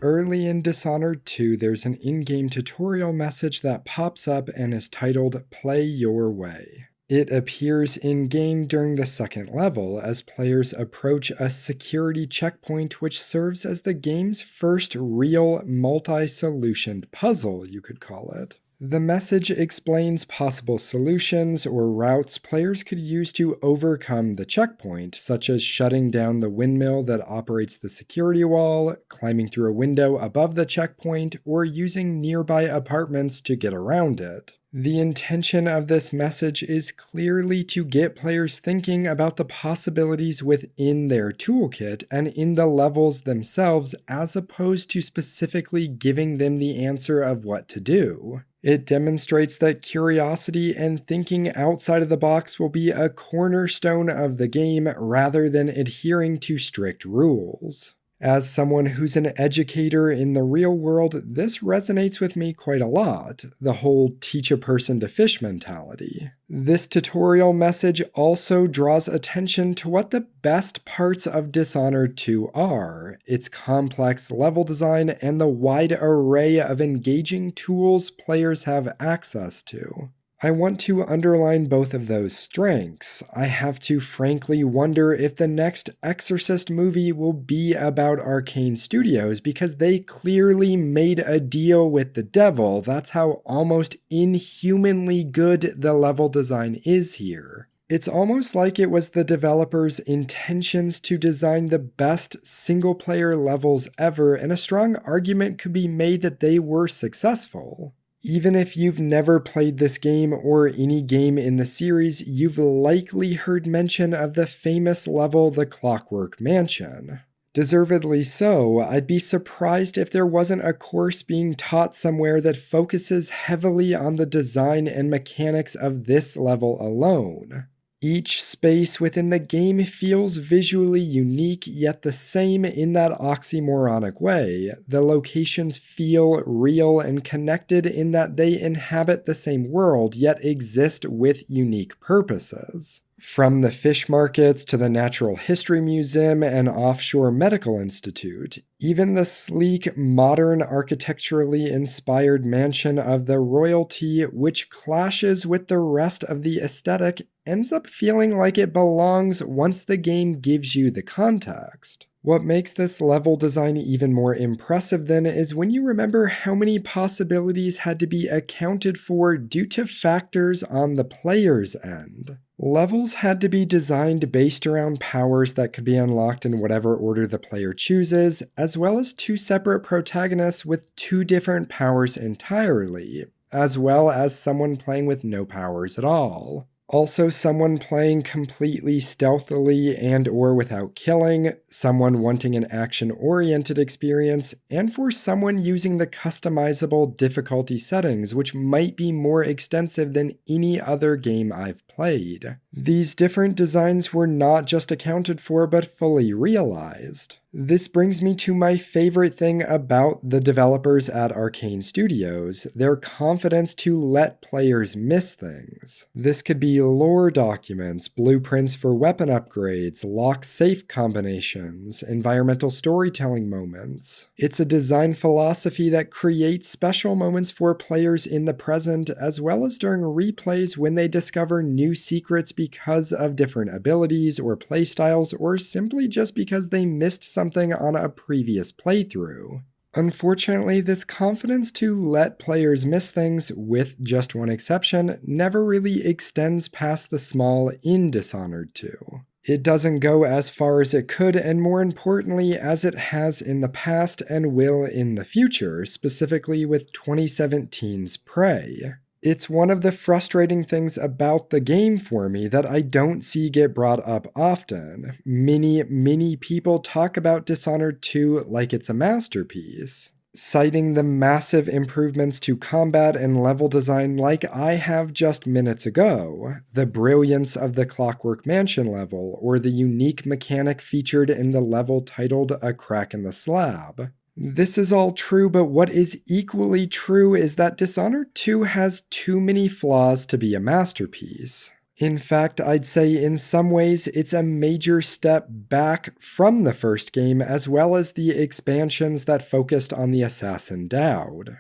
Early in Dishonored 2, there's an in-game tutorial message that pops up and is titled Play Your Way. It appears in-game during the second level as players approach a security checkpoint, which serves as the game's first real multi-solutioned puzzle, you could call it. The message explains possible solutions or routes players could use to overcome the checkpoint, such as shutting down the windmill that operates the security wall, climbing through a window above the checkpoint, or using nearby apartments to get around it. The intention of this message is clearly to get players thinking about the possibilities within their toolkit and in the levels themselves, as opposed to specifically giving them the answer of what to do. It demonstrates that curiosity and thinking outside of the box will be a cornerstone of the game rather than adhering to strict rules. As someone who's an educator in the real world, this resonates with me quite a lot, the whole teach a person to fish mentality. This tutorial message also draws attention to what the best parts of Dishonored 2 are, its complex level design and the wide array of engaging tools players have access to. I want to underline both of those strengths. I have to frankly wonder if the next Exorcist movie will be about Arcane Studios because they clearly made a deal with the devil. That's how almost inhumanly good the level design is here. It's almost like it was the developers' intentions to design the best single-player levels ever, and a strong argument could be made that they were successful. Even if you've never played this game or any game in the series, you've likely heard mention of the famous level, the Clockwork Mansion. Deservedly so, I'd be surprised if there wasn't a course being taught somewhere that focuses heavily on the design and mechanics of this level alone. Each space within the game feels visually unique, yet the same in that oxymoronic way. The locations feel real and connected in that they inhabit the same world, yet exist with unique purposes. From the fish markets to the Natural History Museum and Offshore Medical Institute, even the sleek, modern, architecturally inspired mansion of the royalty, which clashes with the rest of the aesthetic, ends up feeling like it belongs once the game gives you the context. What makes this level design even more impressive then is when you remember how many possibilities had to be accounted for due to factors on the player's end. Levels had to be designed based around powers that could be unlocked in whatever order the player chooses, as well as two separate protagonists with two different powers entirely, as well as someone playing with no powers at all. Also, someone playing completely stealthily and or without killing, someone wanting an action-oriented experience, and for someone using the customizable difficulty settings, which might be more extensive than any other game I've played. These different designs were not just accounted for, but fully realized. This brings me to my favorite thing about the developers at Arcane Studios, their confidence to let players miss things. This could be lore documents, blueprints for weapon upgrades, lock-safe combinations, environmental storytelling moments. It's a design philosophy that creates special moments for players in the present, as well as during replays when they discover new secrets because of different abilities or playstyles, or simply just because they missed something on a previous playthrough. Unfortunately, this confidence to let players miss things, with just one exception, never really extends past the small in Dishonored 2. It doesn't go as far as it could, and more importantly, as it has in the past and will in the future, specifically with 2017's Prey. It's one of the frustrating things about the game for me that I don't see get brought up often. Many people talk about Dishonored 2 like it's a masterpiece, citing the massive improvements to combat and level design like I have just minutes ago, the brilliance of the Clockwork Mansion level, or the unique mechanic featured in the level titled A Crack in the Slab. This is all true, but what is equally true is that Dishonored 2 has too many flaws to be a masterpiece. In fact, I'd say in some ways it's a major step back from the first game, as well as the expansions that focused on the Assassin Dowd.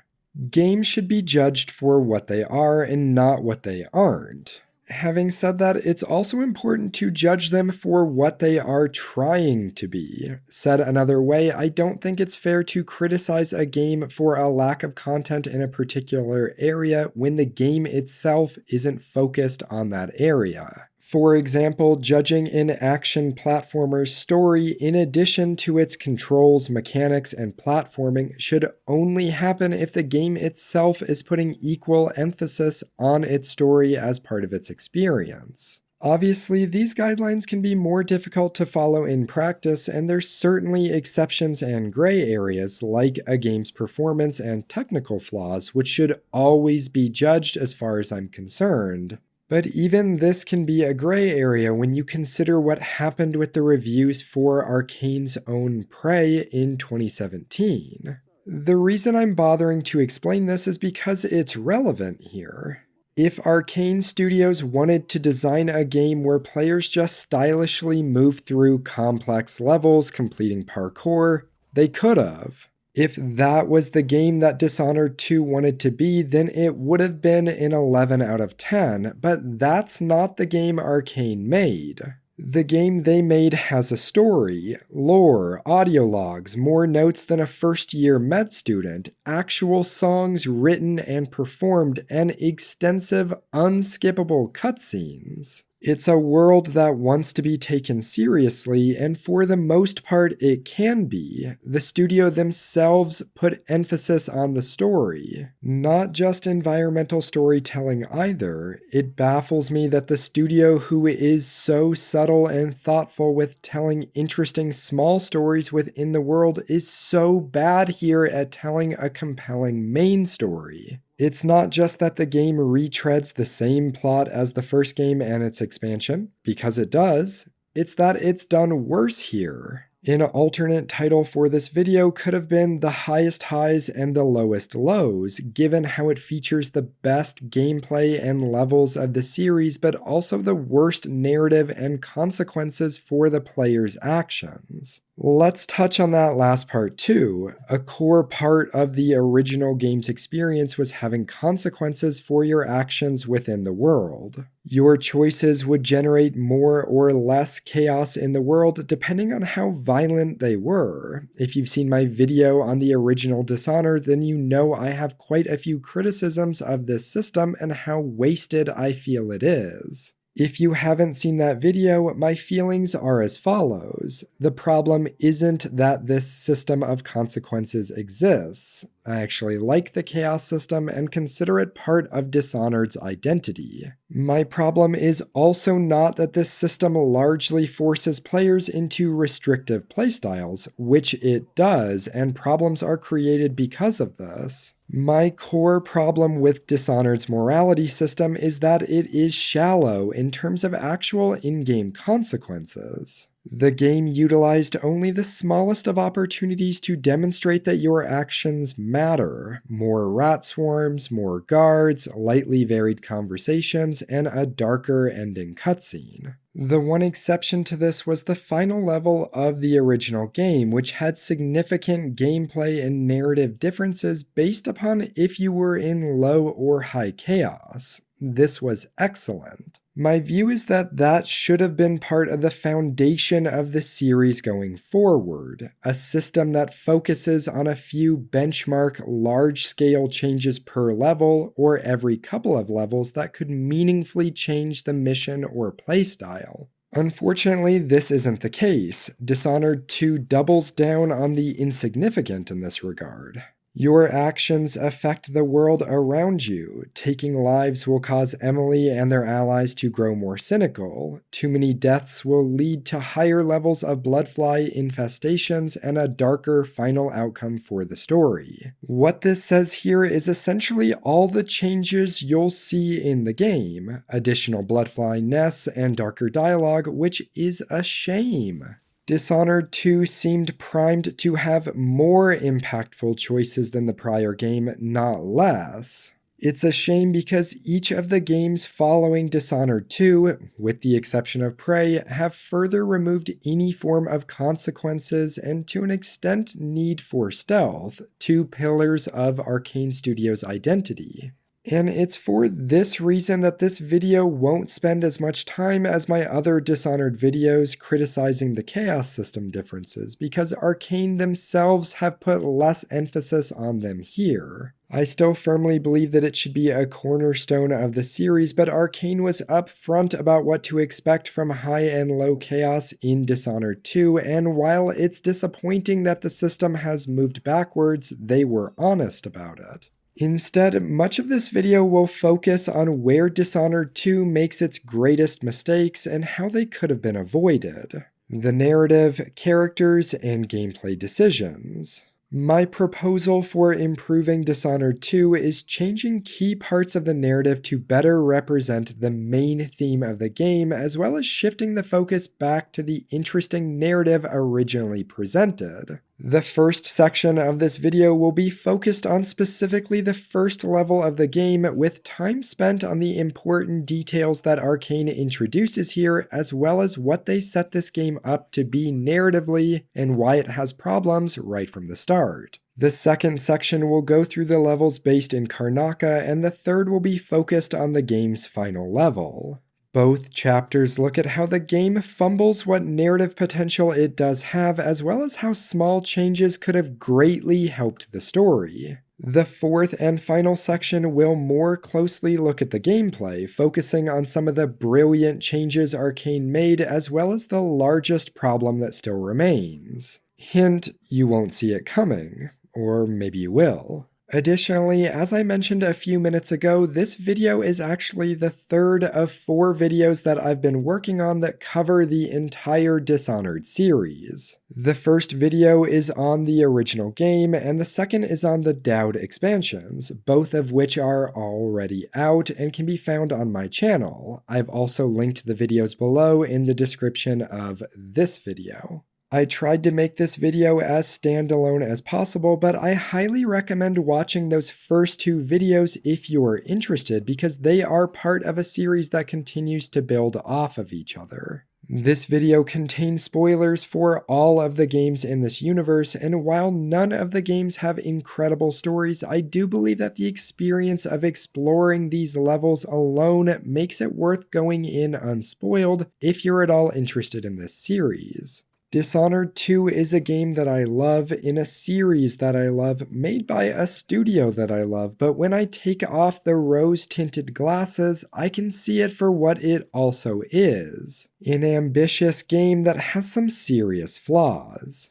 Games should be judged for what they are and not what they aren't. Having said that, it's also important to judge them for what they are trying to be. Said another way, I don't think it's fair to criticize a game for a lack of content in a particular area when the game itself isn't focused on that area. For example, judging an action platformer's story in addition to its controls, mechanics, and platforming should only happen if the game itself is putting equal emphasis on its story as part of its experience. Obviously, these guidelines can be more difficult to follow in practice, and there's certainly exceptions and gray areas like a game's performance and technical flaws, which should always be judged as far as I'm concerned. But even this can be a gray area when you consider what happened with the reviews for Arcane's own Prey in 2017. The reason I'm bothering to explain this is because it's relevant here. If Arcane Studios wanted to design a game where players just stylishly move through complex levels, completing parkour, they could have. If that was the game that Dishonored 2 wanted to be, then it would have been an 11 out of 10, but that's not the game Arcane made. The game they made has a story, lore, audio logs, more notes than a first-year med student, actual songs written and performed, and extensive, unskippable cutscenes. It's a world that wants to be taken seriously, and for the most part it can be. The studio themselves put emphasis on the story, not just environmental storytelling either. It baffles me that the studio, who is so subtle and thoughtful with telling interesting small stories within the world, is so bad here at telling a compelling main story. It's not just that the game retreads the same plot as the first game and its expansion, because it does. It's that it's done worse here. An alternate title for this video could have been The Highest Highs and the Lowest Lows, given how it features the best gameplay and levels of the series, but also the worst narrative and consequences for the player's actions. Let's touch on that last part too. A core part of the original game's experience was having consequences for your actions within the world. Your choices would generate more or less chaos in the world depending on how violent they were. If you've seen my video on the original Dishonored, then you know I have quite a few criticisms of this system and how wasted I feel it is. If you haven't seen that video, my feelings are as follows. The problem isn't that this system of consequences exists. I actually like the chaos system and consider it part of Dishonored's identity. My problem is also not that this system largely forces players into restrictive playstyles, which it does, and problems are created because of this. My core problem with Dishonored's morality system is that it is shallow in terms of actual in-game consequences. The game utilized only the smallest of opportunities to demonstrate that your actions matter. More rat swarms, more guards, lightly varied conversations, and a darker ending cutscene. The one exception to this was the final level of the original game, which had significant gameplay and narrative differences based upon if you were in low or high chaos. This was excellent. My view is that that should have been part of the foundation of the series going forward, a system that focuses on a few benchmark large-scale changes per level or every couple of levels that could meaningfully change the mission or playstyle. Unfortunately, this isn't the case. Dishonored 2 doubles down on the insignificant in this regard. Your actions affect the world around you. Taking lives will cause Emily and their allies to grow more cynical. Too many deaths will lead to higher levels of bloodfly infestations and a darker final outcome for the story. What this says here is essentially all the changes you'll see in the game. Additional bloodfly nests and darker dialogue, which is a shame. Dishonored 2 seemed primed to have more impactful choices than the prior game, not less. It's a shame because each of the games following Dishonored 2, with the exception of Prey, have further removed any form of consequences and to an extent need for stealth, two pillars of Arcane Studios' identity. And it's for this reason that this video won't spend as much time as my other Dishonored videos criticizing the chaos system differences, because Arcane themselves have put less emphasis on them here. I still firmly believe that it should be a cornerstone of the series, but Arcane was upfront about what to expect from high and low chaos in Dishonored 2, and while it's disappointing that the system has moved backwards, they were honest about it. Instead, much of this video will focus on where Dishonored 2 makes its greatest mistakes and how they could have been avoided. The narrative, characters, and gameplay decisions. My proposal for improving Dishonored 2 is changing key parts of the narrative to better represent the main theme of the game, as well as shifting the focus back to the interesting narrative originally presented. The first section of this video will be focused on specifically the first level of the game, with time spent on the important details that Arcane introduces here, as well as what they set this game up to be narratively and why it has problems right from the start. The second section will go through the levels based in Karnaca, and the third will be focused on the game's final level. Both chapters look at how the game fumbles what narrative potential it does have, as well as how small changes could have greatly helped the story. The fourth and final section will more closely look at the gameplay, focusing on some of the brilliant changes Arcane made, as well as the largest problem that still remains. Hint, you won't see it coming. Or maybe you will. Additionally, as I mentioned a few minutes ago, this video is actually the third of 4 videos that I've been working on that cover the entire Dishonored series. The first video is on the original game, and the second is on the Dowd expansions, both of which are already out and can be found on my channel. I've also linked the videos below in the description of this video. I tried to make this video as standalone as possible, but I highly recommend watching those first 2 videos if you're interested, because they are part of a series that continues to build off of each other. This video contains spoilers for all of the games in this universe, and while none of the games have incredible stories, I do believe that the experience of exploring these levels alone makes it worth going in unspoiled if you're at all interested in this series. Dishonored 2 is a game that I love, in a series that I love, made by a studio that I love, but when I take off the rose-tinted glasses, I can see it for what it also is. An ambitious game that has some serious flaws.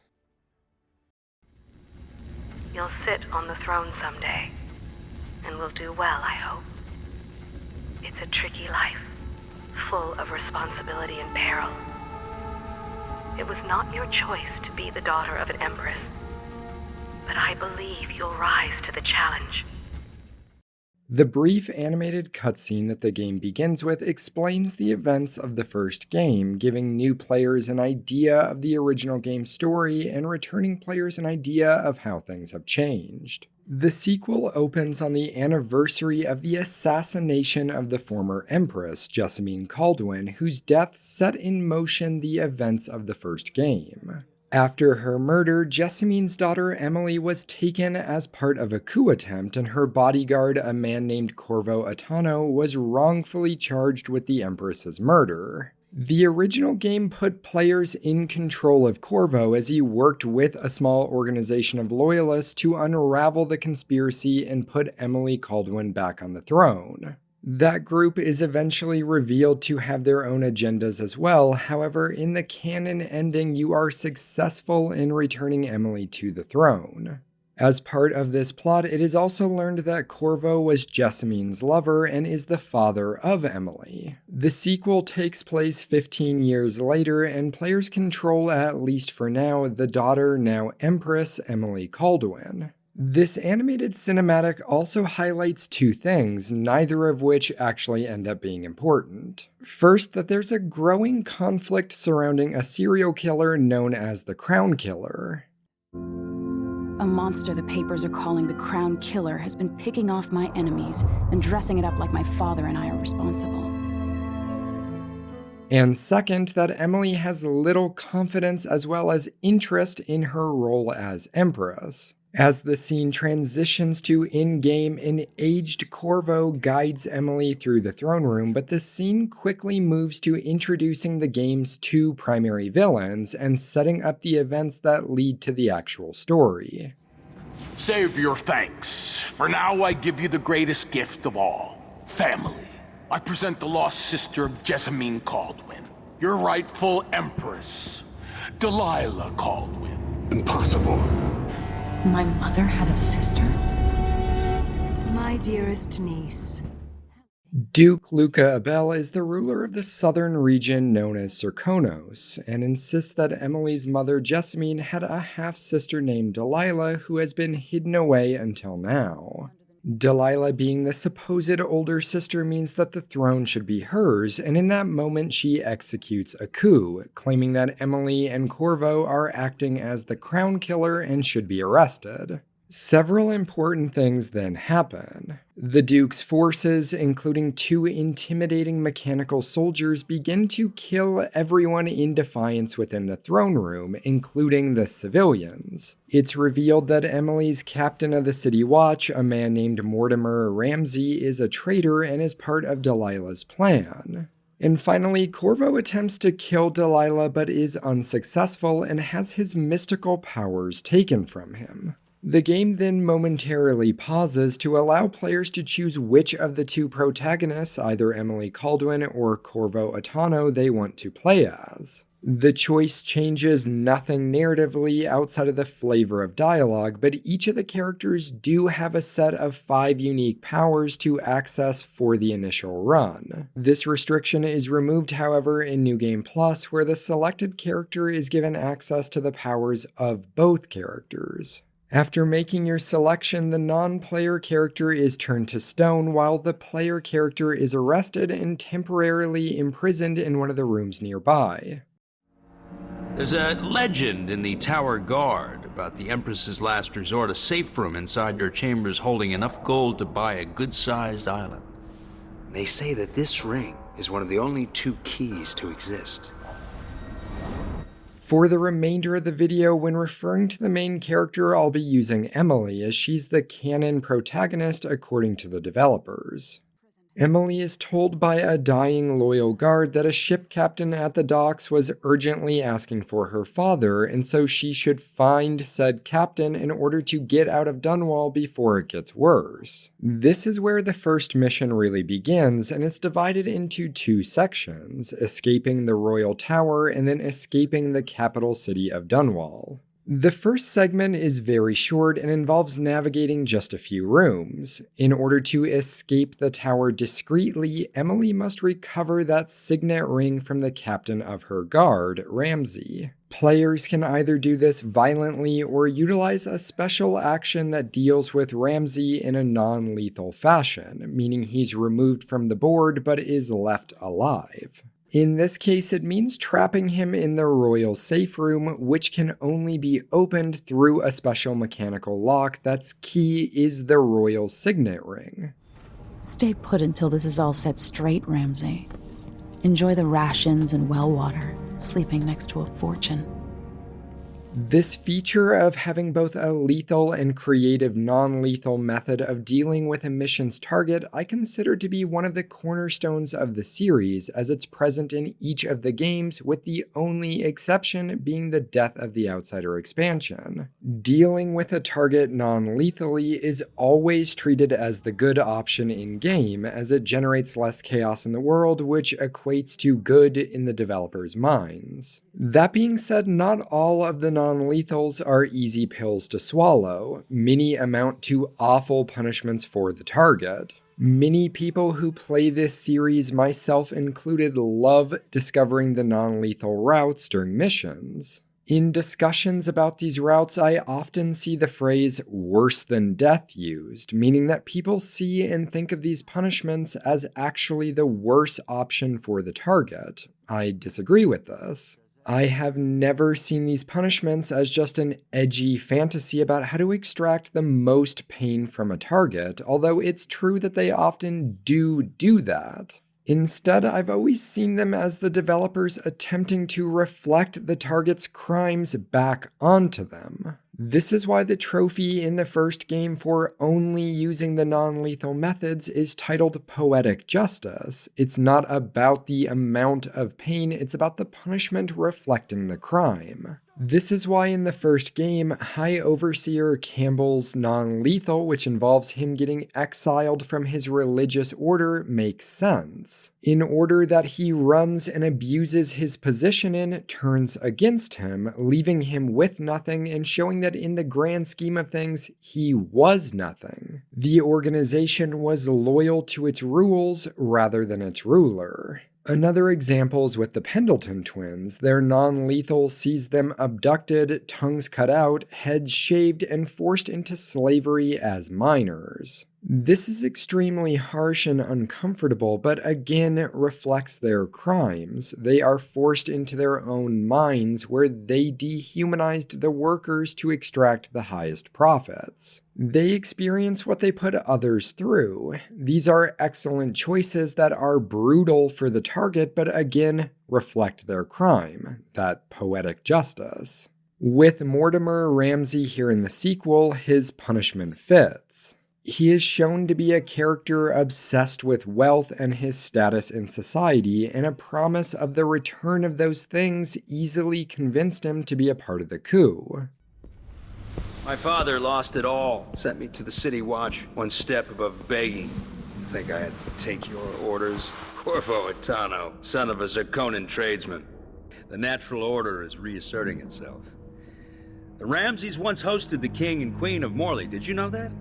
You'll sit on the throne someday, and will do well, I hope. It's a tricky life, full of responsibility and peril. It was not your choice to be the daughter of an empress, but I believe you'll rise to the challenge. The brief animated cutscene that the game begins with explains the events of the first game, giving new players an idea of the original game's story and returning players an idea of how things have changed. The sequel opens on the anniversary of the assassination of the former Empress, Jessamine Caldwin, whose death set in motion the events of the first game. After her murder, Jessamine's daughter Emily was taken as part of a coup attempt, and her bodyguard, a man named Corvo Atano, was wrongfully charged with the Empress's murder. The original game put players in control of Corvo as he worked with a small organization of loyalists to unravel the conspiracy and put Emily Caldwin back on the throne. That group is eventually revealed to have their own agendas as well. However, in the canon ending, you are successful in returning Emily to the throne. As part of this plot, it is also learned that Corvo was Jessamine's lover and is the father of Emily. The sequel takes place 15 years later, and players control, at least for now, the daughter, now Empress, Emily Caldwin. This animated cinematic also highlights 2 things, neither of which actually end up being important. First, that there's a growing conflict surrounding a serial killer known as the Crown Killer. A monster the papers are calling the Crown Killer has been picking off my enemies and dressing it up like my father and I are responsible. And second, that Emily has little confidence as well as interest in her role as Empress. As the scene transitions to in-game, an aged Corvo guides Emily through the throne room, but the scene quickly moves to introducing the game's two primary villains and setting up the events that lead to the actual story. Save your thanks. For now, I give you the greatest gift of all, family. I present the lost sister of Jessamine Caldwin, your rightful Empress, Delilah Caldwin. Impossible. My mother had a sister? My dearest niece. Duke Luca Abel is the ruler of the southern region known as Serkonos, and insists that Emily's mother Jessamine had a half-sister named Delilah who has been hidden away until now. Delilah being the supposed older sister means that the throne should be hers, and in that moment she executes a coup, claiming that Emily and Corvo are acting as the crown killer and should be arrested. Several important things then happen. The Duke's forces, including two intimidating mechanical soldiers, begin to kill everyone in defiance within the throne room, including the civilians. It's revealed that Emily's captain of the City Watch, a man named Mortimer Ramsey, is a traitor and is part of Delilah's plan. And finally, Corvo attempts to kill Delilah but is unsuccessful and has his mystical powers taken from him. The game then momentarily pauses to allow players to choose which of the two protagonists, either Emily Caldwin or Corvo Attano, they want to play as. The choice changes nothing narratively outside of the flavor of dialogue, but each of the characters do have a set of 5 unique powers to access for the initial run. This restriction is removed, however, in New Game Plus, where the selected character is given access to the powers of both characters. After making your selection, the non-player character is turned to stone while the player character is arrested and temporarily imprisoned in one of the rooms nearby. There's a legend in the Tower Guard about the Empress's last resort, a safe room inside your chambers holding enough gold to buy a good-sized island. They say that this ring is one of the only 2 keys to exist. For the remainder of the video, when referring to the main character, I'll be using Emily, as she's the canon protagonist according to the developers. Emily is told by a dying loyal guard that a ship captain at the docks was urgently asking for her father, and so she should find said captain in order to get out of Dunwall before it gets worse. This is where the first mission really begins, and it's divided into 2 sections, escaping the Royal Tower and then escaping the capital city of Dunwall. The first segment is very short and involves navigating just a few rooms. In order to escape the tower discreetly, Emily must recover that signet ring from the captain of her guard, Ramsey. Players can either do this violently or utilize a special action that deals with Ramsey in a non-lethal fashion, meaning he's removed from the board but is left alive. In this case, it means trapping him in the royal safe room, which can only be opened through a special mechanical lock that's key is the royal signet ring. Stay put until this is all set straight, Ramsey. Enjoy the rations and well water, sleeping next to a fortune. This feature of having both a lethal and creative non-lethal method of dealing with a mission's target I consider to be one of the cornerstones of the series, as it's present in each of the games, with the only exception being the Death of the Outsider expansion. Dealing with a target non-lethally is always treated as the good option in-game, as it generates less chaos in the world, which equates to good in the developers' minds. That being said, not all of the non-lethals are easy pills to swallow. Many amount to awful punishments for the target. Many people who play this series, myself included, love discovering the non-lethal routes during missions. In discussions about these routes, I often see the phrase worse than death used, meaning that people see and think of these punishments as actually the worse option for the target. I disagree with this. I have never seen these punishments as just an edgy fantasy about how to extract the most pain from a target, although it's true that they often do that. Instead, I've always seen them as the developers attempting to reflect the target's crimes back onto them. This is why the trophy in the first game for only using the non-lethal methods is titled Poetic Justice. It's not about the amount of pain, it's about the punishment reflecting the crime. This is why in the first game, High Overseer Campbell's non-lethal, which involves him getting exiled from his religious order, makes sense. In order that he runs and abuses his position in turns against him, leaving him with nothing and showing that in the grand scheme of things, he was nothing. The organization was loyal to its rules rather than its ruler. Another example is with the Pendleton twins. Their non-lethal sees them abducted, tongues cut out, heads shaved, and forced into slavery as minors. This is extremely harsh and uncomfortable, but again reflects their crimes. They are forced into their own mines where they dehumanized the workers to extract the highest profits. They experience what they put others through. These are excellent choices that are brutal for the target, but again reflect their crime, that poetic justice. With Mortimer Ramsey here in the sequel, his punishment fits. He is shown to be a character obsessed with wealth and his status in society, and a promise of the return of those things easily convinced him to be a part of the coup. My father lost it all. Sent me to the city watch, one step above begging. Think I had to take your orders? Corvo Etano, son of a Zirconan tradesman. The natural order is reasserting itself. The Ramseys once hosted the king and queen of Morley. Did you know that?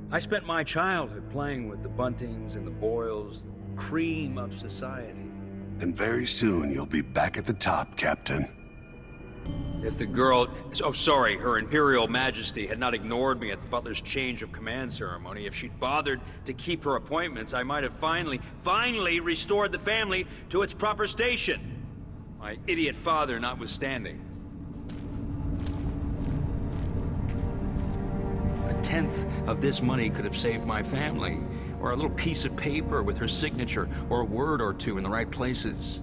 I spent my childhood playing with the Buntings and the Boyles, the cream of society. And very soon you'll be back at the top, Captain. If the girl... Oh, sorry, Her Imperial Majesty had not ignored me at the butler's change of command ceremony. If she'd bothered to keep her appointments, I might have finally restored the family to its proper station. My idiot father notwithstanding. A tenth of this money could have saved my family, or a little piece of paper with her signature, or a word or two in the right places.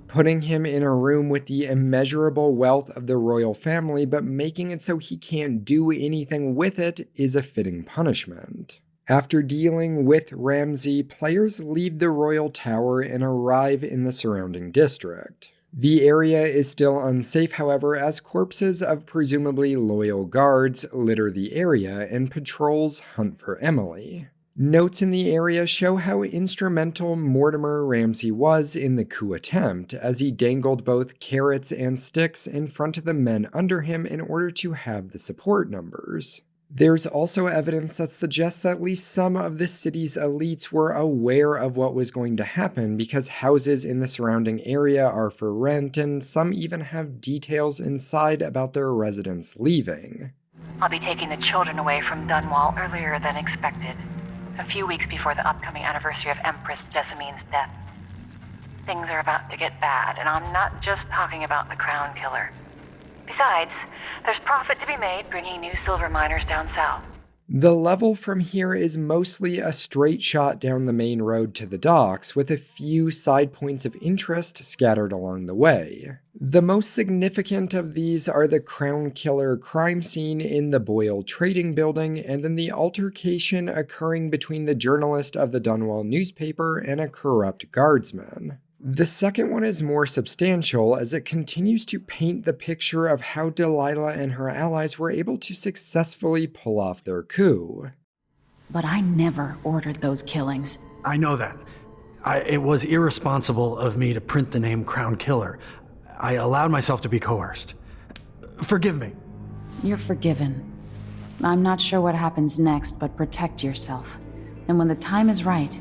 Putting him in a room with the immeasurable wealth of the royal family, but making it so he can't do anything with it is a fitting punishment. After dealing with Ramsey, players leave the royal tower and arrive in the surrounding district. The area is still unsafe, however, as corpses of presumably loyal guards litter the area and patrols hunt for Emily. Notes in the area show how instrumental Mortimer Ramsey was in the coup attempt, as he dangled both carrots and sticks in front of the men under him in order to have the support numbers. There's also evidence that suggests at least some of the city's elites were aware of what was going to happen because houses in the surrounding area are for rent, and some even have details inside about their residents leaving. I'll be taking the children away from Dunwall earlier than expected, a few weeks before the upcoming anniversary of Empress Jessamine's death. Things are about to get bad, and I'm not just talking about the Crown Killer. Besides, there's profit to be made bringing new silver miners down south. The level from here is mostly a straight shot down the main road to the docks, with a few side points of interest scattered along the way. The most significant of these are the Crown Killer crime scene in the Boyle Trading Building, and then the altercation occurring between the journalist of the Dunwall newspaper and a corrupt guardsman. The second one is more substantial, as it continues to paint the picture of how Delilah and her allies were able to successfully pull off their coup. But I never ordered those killings. I know that. It was irresponsible of me to print the name Crown Killer. I allowed myself to be coerced. Forgive me. You're forgiven. I'm not sure what happens next, but protect yourself. And when the time is right,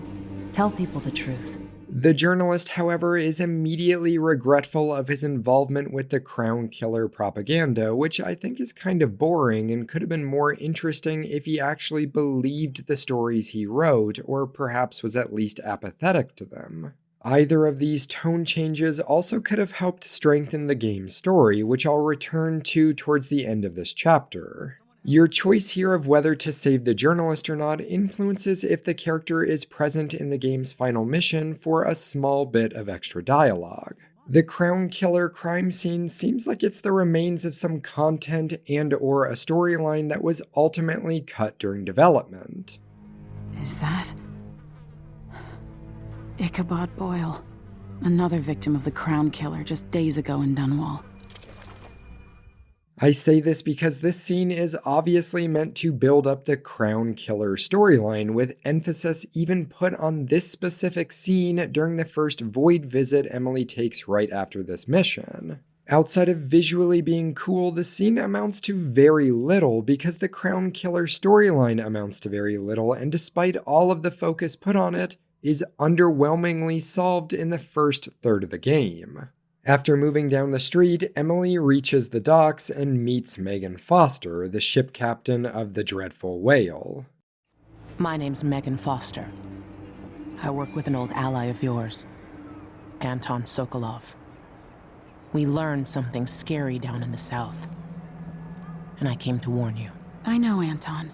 tell people the truth. The journalist, however, is immediately regretful of his involvement with the Crown Killer propaganda, which I think is kind of boring and could have been more interesting if he actually believed the stories he wrote, or perhaps was at least apathetic to them. Either of these tone changes also could have helped strengthen the game's story, which I'll return to towards the end of this chapter. Your choice here of whether to save the journalist or not influences if the character is present in the game's final mission for a small bit of extra dialogue. The Crown Killer crime scene seems like it's the remains of some content and/or a storyline that was ultimately cut during development. Is that Ichabod Boyle, another victim of the Crown Killer just days ago in Dunwall? I say this because this scene is obviously meant to build up the Crown Killer storyline, with emphasis even put on this specific scene during the first Void visit Emily takes right after this mission. Outside of visually being cool, the scene amounts to very little because the Crown Killer storyline amounts to very little, and despite all of the focus put on it, is underwhelmingly solved in the first third of the game. After moving down the street, Emily reaches the docks and meets Megan Foster, the ship captain of the Dreadful Whale. My name's Megan Foster. I work with an old ally of yours, Anton Sokolov. We learned something scary down in the south, and I came to warn you. I know, Anton,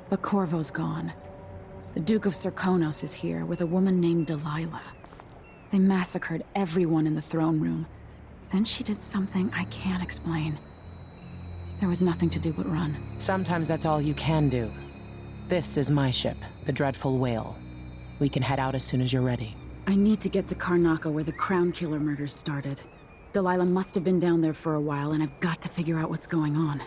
but Corvo's gone. The Duke of Serkonos is here with a woman named Delilah. They massacred everyone in the throne room. Then she did something I can't explain. There was nothing to do but run. Sometimes that's all you can do. This is my ship, the Dreadful Whale. We can head out as soon as you're ready. I need to get to Karnaca where the Crown Killer murders started. Delilah must have been down there for a while, and I've got to figure out what's going on.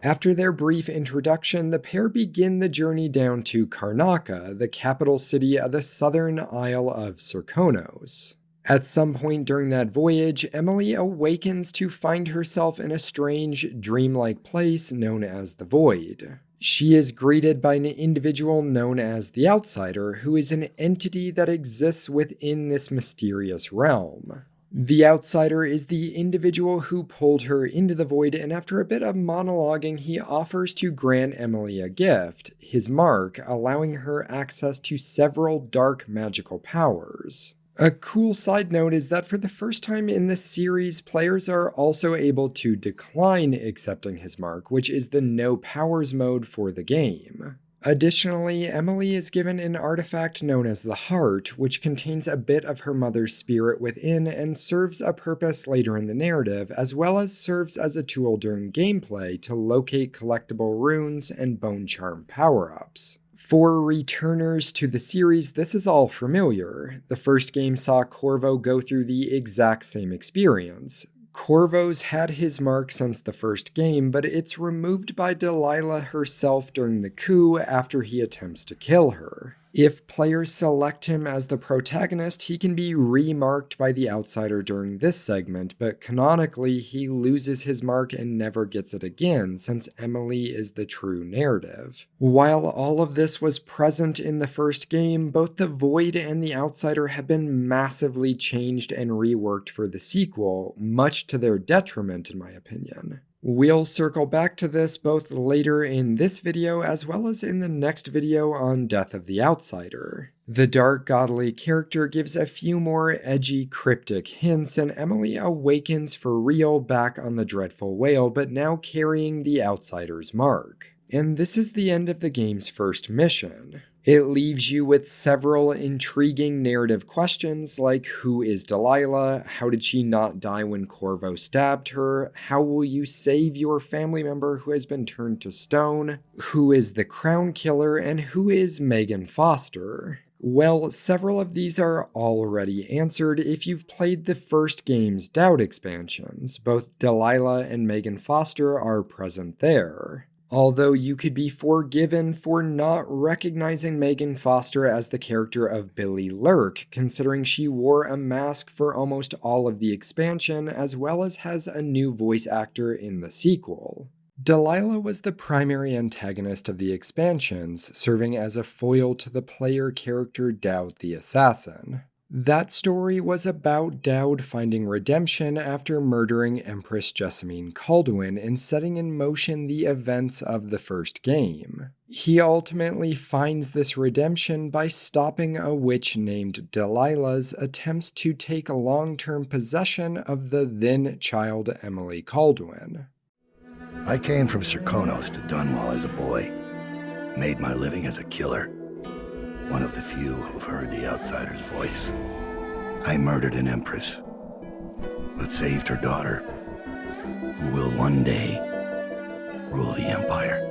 After their brief introduction, the pair begin the journey down to Karnaca, the capital city of the southern Isle of Serkonos. At some point during that voyage, Emily awakens to find herself in a strange, dreamlike place known as the Void. She is greeted by an individual known as the Outsider, who is an entity that exists within this mysterious realm. The Outsider is the individual who pulled her into the Void, and after a bit of monologuing, he offers to grant Emily a gift, his mark, allowing her access to several dark magical powers. A cool side note is that for the first time in the series, players are also able to decline accepting his mark, which is the no powers mode for the game. Additionally, Emily is given an artifact known as the Heart, which contains a bit of her mother's spirit within and serves a purpose later in the narrative, as well as serves as a tool during gameplay to locate collectible runes and bone charm power-ups. For returners to the series, this is all familiar. The first game saw Corvo go through the exact same experience. Corvo's had his mark since the first game, but it's removed by Delilah herself during the coup after he attempts to kill her. If players select him as the protagonist, he can be remarked by the Outsider during this segment, but canonically he loses his mark and never gets it again, since Emily is the true narrative. While all of this was present in the first game, both the Void and the Outsider have been massively changed and reworked for the sequel, much to their detriment in my opinion. We'll circle back to this both later in this video as well as in the next video on Death of the Outsider. The dark godly character gives a few more edgy cryptic hints, and Emily awakens for real back on the Dreadful Whale, but now carrying the Outsider's mark. And this is the end of the game's first mission. It leaves you with several intriguing narrative questions like who is Delilah, how did she not die when Corvo stabbed her, how will you save your family member who has been turned to stone, who is the Crown Killer, and who is Megan Foster? Well, several of these are already answered if you've played the first game's Doubt expansions. Both Delilah and Megan Foster are present there. Although you could be forgiven for not recognizing Megan Foster as the character of Billy Lurk, considering she wore a mask for almost all of the expansion, as well as has a new voice actor in the sequel. Delilah was the primary antagonist of the expansions, serving as a foil to the player character Doubt the Assassin. That story was about Dowd finding redemption after murdering Empress Jessamine Caldwin and setting in motion the events of the first game. He ultimately finds this redemption by stopping a witch named Delilah's attempts to take long-term possession of the then-child Emily Caldwin. I came from Serkonos to Dunwall as a boy. Made my living as a killer. One of the few who've heard the outsider's voice. I murdered an empress, but saved her daughter, who will one day rule the Empire.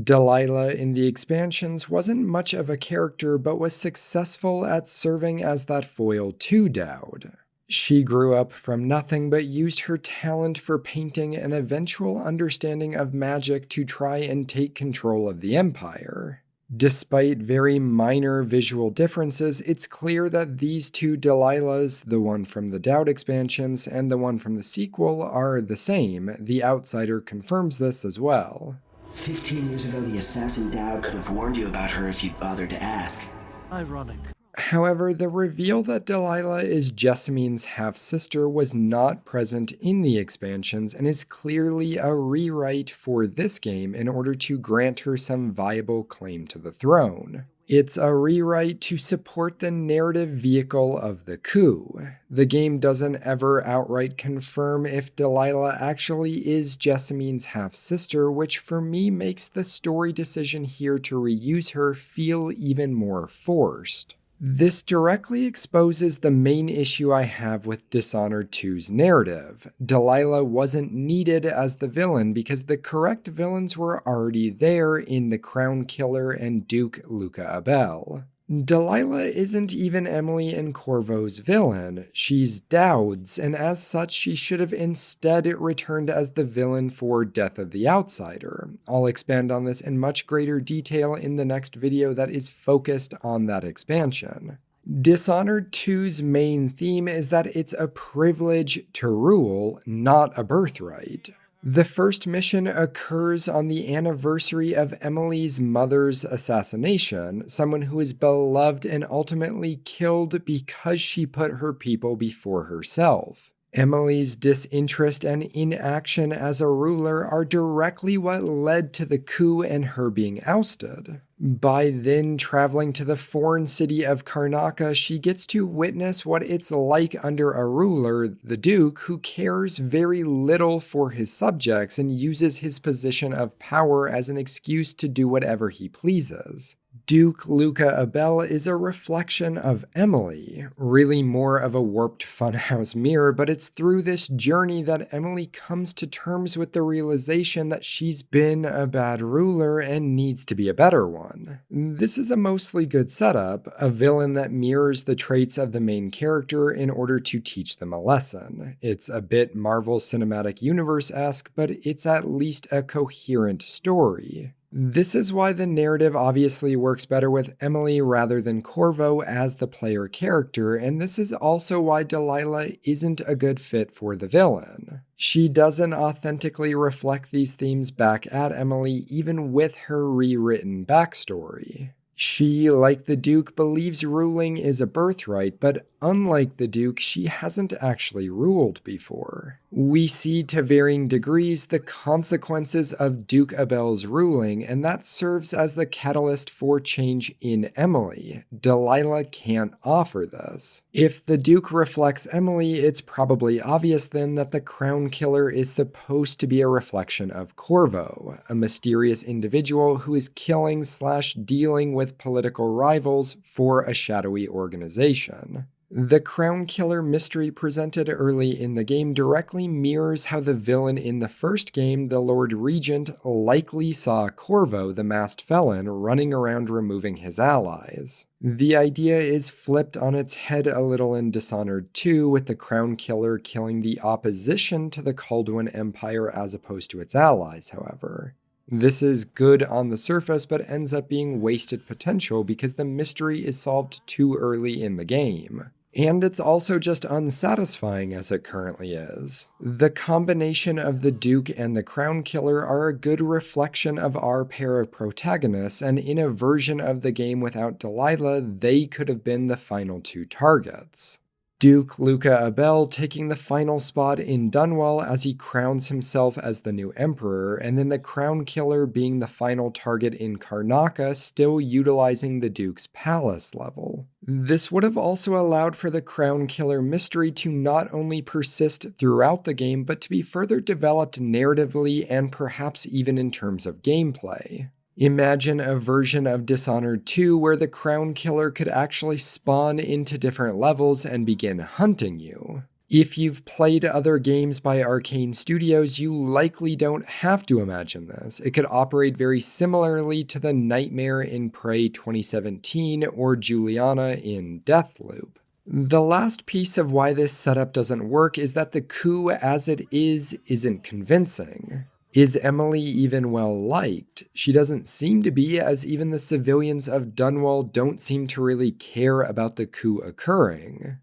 Delilah in the expansions wasn't much of a character, but was successful at serving as that foil to Dowd. She grew up from nothing but used her talent for painting and eventual understanding of magic to try and take control of the Empire. Despite very minor visual differences, it's clear that these two Delilahs, the one from the Dowd expansions and the one from the sequel, are the same. The Outsider confirms this as well. 15 years ago, the assassin Dowd could have warned you about her if you'd bothered to ask. Ironic. However, the reveal that Delilah is Jessamine's half-sister was not present in the expansions and is clearly a rewrite for this game in order to grant her some viable claim to the throne. It's a rewrite to support the narrative vehicle of the coup. The game doesn't ever outright confirm if Delilah actually is Jessamine's half-sister, which for me makes the story decision here to reuse her feel even more forced. This directly exposes the main issue I have with Dishonored 2's narrative. Delilah wasn't needed as the villain because the correct villains were already there in the Crown Killer and Duke Luca Abel. Delilah isn't even Emily and Corvo's villain, she's Dowd's, and as such she should have instead returned as the villain for Death of the Outsider. I'll expand on this in much greater detail in the next video that is focused on that expansion. Dishonored 2's main theme is that it's a privilege to rule, not a birthright. The first mission occurs on the anniversary of Emily's mother's assassination, someone who is beloved and ultimately killed because she put her people before herself. Emily's disinterest and inaction as a ruler are directly what led to the coup and her being ousted. By then traveling to the foreign city of Karnaca, she gets to witness what it's like under a ruler, the Duke, who cares very little for his subjects and uses his position of power as an excuse to do whatever he pleases. Duke Luca Abel is a reflection of Emily, really more of a warped funhouse mirror, but it's through this journey that Emily comes to terms with the realization that she's been a bad ruler and needs to be a better one. This is a mostly good setup, a villain that mirrors the traits of the main character in order to teach them a lesson. It's a bit Marvel Cinematic Universe-esque, but it's at least a coherent story. This is why the narrative obviously works better with Emily rather than Corvo as the player character, and this is also why Delilah isn't a good fit for the villain. She doesn't authentically reflect these themes back at Emily, even with her rewritten backstory. She, like the Duke, believes ruling is a birthright, but unlike the Duke, she hasn't actually ruled before. We see to varying degrees the consequences of Duke Abel's ruling, and that serves as the catalyst for change in Emily. Delilah can't offer this. If the Duke reflects Emily, it's probably obvious then that the Crown Killer is supposed to be a reflection of Corvo, a mysterious individual who is killing/dealing with political rivals for a shadowy organization. The Crown Killer mystery presented early in the game directly mirrors how the villain in the first game, the Lord Regent, likely saw Corvo, the masked felon, running around removing his allies. The idea is flipped on its head a little in Dishonored 2, with the Crown Killer killing the opposition to the Caldwin Empire as opposed to its allies, however. This is good on the surface, but ends up being wasted potential because the mystery is solved too early in the game. And it's also just unsatisfying as it currently is. The combination of the Duke and the Crown Killer are a good reflection of our pair of protagonists, and in a version of the game without Delilah, they could have been the final two targets. Duke Luca Abel taking the final spot in Dunwall as he crowns himself as the new emperor, and then the Crown Killer being the final target in Karnaca, still utilizing the Duke's palace level. This would have also allowed for the Crown Killer mystery to not only persist throughout the game, but to be further developed narratively and perhaps even in terms of gameplay. Imagine a version of Dishonored 2 where the Crown Killer could actually spawn into different levels and begin hunting you. If you've played other games by Arcane Studios, you likely don't have to imagine this. It could operate very similarly to the Nightmare in Prey 2017 or Juliana in Deathloop. The last piece of why this setup doesn't work is that the coup as it isn't convincing. Is Emily even well liked? She doesn't seem to be, as even the civilians of Dunwall don't seem to really care about the coup occurring.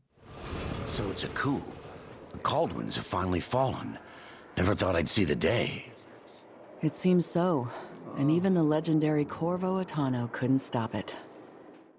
So it's a coup. The Caldwins have finally fallen. Never thought I'd see the day. It seems so. And even the legendary Corvo Attano couldn't stop it.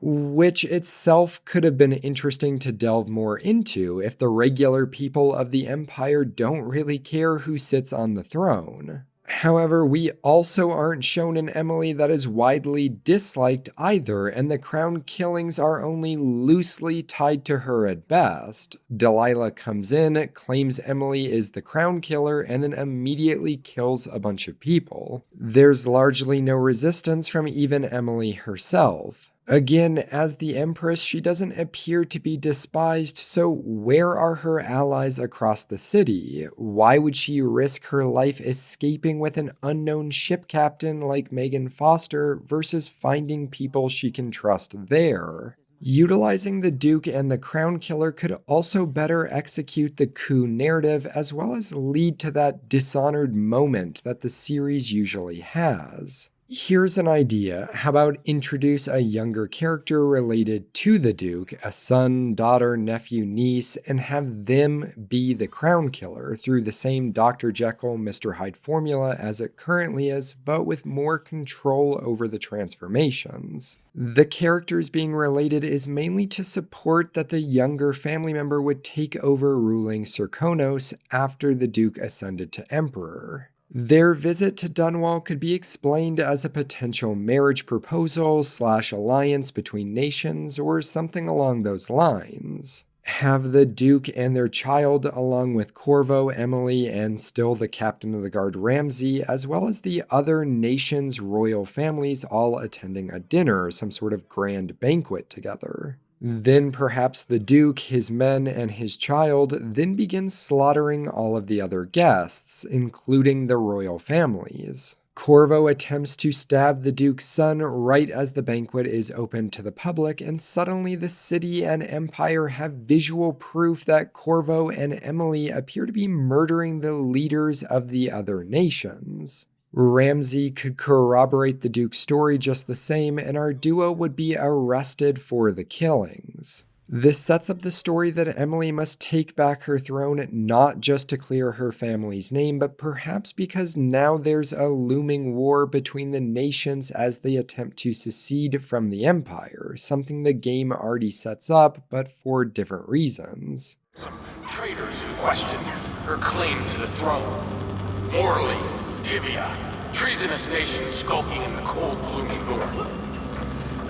Which itself could have been interesting to delve more into if the regular people of the Empire don't really care who sits on the throne. However, we also aren't shown an Emily that is widely disliked either, and the Crown killings are only loosely tied to her at best. Delilah comes in, claims Emily is the Crown Killer, and then immediately kills a bunch of people. There's largely no resistance from even Emily herself. Again, as the Empress, she doesn't appear to be despised, so where are her allies across the city? Why would she risk her life escaping with an unknown ship captain like Megan Foster versus finding people she can trust there? Utilizing the Duke and the Crown Killer could also better execute the coup narrative as well as lead to that Dishonored moment that the series usually has. Here's an idea. How about introduce a younger character related to the Duke, a son, daughter, nephew, niece, and have them be the Crown Killer through the same Dr. Jekyll, Mr. Hyde formula as it currently is, but with more control over the transformations. The characters being related is mainly to support that the younger family member would take over ruling Serkonos after the Duke ascended to Emperor. Their visit to Dunwall could be explained as a potential marriage proposal / alliance between nations or something along those lines. Have the Duke and their child, along with Corvo, Emily, and still the Captain of the Guard Ramsay, as well as the other nations' royal families all attending a dinner, some sort of grand banquet together. Then perhaps the Duke, his men, and his child then begin slaughtering all of the other guests, including the royal families. Corvo attempts to stab the Duke's son right as the banquet is open to the public, and suddenly the city and Empire have visual proof that Corvo and Emily appear to be murdering the leaders of the other nations. Ramsay could corroborate the Duke's story just the same, and our duo would be arrested for the killings. This sets up the story that Emily must take back her throne not just to clear her family's name, but perhaps because now there's a looming war between the nations as they attempt to secede from the Empire, something the game already sets up, but for different reasons. Some traitors who question her claim to the throne. Morley, Tibia, treasonous nations skulking in the cold, gloomy north.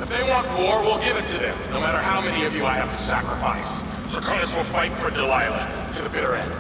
If they want war, we'll give it to them, no matter how many of you I have to sacrifice. Serkonos will fight for Delilah to the bitter end.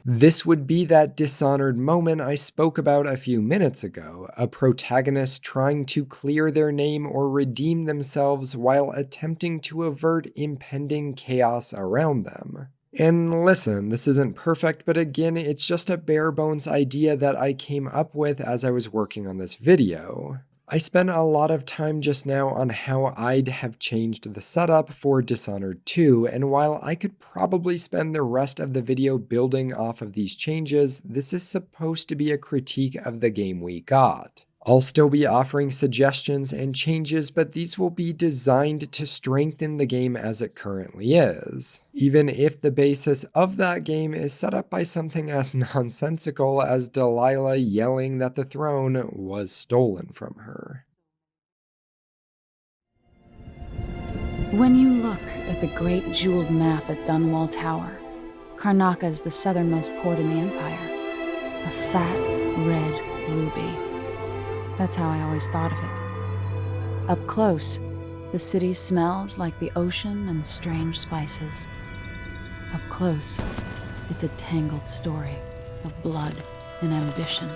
This would be that Dishonored moment I spoke about a few minutes ago, a protagonist trying to clear their name or redeem themselves while attempting to avert impending chaos around them. And listen, this isn't perfect, but again, it's just a bare bones idea that I came up with as I was working on this video. I spent a lot of time just now on how I'd have changed the setup for Dishonored 2, and while I could probably spend the rest of the video building off of these changes, this is supposed to be a critique of the game we got. I'll still be offering suggestions and changes, but these will be designed to strengthen the game as it currently is, even if the basis of that game is set up by something as nonsensical as Delilah yelling that the throne was stolen from her. When you look at the great jeweled map at Dunwall Tower, Karnaca is the southernmost port in the Empire. A fat, red ruby. That's how I always thought of it. Up close, the city smells like the ocean and strange spices. Up close, it's a tangled story of blood and ambition.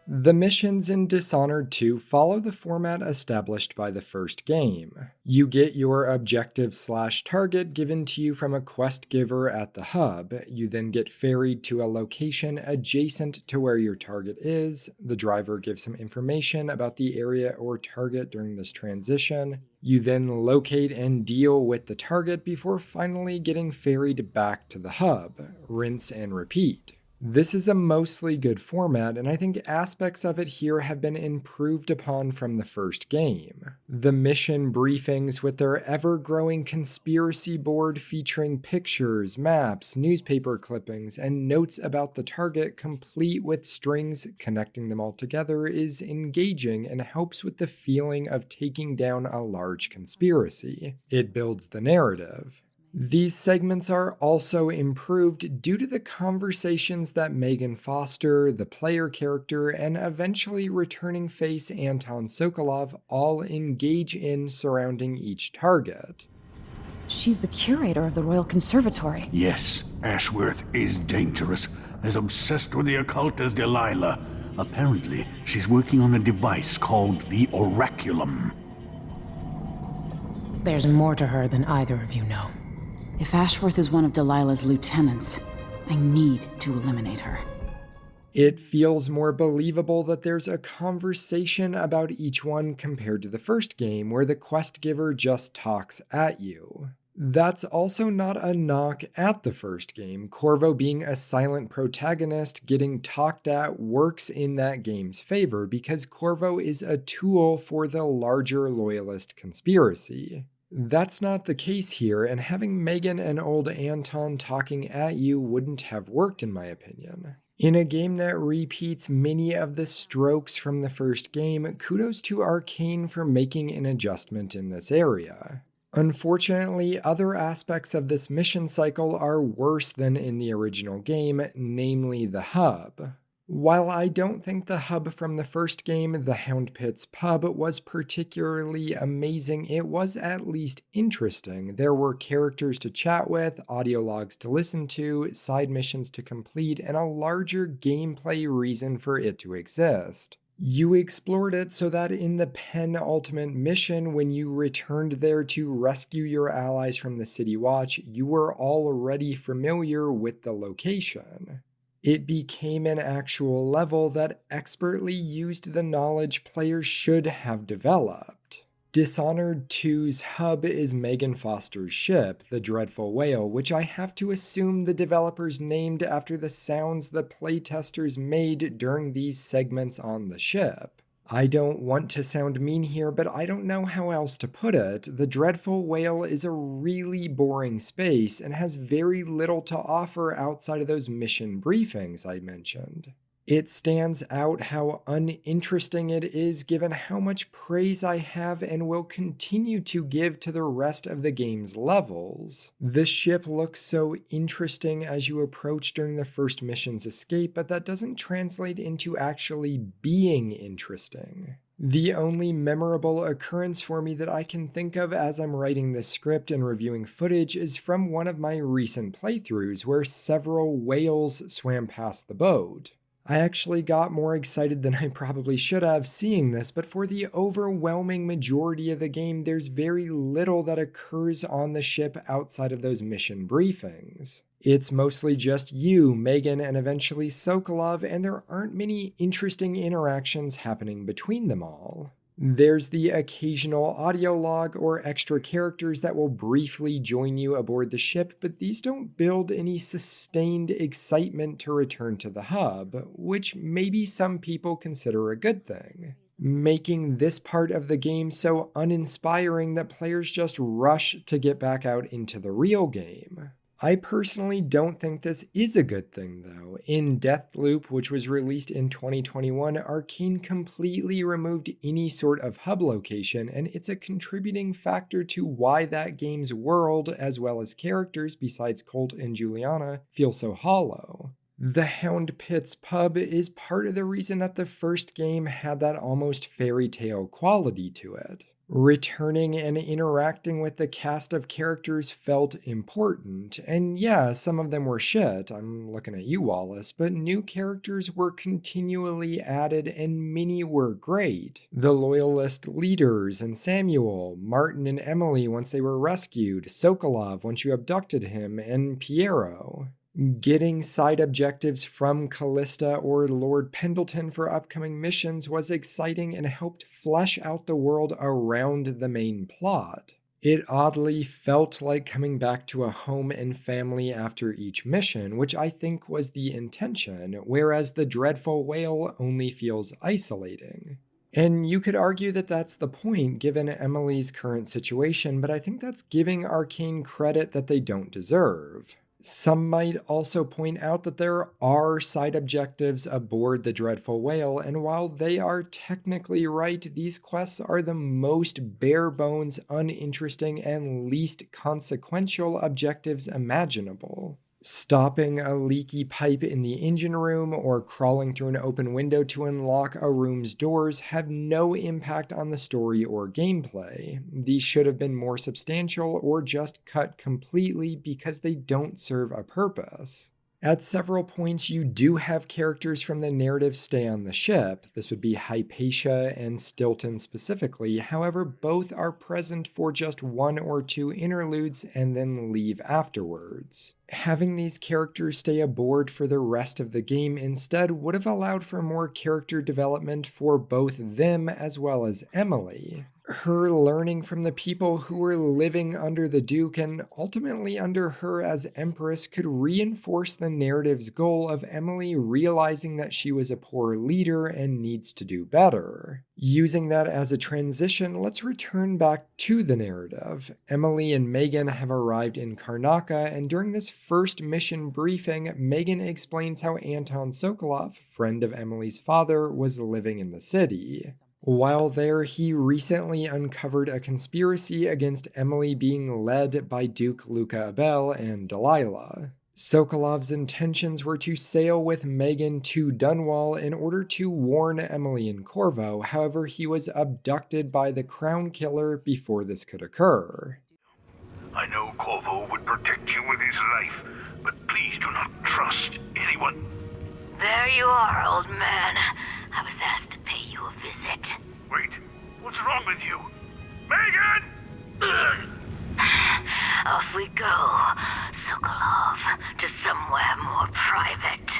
The missions in Dishonored 2 follow the format established by the first game. You get your objective/target given to you from a quest giver at the hub. You then get ferried to a location adjacent to where your target is. The driver gives some information about the area or target during this transition. You then locate and deal with the target before finally getting ferried back to the hub. Rinse and repeat. This is a mostly good format, and I think aspects of it here have been improved upon from the first game. The mission briefings with their ever-growing conspiracy board featuring pictures, maps, newspaper clippings, and notes about the target complete with strings connecting them all together is engaging and helps with the feeling of taking down a large conspiracy. It builds the narrative. These segments are also improved due to the conversations that Megan Foster, the player character, and eventually returning face Anton Sokolov all engage in surrounding each target. She's the curator of the Royal Conservatory. Yes, Ashworth is dangerous, as obsessed with the occult as Delilah. Apparently, she's working on a device called the Oraculum. There's more to her than either of you know. If Ashworth is one of Delilah's lieutenants, I need to eliminate her. It feels more believable that there's a conversation about each one compared to the first game, where the quest giver just talks at you. That's also not a knock at the first game. Corvo being a silent protagonist getting talked at works in that game's favor because Corvo is a tool for the larger loyalist conspiracy. That's not the case here, and having Megan and old Anton talking at you wouldn't have worked in my opinion. In a game that repeats many of the strokes from the first game, kudos to Arcane for making an adjustment in this area. Unfortunately, other aspects of this mission cycle are worse than in the original game, namely the hub. While I don't think the hub from the first game, the Hound Pit's pub, was particularly amazing, it was at least interesting. There were characters to chat with, audio logs to listen to, side missions to complete, and a larger gameplay reason for it to exist. You explored it so that in the penultimate mission, when you returned there to rescue your allies from the City Watch, you were already familiar with the location. It became an actual level that expertly used the knowledge players should have developed. Dishonored 2's hub is Megan Foster's ship, the Dreadful Whale, which I have to assume the developers named after the sounds the playtesters made during these segments on the ship. I don't want to sound mean here, but I don't know how else to put it. The Dreadful Whale is a really boring space and has very little to offer outside of those mission briefings I mentioned. It stands out how uninteresting it is given how much praise I have and will continue to give to the rest of the game's levels. The ship looks so interesting as you approach during the first mission's escape, but that doesn't translate into actually being interesting. The only memorable occurrence for me that I can think of as I'm writing this script and reviewing footage is from one of my recent playthroughs where several whales swam past the boat. I actually got more excited than I probably should have seeing this, but for the overwhelming majority of the game, there's very little that occurs on the ship outside of those mission briefings. It's mostly just you, Megan, and eventually Sokolov, and there aren't many interesting interactions happening between them all. There's the occasional audio log or extra characters that will briefly join you aboard the ship, but these don't build any sustained excitement to return to the hub, which maybe some people consider a good thing, making this part of the game so uninspiring that players just rush to get back out into the real game. I personally don't think this is a good thing, though. In Deathloop, which was released in 2021, Arcane completely removed any sort of hub location, and it's a contributing factor to why that game's world, as well as characters besides Colt and Juliana, feel so hollow. The Hound Pit's pub is part of the reason that the first game had that almost fairy tale quality to it. Returning and interacting with the cast of characters felt important, and yeah, some of them were shit, I'm looking at you, Wallace, but new characters were continually added and many were great. The Loyalist leaders and Samuel, Martin and Emily once they were rescued, Sokolov once you abducted him, and Piero. Getting side objectives from Callista or Lord Pendleton for upcoming missions was exciting and helped flesh out the world around the main plot. It oddly felt like coming back to a home and family after each mission, which I think was the intention, whereas the Dreadful Whale only feels isolating. And you could argue that that's the point given Emily's current situation, but I think that's giving Arcane credit that they don't deserve. Some might also point out that there are side objectives aboard the Dreadful Whale, and while they are technically right, these quests are the most bare-bones, uninteresting, and least consequential objectives imaginable. Stopping a leaky pipe in the engine room or crawling through an open window to unlock a room's doors have no impact on the story or gameplay. These should have been more substantial or just cut completely because they don't serve a purpose. At several points, you do have characters from the narrative stay on the ship. This would be Hypatia and Stilton specifically. However, both are present for just one or two interludes and then leave afterwards. Having these characters stay aboard for the rest of the game instead would have allowed for more character development for both them as well as Emily. Her learning from the people who were living under the Duke and ultimately under her as Empress could reinforce the narrative's goal of Emily realizing that she was a poor leader and needs to do better. Using that as a transition, let's return back to the narrative. Emily and Megan have arrived in Karnaca, and during this first mission briefing, Megan explains how Anton Sokolov, friend of Emily's father, was living in the city. While there, he recently uncovered a conspiracy against Emily being led by Duke Luca Abel and Delilah. Sokolov's intentions were to sail with Megan to Dunwall in order to warn Emily and Corvo, however he was abducted by the Crown Killer before this could occur. I know Corvo would protect you with his life, but please do not trust anyone. There you are, old man. I was asked to pay you a visit. Wait, what's wrong with you? Megan! Off we go, Sokolov, to somewhere more private.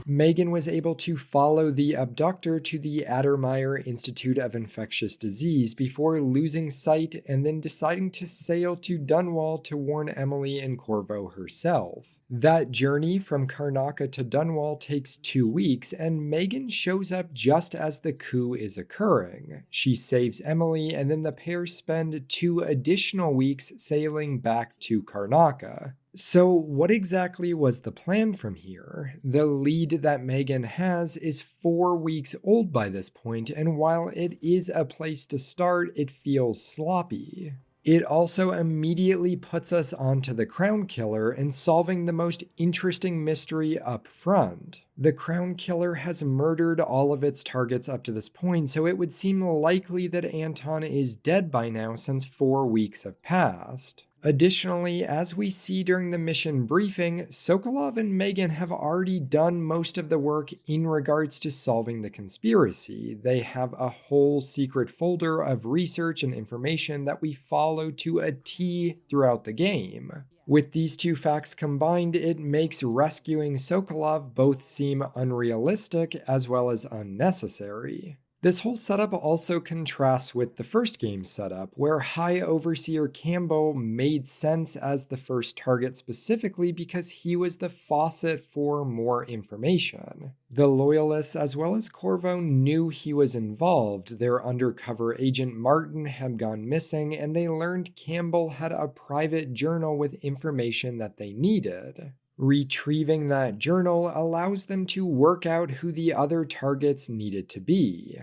Megan was able to follow the abductor to the Addermeyer Institute of Infectious Disease before losing sight and then deciding to sail to Dunwall to warn Emily and Corvo herself. That journey from Karnaca to Dunwall takes 2 weeks, and Megan shows up just as the coup is occurring. She saves Emily, and then the pair spend 2 additional weeks sailing back to Karnaca. So what exactly was the plan from here? The lead that Megan has is 4 weeks old by this point, and while it is a place to start, it feels sloppy. It also immediately puts us onto the Crown Killer and solving the most interesting mystery up front. The Crown Killer has murdered all of its targets up to this point, so it would seem likely that Anton is dead by now since 4 weeks have passed. Additionally, as we see during the mission briefing, Sokolov and Megan have already done most of the work in regards to solving the conspiracy. They have a whole secret folder of research and information that we follow to a T throughout the game. With these two facts combined, it makes rescuing Sokolov both seem unrealistic as well as unnecessary. This whole setup also contrasts with the first game's setup, where High Overseer Campbell made sense as the first target specifically because he was the faucet for more information. The Loyalists as well as Corvo knew he was involved. Their undercover agent Martin had gone missing, and they learned Campbell had a private journal with information that they needed. Retrieving that journal allows them to work out who the other targets needed to be.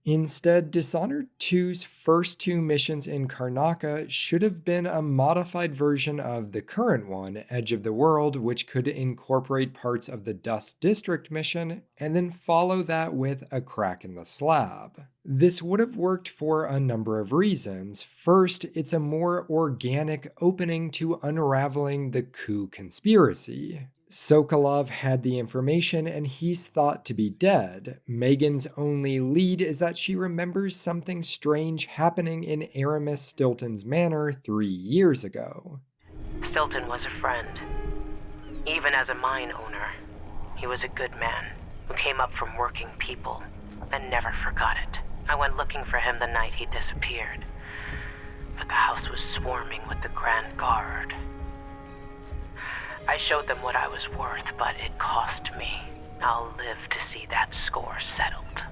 Instead, Dishonored 2's first two missions in Karnaca should have been a modified version of the current one, Edge of the World, which could incorporate parts of the Dust District mission, and then follow that with A Crack in the Slab. This would have worked for a number of reasons. First, it's a more organic opening to unraveling the coup conspiracy. Sokolov had the information and he's thought to be dead. Megan's only lead is that she remembers something strange happening in Aramis Stilton's manor 3 years ago. Stilton was a friend. Even as a mine owner, he was a good man who came up from working people and never forgot it. I went looking for him the night he disappeared, but the house was swarming with the Grand Guard. I showed them what I was worth, but it cost me. I'll live to see that score settled.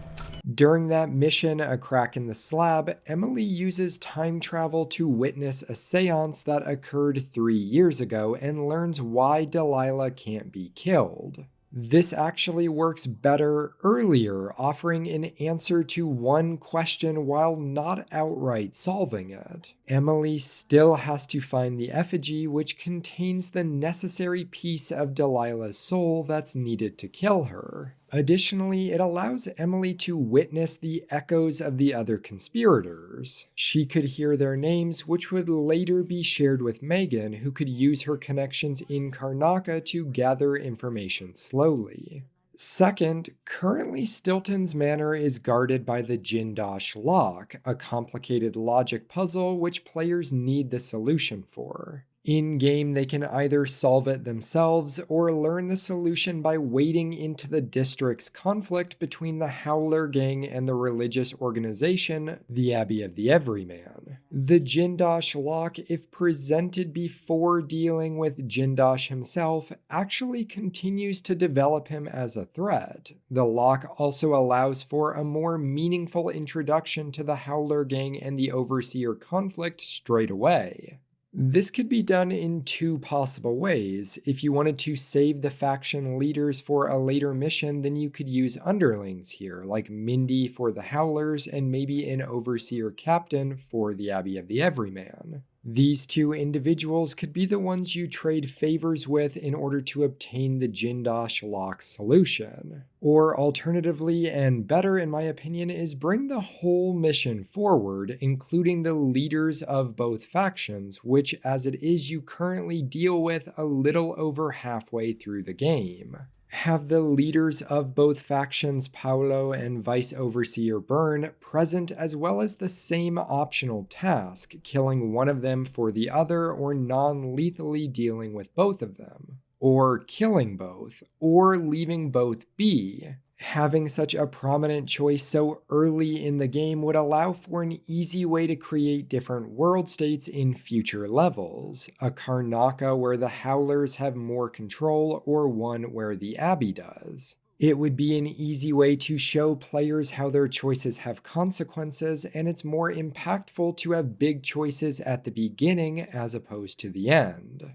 During that mission, A Crack in the Slab, Emily uses time travel to witness a seance that occurred 3 years ago and learns why Delilah can't be killed. This actually works better earlier, offering an answer to one question while not outright solving it. Emily still has to find the effigy, which contains the necessary piece of Delilah's soul that's needed to kill her. Additionally, it allows Emily to witness the echoes of the other conspirators. She could hear their names, which would later be shared with Megan, who could use her connections in Karnaca to gather information slowly. Second, currently Stilton's manor is guarded by the Jindosh lock, a complicated logic puzzle which players need the solution for. In-game, they can either solve it themselves or learn the solution by wading into the district's conflict between the Howler Gang and the religious organization, the Abbey of the Everyman. The Jindosh lock, if presented before dealing with Jindosh himself, actually continues to develop him as a threat. The lock also allows for a more meaningful introduction to the Howler Gang and the Overseer conflict straight away. This could be done in two possible ways. If you wanted to save the faction leaders for a later mission, then you could use underlings here, like Mindy for the Howlers and maybe an Overseer Captain for the Abbey of the Everyman. These two individuals could be the ones you trade favors with in order to obtain the Jindosh lock solution. Or alternatively, and better in my opinion, is bring the whole mission forward, including the leaders of both factions, which as it is you currently deal with a little over halfway through the game. Have the leaders of both factions, Paolo and Vice Overseer Byrne, present as well as the same optional task, killing one of them for the other or non-lethally dealing with both of them. Or killing both, or leaving both be. Having such a prominent choice so early in the game would allow for an easy way to create different world states in future levels. A Karnaca where the Howlers have more control, or one where the Abbey does. It would be an easy way to show players how their choices have consequences, and it's more impactful to have big choices at the beginning as opposed to the end.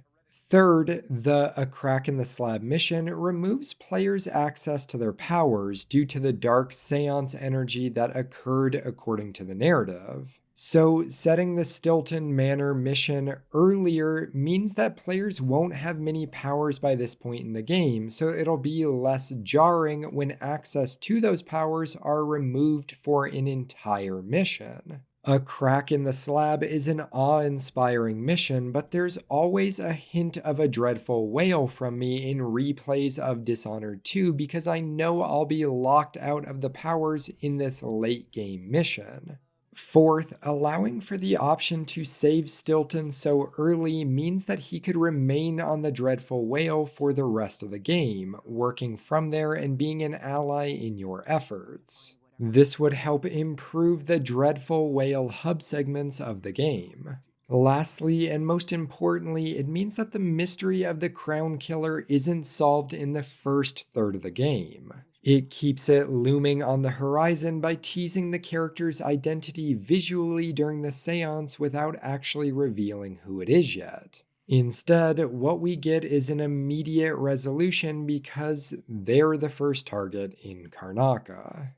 Third, the A Crack in the Slab mission removes players' access to their powers due to the dark seance energy that occurred according to the narrative. So, setting the Stilton Manor mission earlier means that players won't have many powers by this point in the game, so it'll be less jarring when access to those powers are removed for an entire mission. A Crack in the Slab is an awe-inspiring mission, but there's always a hint of a dreadful wail from me in replays of Dishonored 2 because I know I'll be locked out of the powers in this late game mission. Fourth, allowing for the option to save Stilton so early means that he could remain on the dreadful whale for the rest of the game, working from there and being an ally in your efforts. This would help improve the dreadful whale hub segments of the game. Lastly, and most importantly, it means that the mystery of the Crown Killer isn't solved in the first third of the game. It keeps it looming on the horizon by teasing the character's identity visually during the seance without actually revealing who it is yet. Instead, what we get is an immediate resolution because they're the first target in Karnaca.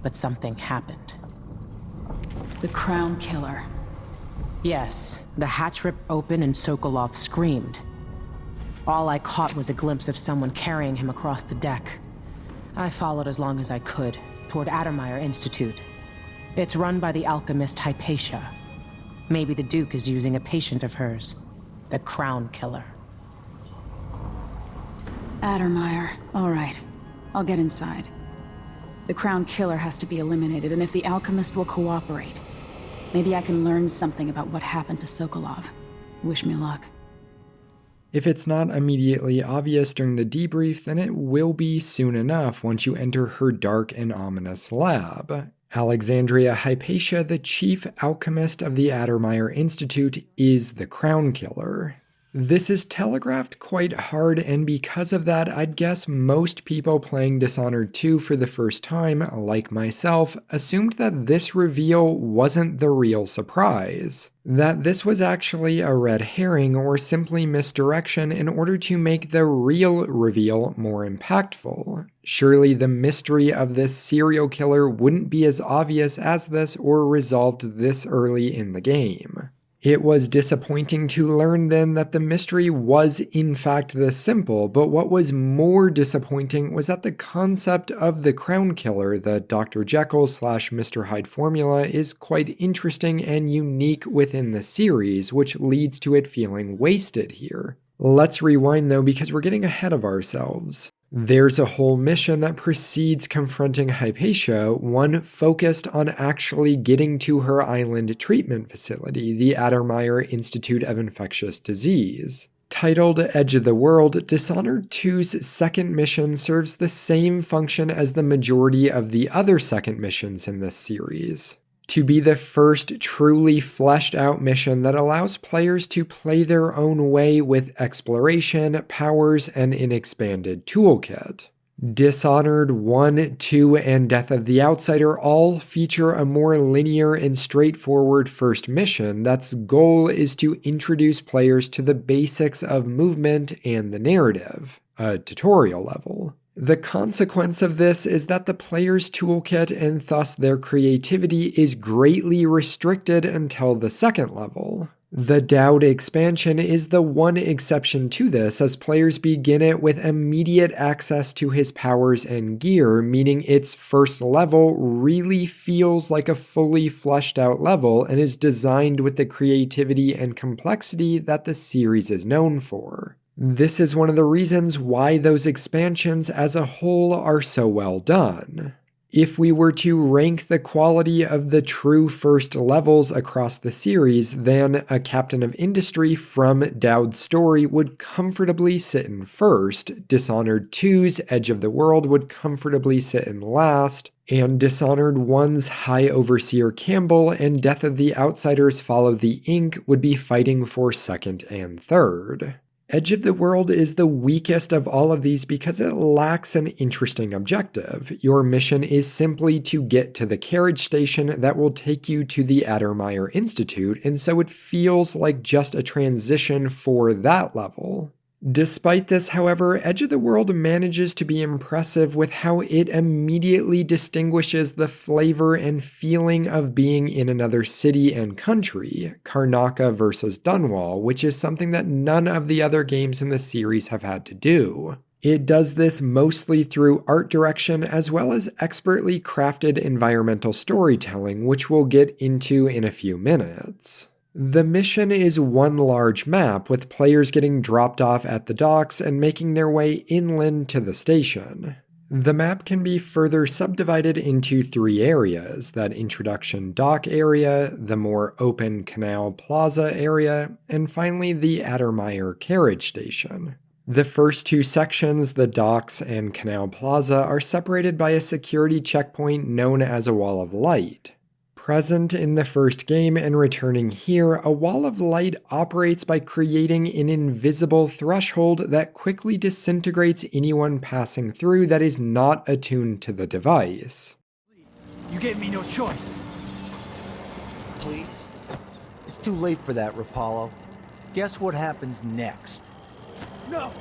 But something happened. The Crown Killer. Yes, the hatch ripped open and Sokolov screamed. All I caught was a glimpse of someone carrying him across the deck. I followed as long as I could, toward Addermeyer Institute. It's run by the alchemist Hypatia. Maybe the Duke is using a patient of hers, the Crown Killer. Addermeyer. All right. I'll get inside. The Crown Killer has to be eliminated, and if the alchemist will cooperate, maybe I can learn something about what happened to Sokolov. Wish me luck. If it's not immediately obvious during the debrief, then it will be soon enough once you enter her dark and ominous lab. Alexandria Hypatia, the chief alchemist of the Addermeyer Institute, is the Crown Killer. This is telegraphed quite hard, and because of that, I'd guess most people playing Dishonored 2 for the first time, like myself, assumed that this reveal wasn't the real surprise. That this was actually a red herring or simply misdirection in order to make the real reveal more impactful. Surely the mystery of this serial killer wouldn't be as obvious as this or resolved this early in the game. It was disappointing to learn then that the mystery was in fact this simple, but what was more disappointing was that the concept of the Crown Killer, the Dr. Jekyll / Mr. Hyde formula, is quite interesting and unique within the series, which leads to it feeling wasted here. Let's rewind though, because we're getting ahead of ourselves. There's a whole mission that precedes confronting Hypatia, one focused on actually getting to her island treatment facility, the Addermeyer Institute of Infectious Disease. Titled Edge of the World, Dishonored 2's second mission serves the same function as the majority of the other second missions in this series. To be the first truly fleshed out mission that allows players to play their own way with exploration, powers, and an expanded toolkit. Dishonored 1, 2, and Death of the Outsider all feature a more linear and straightforward first mission that's goal is to introduce players to the basics of movement and the narrative, a tutorial level. The consequence of this is that the player's toolkit and thus their creativity is greatly restricted until the second level. The Dowd expansion is the one exception to this, as players begin it with immediate access to his powers and gear, meaning its first level really feels like a fully fleshed out level and is designed with the creativity and complexity that the series is known for. This is one of the reasons why those expansions as a whole are so well done. If we were to rank the quality of the true first levels across the series, then A Captain of Industry from Dowd's story would comfortably sit in first, Dishonored 2's Edge of the World would comfortably sit in last, and Dishonored 1's High Overseer Campbell and Death of the Outsiders Follow the Ink would be fighting for second and third. Edge of the World is the weakest of all of these because it lacks an interesting objective. Your mission is simply to get to the carriage station that will take you to the Addermeyer Institute, and so it feels like just a transition for that level. Despite this, however, Edge of the World manages to be impressive with how it immediately distinguishes the flavor and feeling of being in another city and country, Karnaca versus Dunwall, which is something that none of the other games in the series have had to do. It does this mostly through art direction as well as expertly crafted environmental storytelling, which we'll get into in a few minutes. The mission is one large map, with players getting dropped off at the docks and making their way inland to the station. The map can be further subdivided into 3 areas: that introduction dock area, the more open canal plaza area, and finally the Addermeyer carriage station. The first 2 sections, the docks and canal plaza, are separated by a security checkpoint known as a wall of light. Present in the first game and returning here, a wall of light operates by creating an invisible threshold that quickly disintegrates anyone passing through that is not attuned to the device. You gave me no choice. Please? It's too late for that, Rapallo. Guess what happens next? No!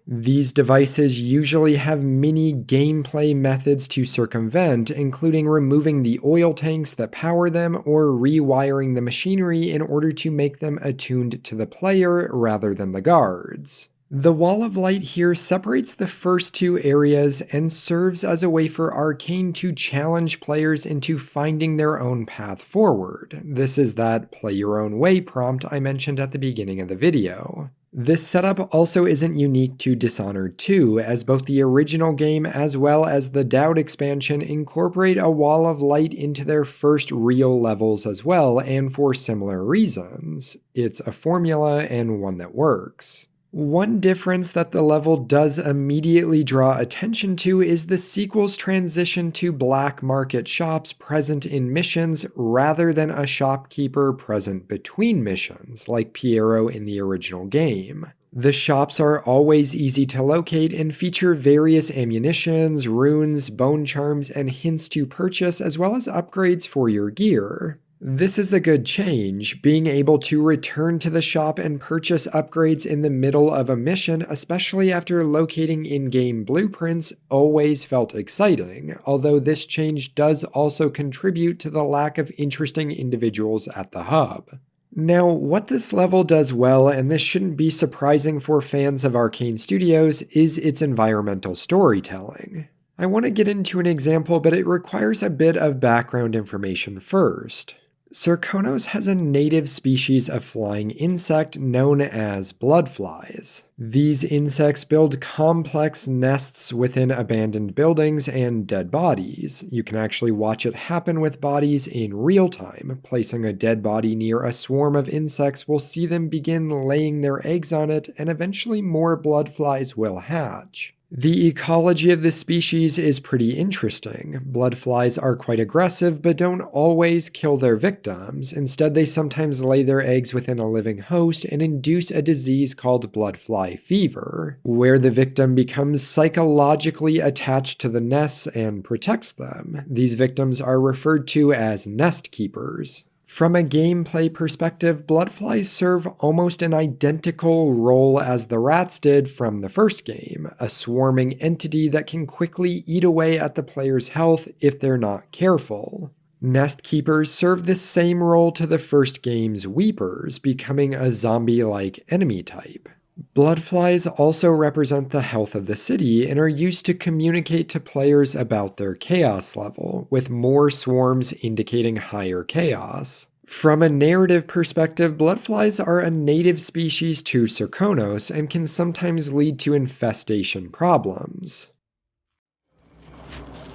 These devices usually have many gameplay methods to circumvent, including removing the oil tanks that power them or rewiring the machinery in order to make them attuned to the player rather than the guards. The wall of light here separates the first 2 areas and serves as a way for Arcane to challenge players into finding their own path forward. This is that play your own way prompt I mentioned at the beginning of the video. This setup also isn't unique to Dishonored 2, as both the original game as well as the Dowd expansion incorporate a wall of light into their first real levels as well, and for similar reasons. It's a formula and one that works. One difference that the level does immediately draw attention to is the sequel's transition to black market shops present in missions rather than a shopkeeper present between missions, like Piero in the original game. The shops are always easy to locate and feature various ammunitions, runes, bone charms, and hints to purchase, as well as upgrades for your gear. This is a good change. Being able to return to the shop and purchase upgrades in the middle of a mission, especially after locating in-game blueprints, always felt exciting, although this change does also contribute to the lack of interesting individuals at the hub. Now, what this level does well, and this shouldn't be surprising for fans of Arcane Studios, is its environmental storytelling. I want to get into an example, but it requires a bit of background information first. Serkonos has a native species of flying insect known as bloodflies. These insects build complex nests within abandoned buildings and dead bodies. You can actually watch it happen with bodies in real time. Placing a dead body near a swarm of insects will see them begin laying their eggs on it, and eventually more bloodflies will hatch. The ecology of this species is pretty interesting. Bloodflies are quite aggressive, but don't always kill their victims. Instead, they sometimes lay their eggs within a living host and induce a disease called bloodfly fever, where the victim becomes psychologically attached to the nests and protects them. These victims are referred to as nest keepers. From a gameplay perspective, bloodflies serve almost an identical role as the rats did from the first game, a swarming entity that can quickly eat away at the player's health if they're not careful. Nest keepers serve the same role to the first game's weepers, becoming a zombie-like enemy type. Bloodflies also represent the health of the city and are used to communicate to players about their chaos level, with more swarms indicating higher chaos. From a narrative perspective, bloodflies are a native species to Serkonos and can sometimes lead to infestation problems.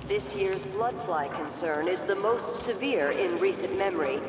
This year's bloodfly concern is the most severe in recent memory.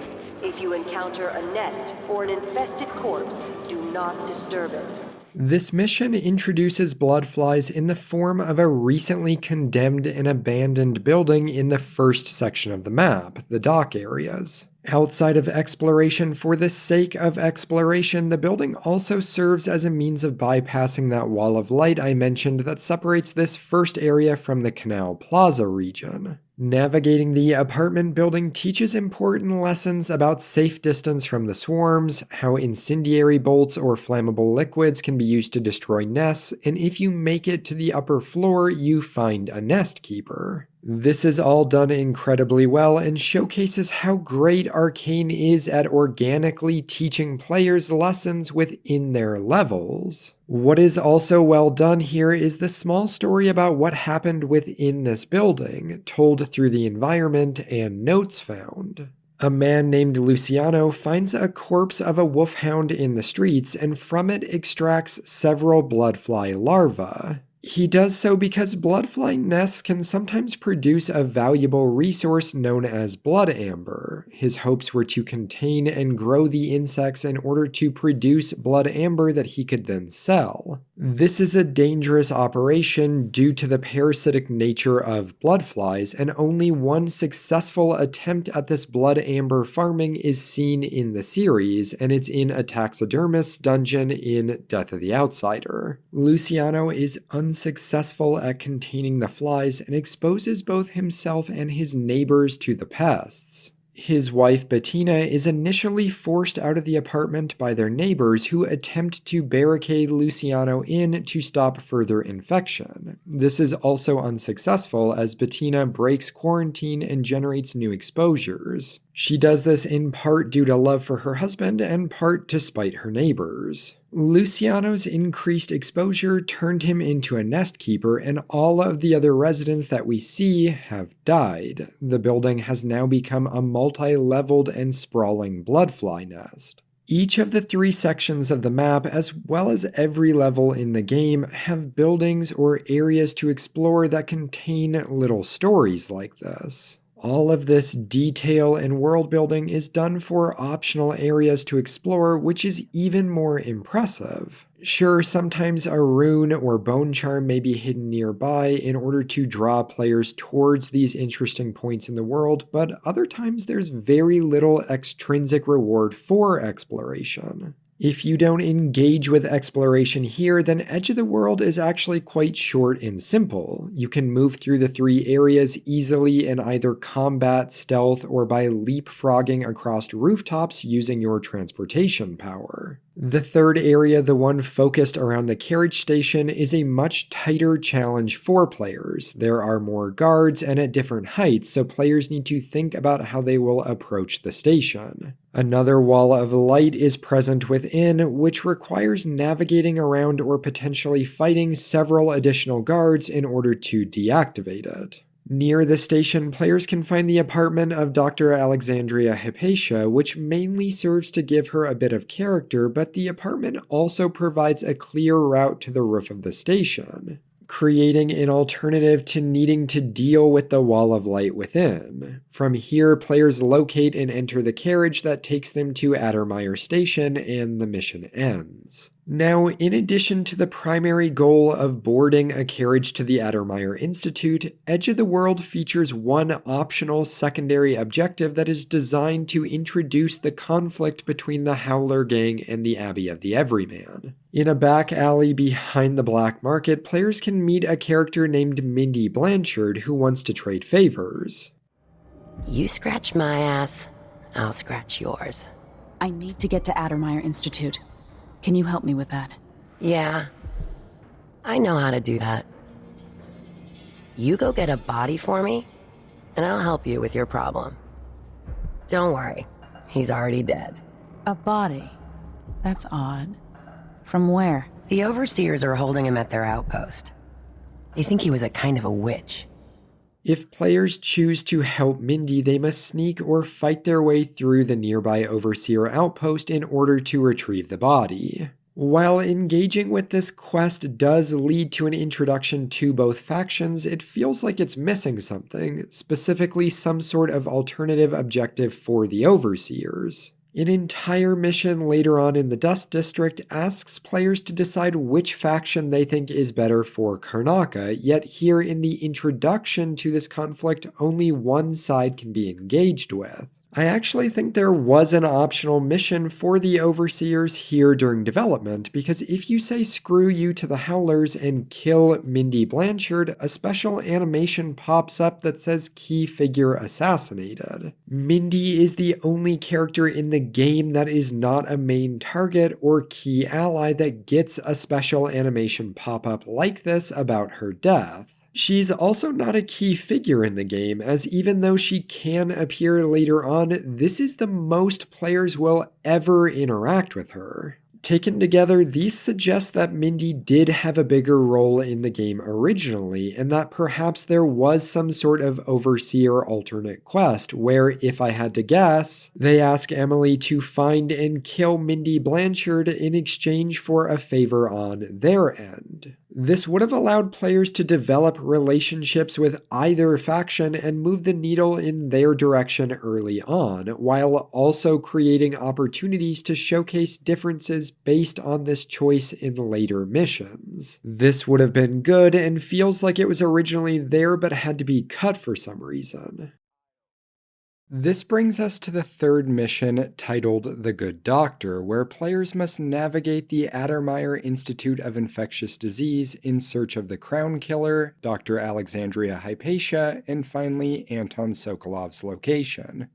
If you encounter a nest or an infested corpse, do not disturb it. This mission introduces bloodflies in the form of a recently condemned and abandoned building in the first section of the map, the dock areas. Outside of exploration for the sake of exploration, the building also serves as a means of bypassing that wall of light I mentioned that separates this first area from the Canal Plaza region. Navigating the apartment building teaches important lessons about safe distance from the swarms, how incendiary bolts or flammable liquids can be used to destroy nests, and if you make it to the upper floor, you find a nest keeper. This is all done incredibly well and showcases how great Arcane is at organically teaching players lessons within their levels. What is also well done here is the small story about what happened within this building, told through the environment and notes found. A man named Luciano finds a corpse of a wolfhound in the streets and from it extracts several bloodfly larvae. He does so because bloodfly nests can sometimes produce a valuable resource known as blood amber. His hopes were to contain and grow the insects in order to produce blood amber that he could then sell. This is a dangerous operation due to the parasitic nature of bloodflies, and only one successful attempt at this blood amber farming is seen in the series, and it's in a taxidermist's dungeon in Death of the Outsider. Luciano is unsuccessful at containing the flies and exposes both himself and his neighbors to the pests. His wife Bettina is initially forced out of the apartment by their neighbors who attempt to barricade Luciano in to stop further infection. This is also unsuccessful as Bettina breaks quarantine and generates new exposures. She does this in part due to love for her husband and part to spite her neighbors. Luciano's increased exposure turned him into a nest keeper, and all of the other residents that we see have died. The building has now become a multi-leveled and sprawling bloodfly nest. Each of the 3 sections of the map, as well as every level in the game, have buildings or areas to explore that contain little stories like this. All of this detail and world building is done for optional areas to explore, which is even more impressive. Sure, sometimes a rune or bone charm may be hidden nearby in order to draw players towards these interesting points in the world, but other times there's very little extrinsic reward for exploration. If you don't engage with exploration here, then Edge of the World is actually quite short and simple. You can move through the 3 areas easily in either combat, stealth, or by leapfrogging across rooftops using your transportation power. The 3rd area, the one focused around the carriage station, is a much tighter challenge for players. There are more guards and at different heights, so players need to think about how they will approach the station. Another wall of light is present within, which requires navigating around or potentially fighting several additional guards in order to deactivate it. Near the station, players can find the apartment of Dr. Alexandria Hypatia, which mainly serves to give her a bit of character, but the apartment also provides a clear route to the roof of the station, creating an alternative to needing to deal with the wall of light within. From here, players locate and enter the carriage that takes them to Addermeyer Station, and the mission ends. Now, in addition to the primary goal of boarding a carriage to the Addermeyer Institute, Edge of the World features one optional secondary objective that is designed to introduce the conflict between the Howler Gang and the Abbey of the Everyman. In a back alley behind the Black Market, players can meet a character named Mindy Blanchard who wants to trade favors. You scratch my ass, I'll scratch yours. I need to get to Addermeyer Institute. Can you help me with that? Yeah, I know how to do that. You go get a body for me, and I'll help you with your problem. Don't worry, he's already dead. A body? That's odd. From where? The Overseers are holding him at their outpost. They think he was a kind of a witch. If players choose to help Mindy, they must sneak or fight their way through the nearby Overseer outpost in order to retrieve the body. While engaging with this quest does lead to an introduction to both factions, it feels like it's missing something, specifically some sort of alternative objective for the Overseers. An entire mission later on in the Dust District asks players to decide which faction they think is better for Karnaca, yet here in the introduction to this conflict, only one side can be engaged with. I actually think there was an optional mission for the Overseers here during development, because if you say screw you to the Howlers and kill Mindy Blanchard, a special animation pops up that says key figure assassinated. Mindy is the only character in the game that is not a main target or key ally that gets a special animation pop-up like this about her death. She's also not a key figure in the game, as even though she can appear later on, this is the most players will ever interact with her. Taken together, these suggest that Mindy did have a bigger role in the game originally, and that perhaps there was some sort of overseer alternate quest where, if I had to guess, they ask Emily to find and kill Mindy Blanchard in exchange for a favor on their end. This would have allowed players to develop relationships with either faction and move the needle in their direction early on, while also creating opportunities to showcase differences based on this choice in later missions. This would have been good and feels like it was originally there but had to be cut for some reason. This brings us to the third mission, titled The Good Doctor, where players must navigate the Addermeyer Institute of Infectious Disease in search of the Crown Killer, Dr. Alexandria Hypatia, and finally Anton Sokolov's location.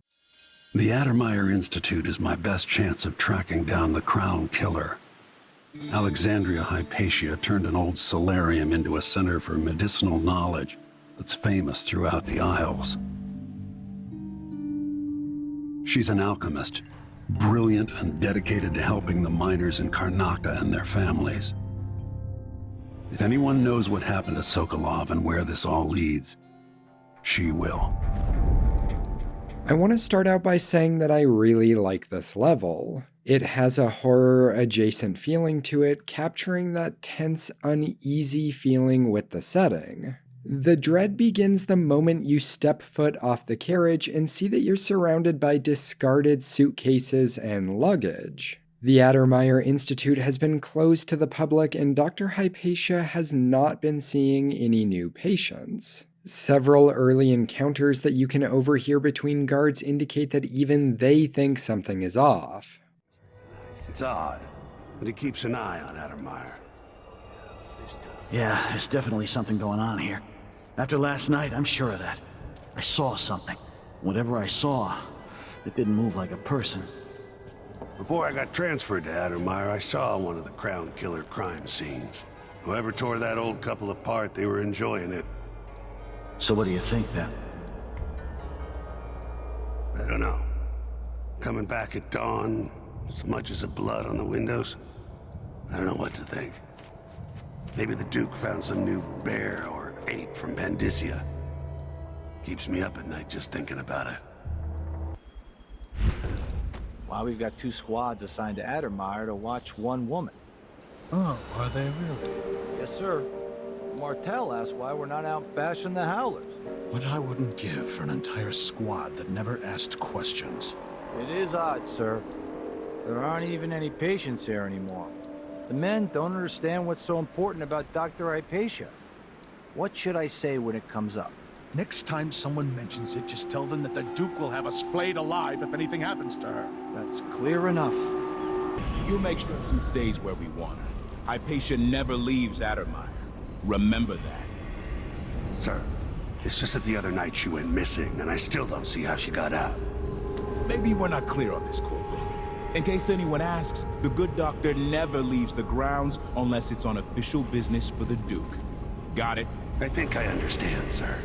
The Addermeyer Institute is my best chance of tracking down the Crown Killer. Alexandria Hypatia turned an old solarium into a center for medicinal knowledge that's famous throughout the Isles. She's an alchemist, brilliant and dedicated to helping the miners in Karnaka and their families. If anyone knows what happened to Sokolov and where this all leads, she will. I want to start out by saying that I really like this level. It has a horror-adjacent feeling to it, capturing that tense, uneasy feeling with the setting. The dread begins the moment you step foot off the carriage and see that you're surrounded by discarded suitcases and luggage. The Addermeyer Institute has been closed to the public, and Dr. Hypatia has not been seeing any new patients. Several early encounters that you can overhear between guards indicate that even they think something is off. It's odd, but he keeps an eye on Addermeyer. Yeah, there's definitely something going on here. After last night, I'm sure of that. I saw something. Whatever I saw, it didn't move like a person. Before I got transferred to Addermeyer, I saw one of the Crown Killer crime scenes. Whoever tore that old couple apart, they were enjoying it. So what do you think, then? I don't know. Coming back at dawn, smudges of blood on the windows. I don't know what to think. Maybe the Duke found some new bear or ape from Pandysia. Keeps me up at night just thinking about it. Wow, we've got 2 squads assigned to Addermeyer to watch one woman. Oh, are they really? Yes, sir. Martel asked why we're not out bashing the Howlers. What I wouldn't give for an entire squad that never asked questions. It is odd, sir. There aren't even any patients here anymore. The men don't understand what's so important about Dr. Hypatia. What should I say when it comes up? Next time someone mentions it, just tell them that the Duke will have us flayed alive if anything happens to her. That's clear enough. You make sure she stays where we want her. Hypatia never leaves Addermeyer. Remember that. Sir, it's just that the other night she went missing, and I still don't see how she got out. Maybe we're not clear on this, Corporal. In case anyone asks, the good doctor never leaves the grounds unless it's on official business for the Duke. Got it? I think I understand, sir.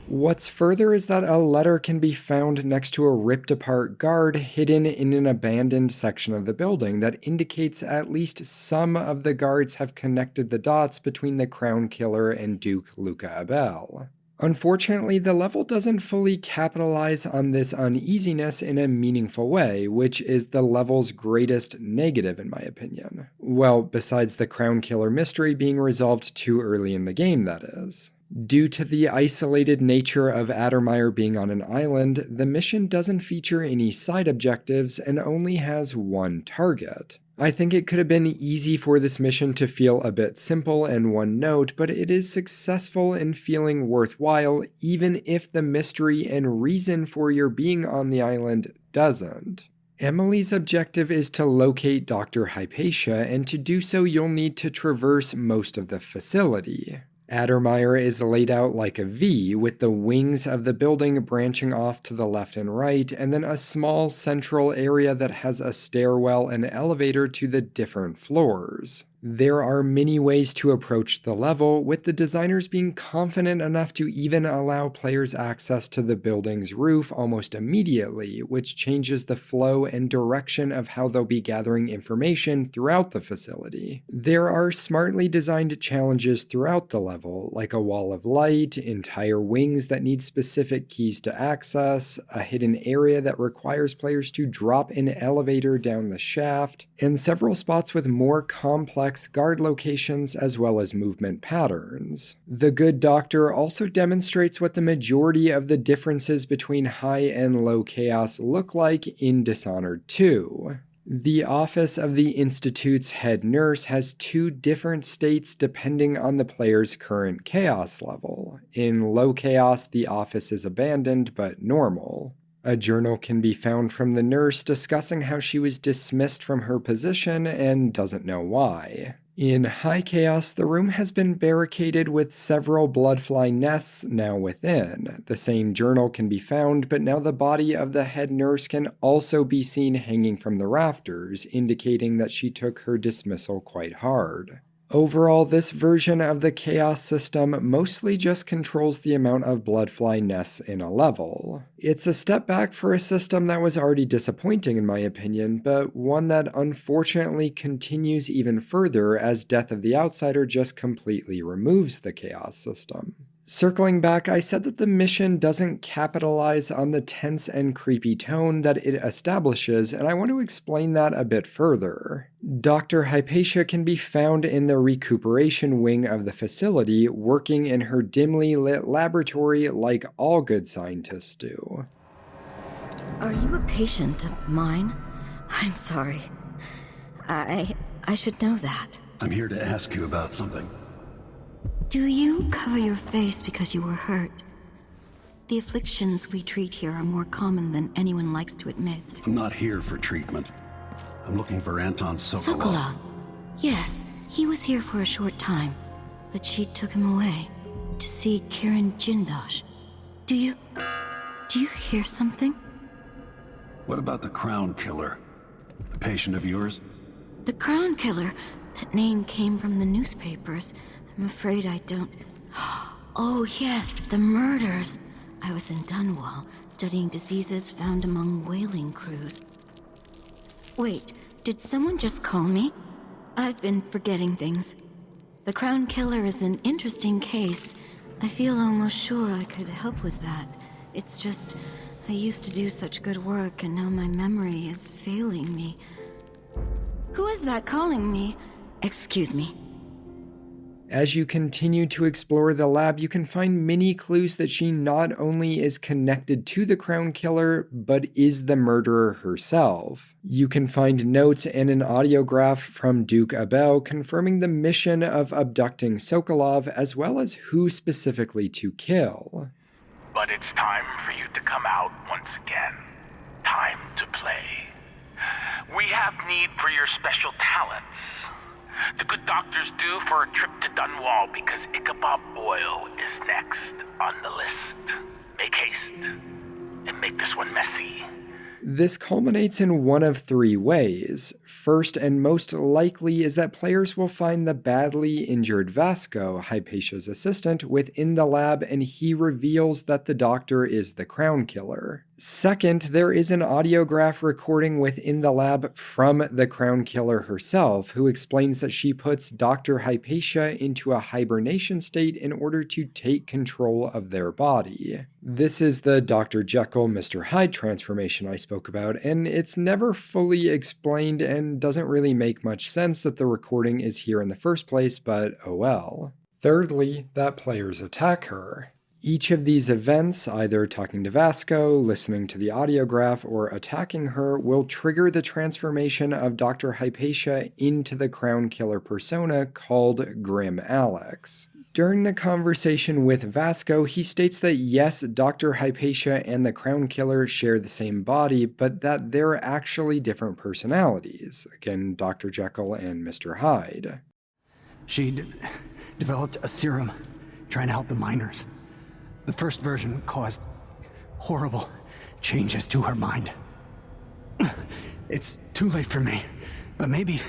What's further is that a letter can be found next to a ripped-apart guard hidden in an abandoned section of the building that indicates at least some of the guards have connected the dots between the Crown Killer and Duke Luca Abel. Unfortunately, the level doesn't fully capitalize on this uneasiness in a meaningful way, which is the level's greatest negative in my opinion. Well, besides the Crown Killer mystery being resolved too early in the game, that is. Due to the isolated nature of Addermeyer being on an island, the mission doesn't feature any side objectives and only has one target. I think it could have been easy for this mission to feel a bit simple and one note, but it is successful in feeling worthwhile even if the mystery and reason for your being on the island doesn't. Emily's objective is to locate Dr. Hypatia, and to do so you'll need to traverse most of the facility. Addermeyer is laid out like a V, with the wings of the building branching off to the left and right, and then a small central area that has a stairwell and elevator to the different floors. There are many ways to approach the level, with the designers being confident enough to even allow players access to the building's roof almost immediately, which changes the flow and direction of how they'll be gathering information throughout the facility. There are smartly designed challenges throughout the level, like a wall of light, entire wings that need specific keys to access, a hidden area that requires players to drop an elevator down the shaft, and several spots with more complex guard locations as well as movement patterns. The Good Doctor also demonstrates what the majority of the differences between high and low chaos look like in Dishonored 2. The office of the Institute's head nurse has two different states depending on the player's current chaos level. In low chaos, the office is abandoned but normal. A journal can be found from the nurse discussing how she was dismissed from her position and doesn't know why. In high chaos, the room has been barricaded with several bloodfly nests now within. The same journal can be found, but now the body of the head nurse can also be seen hanging from the rafters, indicating that she took her dismissal quite hard. Overall, this version of the chaos system mostly just controls the amount of bloodfly nests in a level. It's a step back for a system that was already disappointing in my opinion, but one that unfortunately continues even further as Death of the Outsider just completely removes the chaos system. Circling back, I said that the mission doesn't capitalize on the tense and creepy tone that it establishes, and I want to explain that a bit further. Dr. Hypatia can be found in the recuperation wing of the facility, working in her dimly lit laboratory like all good scientists do. Are you a patient of mine? I'm sorry. I should know that. I'm here to ask you about something. Do you cover your face because you were hurt? The afflictions we treat here are more common than anyone likes to admit. I'm not here for treatment. I'm looking for Anton Sokolov. Sokolov? Yes, he was here for a short time, but she took him away to see Kirin Jindosh. Do you hear something? What about the Crown Killer? A patient of yours? The Crown Killer? That name came from the newspapers. I'm afraid I don't... Oh yes, the murders. I was in Dunwall, studying diseases found among whaling crews. Wait, did someone just call me? I've been forgetting things. The Crown Killer is an interesting case. I feel almost sure I could help with that. It's just, I used to do such good work and now my memory is failing me. Who is that calling me? Excuse me. As you continue to explore the lab, you can find many clues that she not only is connected to the Crown Killer, but is the murderer herself. You can find notes and an audiograph from Duke Abel confirming the mission of abducting Sokolov, as well as who specifically to kill. But it's time for you to come out once again. Time to play. We have need for your special talents. The Good Doctor's due for a trip to Dunwall because Ichabod Boyle is next on the list. Make haste, and make this one messy. This culminates in one of three ways. First and most likely is that players will find the badly injured Vasco, Hypatia's assistant, within the lab, and he reveals that the Doctor is the Crown Killer. Second, there is an audiograph recording within the lab from the Crown Killer herself, who explains that she puts Dr. Hypatia into a hibernation state in order to take control of their body. This is the Dr. Jekyll, Mr. Hyde transformation I spoke about, and it's never fully explained and doesn't really make much sense that the recording is here in the first place, but oh well. Thirdly, that players attack her. Each of these events, either talking to Vasco, listening to the audiograph, or attacking her, will trigger the transformation of Dr. Hypatia into the Crown Killer persona called Grim Alex. During the conversation with Vasco, he states that yes, Dr. Hypatia and the Crown Killer share the same body, but that they're actually different personalities. Again, Dr. Jekyll and Mr. Hyde. She developed a serum trying to help the miners. The first version caused horrible changes to her mind. It's too late for me, but maybe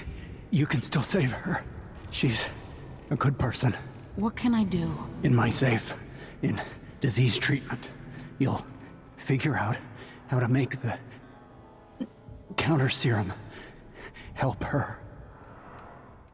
you can still save her. She's a good person. What can I do? In my safe, in disease treatment, you'll figure out how to make the counter serum help her.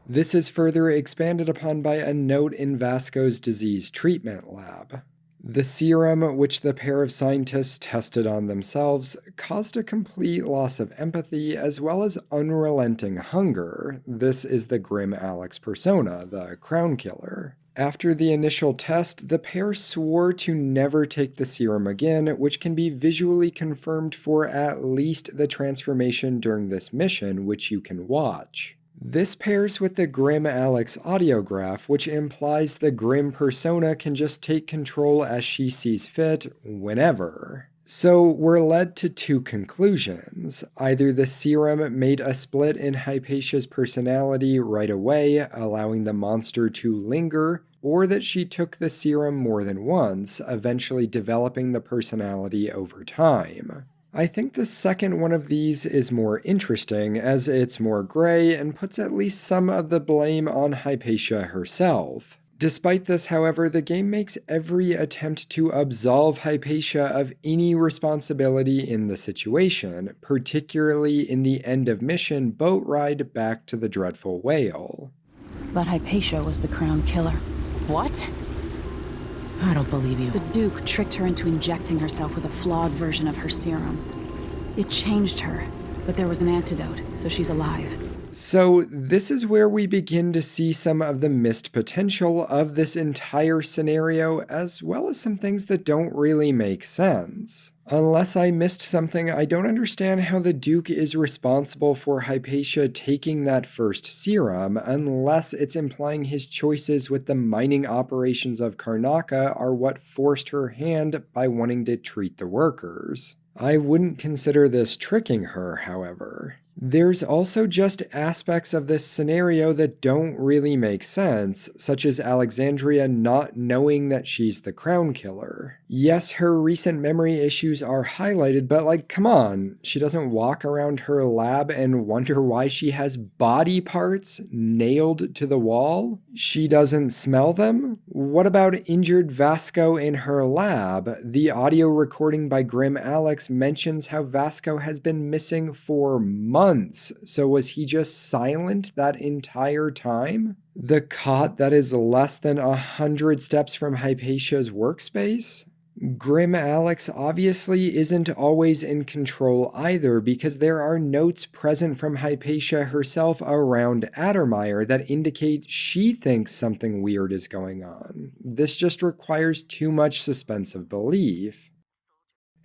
This is further expanded upon by a note in Vasco's disease treatment lab. The serum, which the pair of scientists tested on themselves, caused a complete loss of empathy as well as unrelenting hunger. This is the grim Alex persona, the crown killer. After the initial test, the pair swore to never take the serum again, which can be visually confirmed for at least the transformation during this mission, which you can watch. This pairs with the Grim Alex audiograph, which implies the Grim persona can just take control as she sees fit, whenever. So we're led to two conclusions. Either the serum made a split in Hypatia's personality right away, allowing the monster to linger, or that she took the serum more than once, eventually developing the personality over time. I think the second one of these is more interesting, as it's more gray and puts at least some of the blame on Hypatia herself. Despite this, however, the game makes every attempt to absolve Hypatia of any responsibility in the situation, particularly in the end of mission boat ride back to the Dreadful Whale. But Hypatia was the crown killer. What? I don't believe you. The Duke tricked her into injecting herself with a flawed version of her serum. It changed her, but there was an antidote, so she's alive. So this is where we begin to see some of the missed potential of this entire scenario, as well as some things that don't really make sense. Unless I missed something, I don't understand how the Duke is responsible for Hypatia taking that first serum, unless it's implying his choices with the mining operations of Karnaca are what forced her hand by wanting to treat the workers. I wouldn't consider this tricking her, however. There's also just aspects of this scenario that don't really make sense, such as Alexandria not knowing that she's the crown killer. Yes, her recent memory issues are highlighted, but come on, she doesn't walk around her lab and wonder why she has body parts nailed to the wall? She doesn't smell them? What about injured Vasco in her lab? The audio recording by Grim Alex mentions how Vasco has been missing for months. So was he just silent that entire time? The cot that is less than 100 steps from Hypatia's workspace? Grim Alex obviously isn't always in control either, because there are notes present from Hypatia herself around Addermire that indicate she thinks something weird is going on. This just requires too much suspense of belief.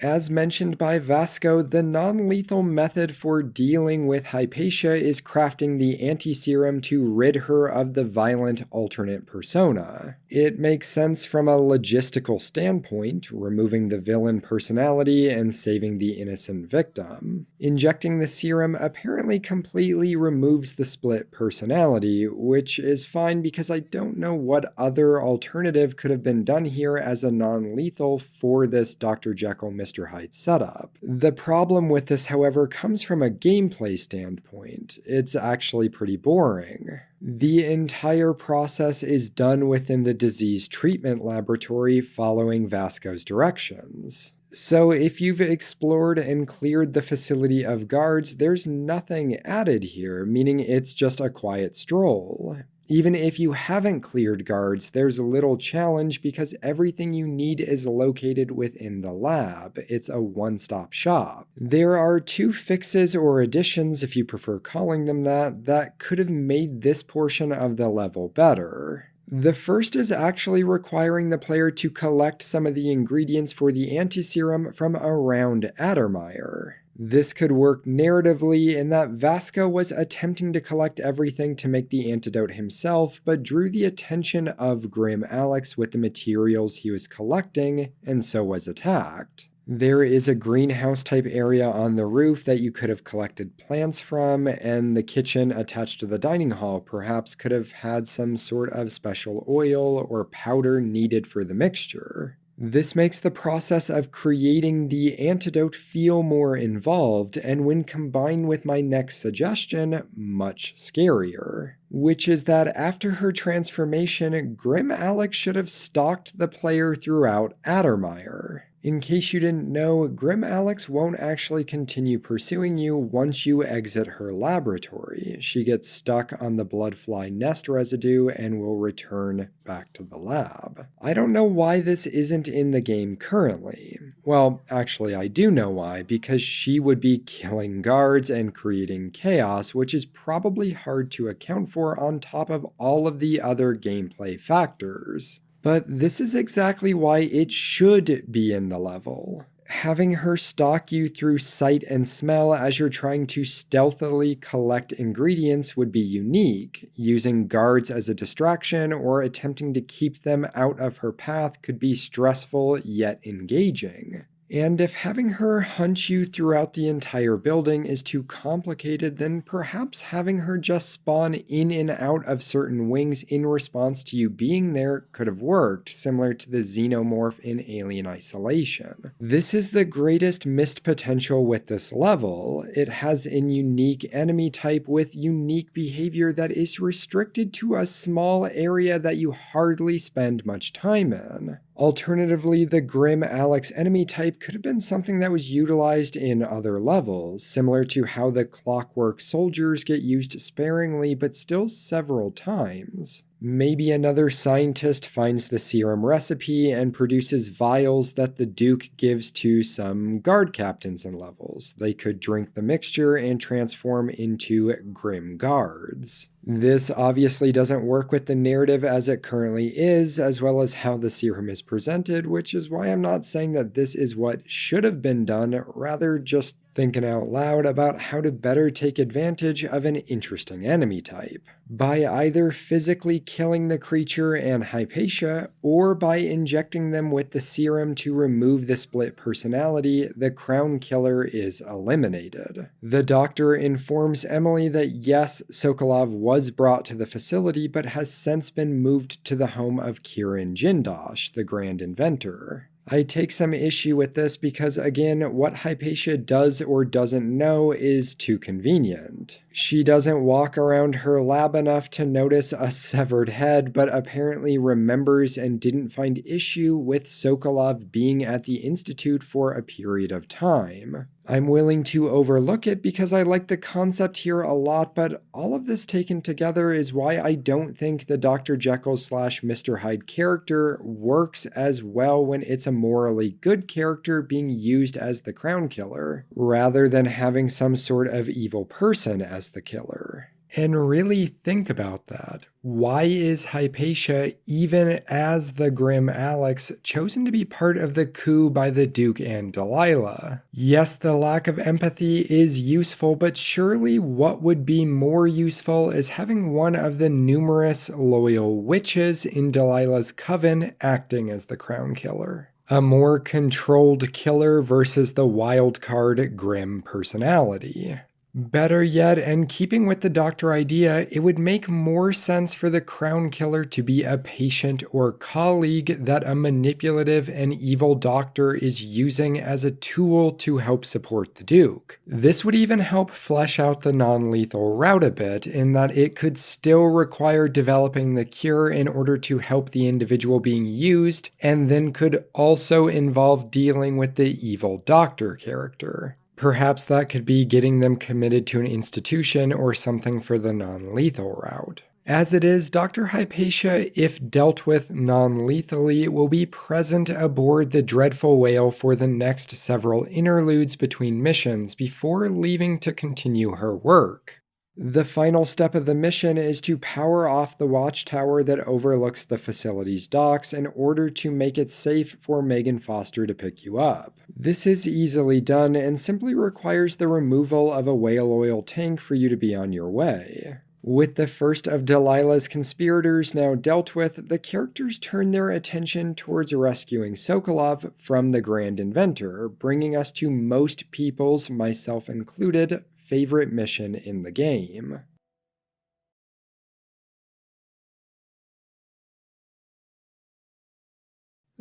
As mentioned by Vasco, the non-lethal method for dealing with Hypatia is crafting the anti-serum to rid her of the violent alternate persona. It makes sense from a logistical standpoint, removing the villain personality and saving the innocent victim. Injecting the serum apparently completely removes the split personality, which is fine because I don't know what other alternative could have been done here as a non-lethal for this Dr. Jekyll Mr. Hyde setup. The problem with this, however, comes from a gameplay standpoint. It's actually pretty boring. The entire process is done within the disease treatment laboratory following Vasco's directions. So if you've explored and cleared the facility of guards, there's nothing added here, meaning it's just a quiet stroll. Even if you haven't cleared guards, there's little challenge because everything you need is located within the lab. It's a one-stop shop. There are two fixes or additions, if you prefer calling them that could have made this portion of the level better. The first is actually requiring the player to collect some of the ingredients for the anti-serum from around Addermire. This could work narratively in that Vasco was attempting to collect everything to make the antidote himself, but drew the attention of Grim Alex with the materials he was collecting, and so was attacked. There is a greenhouse type area on the roof that you could have collected plants from, and the kitchen attached to the dining hall perhaps could have had some sort of special oil or powder needed for the mixture. This makes the process of creating the antidote feel more involved, and when combined with my next suggestion, much scarier. Which is that after her transformation, Grim Alex should have stalked the player throughout Addermire. In case you didn't know, Grim Alex won't actually continue pursuing you once you exit her laboratory. She gets stuck on the Bloodfly nest residue and will return back to the lab. I don't know why this isn't in the game currently. Well, actually I do know why, because she would be killing guards and creating chaos, which is probably hard to account for on top of all of the other gameplay factors. But this is exactly why it should be in the level. Having her stalk you through sight and smell as you're trying to stealthily collect ingredients would be unique. Using guards as a distraction or attempting to keep them out of her path could be stressful yet engaging. And if having her hunt you throughout the entire building is too complicated, then perhaps having her just spawn in and out of certain wings in response to you being there could have worked, similar to the xenomorph in Alien Isolation. This is the greatest missed potential with this level. It has a unique enemy type with unique behavior that is restricted to a small area that you hardly spend much time in. Alternatively, the Grim Alex enemy type could have been something that was utilized in other levels, similar to how the Clockwork soldiers get used sparingly but still several times. Maybe another scientist finds the serum recipe and produces vials that the Duke gives to some guard captains in levels. They could drink the mixture and transform into Grim Guards. This obviously doesn't work with the narrative as it currently is, as well as how the serum is presented, which is why I'm not saying that this is what should have been done, rather just thinking out loud about how to better take advantage of an interesting enemy type. By either physically killing the creature and Hypatia, or by injecting them with the serum to remove the split personality, the Crown Killer is eliminated. The doctor informs Emily that yes, Sokolov was brought to the facility, but has since been moved to the home of Kirin Jindosh, the Grand Inventor. I take some issue with this because, again, what Hypatia does or doesn't know is too convenient. She doesn't walk around her lab enough to notice a severed head, but apparently remembers and didn't find issue with Sokolov being at the Institute for a period of time. I'm willing to overlook it because I like the concept here a lot, but all of this taken together is why I don't think the Dr. Jekyll / Mr. Hyde character works as well when it's a morally good character being used as the Crown Killer, rather than having some sort of evil person as the killer. And really think about that. Why is Hypatia, even as the Grim Alex, chosen to be part of the coup by the Duke and Delilah? Yes, the lack of empathy is useful, but surely what would be more useful is having one of the numerous loyal witches in Delilah's coven acting as the Crown Killer. A more controlled killer versus the wild card Grim personality. Better yet, and keeping with the Doctor idea, it would make more sense for the Crown Killer to be a patient or colleague that a manipulative and evil doctor is using as a tool to help support the Duke. This would even help flesh out the non-lethal route a bit, in that it could still require developing the cure in order to help the individual being used, and then could also involve dealing with the evil doctor character. Perhaps that could be getting them committed to an institution or something for the non-lethal route. As it is, Dr. Hypatia, if dealt with non-lethally, will be present aboard the Dreadful Whale for the next several interludes between missions before leaving to continue her work. The final step of the mission is to power off the watchtower that overlooks the facility's docks in order to make it safe for Megan Foster to pick you up. This is easily done and simply requires the removal of a whale oil tank for you to be on your way. With the first of Delilah's conspirators now dealt with, the characters turn their attention towards rescuing Sokolov from the Grand Inventor, bringing us to most people's, myself included, favorite mission in the game.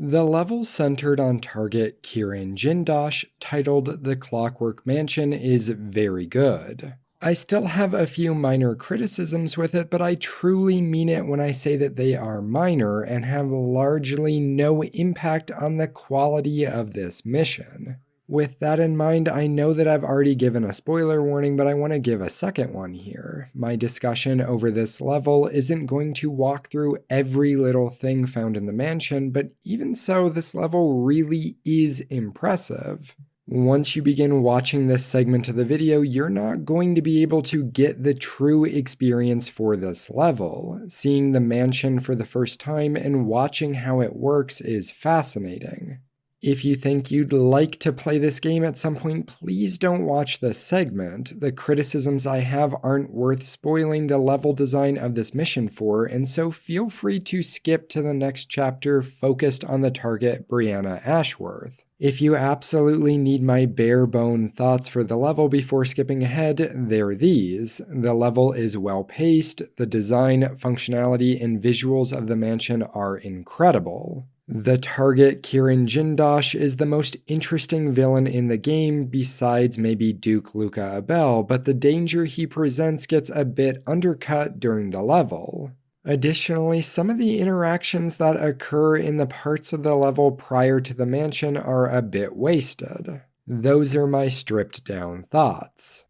The level centered on target Kirin Jindosh, titled The Clockwork Mansion, is very good. I still have a few minor criticisms with it, but I truly mean it when I say that they are minor and have largely no impact on the quality of this mission. With that in mind, I know that I've already given a spoiler warning, but I want to give a second one here. My discussion over this level isn't going to walk through every little thing found in the mansion, but even so, this level really is impressive. Once you begin watching this segment of the video, you're not going to be able to get the true experience for this level. Seeing the mansion for the first time and watching how it works is fascinating. If you think you'd like to play this game at some point, please don't watch this segment. The criticisms I have aren't worth spoiling the level design of this mission for, and so feel free to skip to the next chapter focused on the target Brianna Ashworth. If you absolutely need my bare bone thoughts for the level before skipping ahead, they're these. The level is well paced, the design, functionality, and visuals of the mansion are incredible. The target Kirin Jindosh is the most interesting villain in the game besides maybe Duke Luca Abel, but the danger he presents gets a bit undercut during the level. Additionally, some of the interactions that occur in the parts of the level prior to the mansion are a bit wasted. Those are my stripped down thoughts.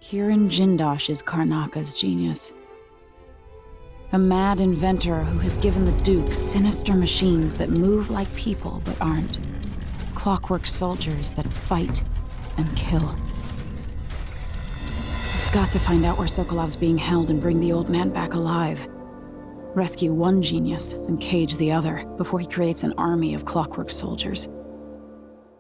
Kirin Jindosh is Karnaka's genius. A mad inventor who has given the Duke sinister machines that move like people but aren't. Clockwork soldiers that fight and kill. Got to find out where Sokolov's being held and bring the old man back alive. Rescue one genius and cage the other before he creates an army of Clockwork soldiers.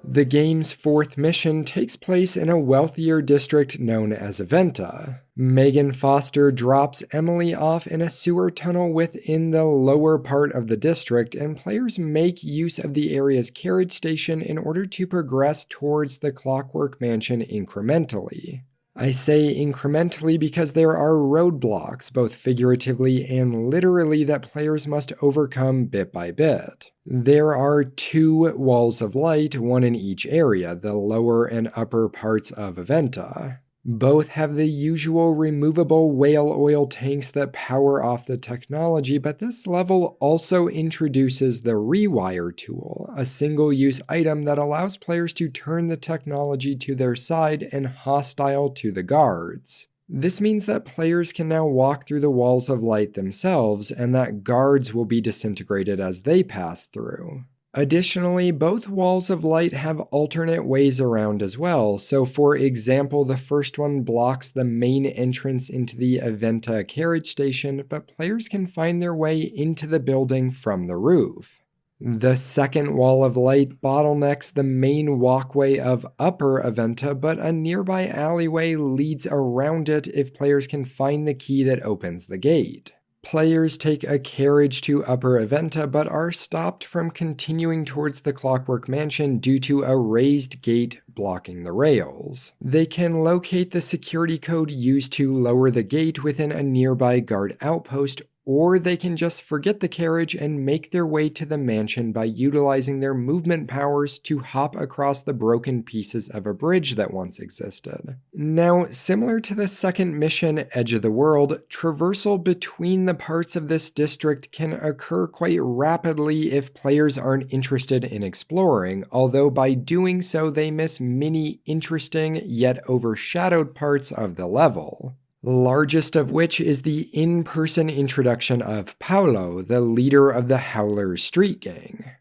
The game's fourth mission takes place in a wealthier district known as Aventa. Megan Foster drops Emily off in a sewer tunnel within the lower part of the district, and players make use of the area's carriage station in order to progress towards the Clockwork Mansion incrementally. I say incrementally because there are roadblocks, both figuratively and literally, that players must overcome bit by bit. There are 2 walls of light, one in each area, the lower and upper parts of Aventa. Both have the usual removable whale oil tanks that power off the technology, but this level also introduces the Rewire tool, a single-use item that allows players to turn the technology to their side and hostile to the guards. This means that players can now walk through the walls of light themselves, and that guards will be disintegrated as they pass through. Additionally, both walls of light have alternate ways around as well, so for example, the first one blocks the main entrance into the Aventa carriage station, but players can find their way into the building from the roof. The second wall of light bottlenecks the main walkway of Upper Aventa, but a nearby alleyway leads around it if players can find the key that opens the gate. Players take a carriage to Upper Aventa, but are stopped from continuing towards the Clockwork Mansion due to a raised gate blocking the rails. They can locate the security code used to lower the gate within a nearby guard outpost, or they can just forget the carriage and make their way to the mansion by utilizing their movement powers to hop across the broken pieces of a bridge that once existed. Now, similar to the second mission, Edge of the World, traversal between the parts of this district can occur quite rapidly if players aren't interested in exploring, although by doing so they miss many interesting yet overshadowed parts of the level. Largest of which is the in-person introduction of Paolo, the leader of the Howler street gang.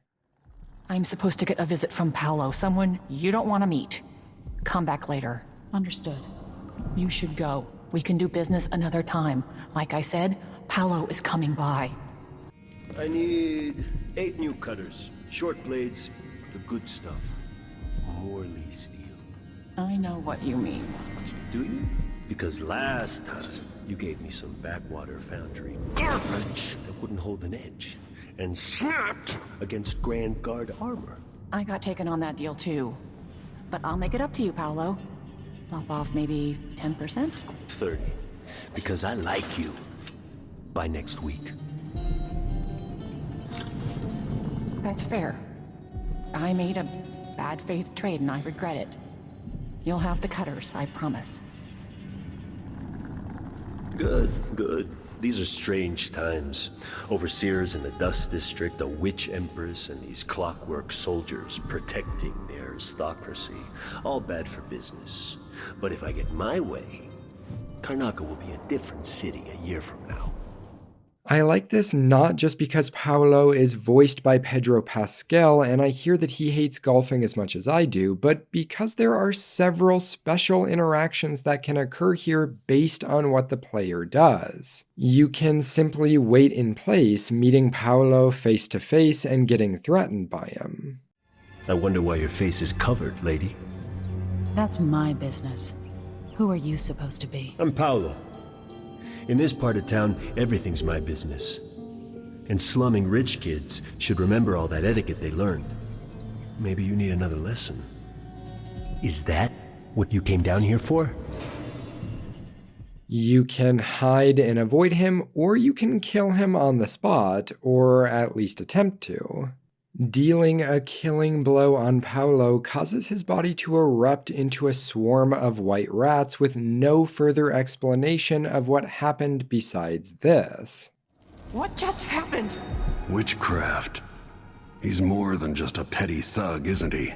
I'm supposed to get a visit from Paolo, someone you don't want to meet. Come back later. Understood. You should go. We can do business another time. Like I said, Paolo is coming by. I need 8 new cutters, short blades, the good stuff. Morley steel. I know what you mean. Do you? Because last time, you gave me some backwater foundry garbage that wouldn't hold an edge, and snapped against Grand Guard armor. I got taken on that deal too. But I'll make it up to you, Paolo. Lop off maybe 10%? 30. Because I like you. By next week. That's fair. I made a bad faith trade and I regret it. You'll have the cutters, I promise. Good, good. These are strange times. Overseers in the Dust District, a witch empress, and these Clockwork soldiers protecting their aristocracy. All bad for business. But if I get my way, Karnaca will be a different city a year from now. I like this not just because Paolo is voiced by Pedro Pascal and I hear that he hates golfing as much as I do, but because there are several special interactions that can occur here based on what the player does. You can simply wait in place, meeting Paolo face to face and getting threatened by him. I wonder why your face is covered, lady. That's my business. Who are you supposed to be? I'm Paolo. In this part of town, everything's my business. And slumming rich kids should remember all that etiquette they learned. Maybe you need another lesson. Is that what you came down here for? You can hide and avoid him, or you can kill him on the spot, or at least attempt to. Dealing a killing blow on Paolo causes his body to erupt into a swarm of white rats with no further explanation of what happened besides this. What just happened? Witchcraft. He's more than just a petty thug, isn't he?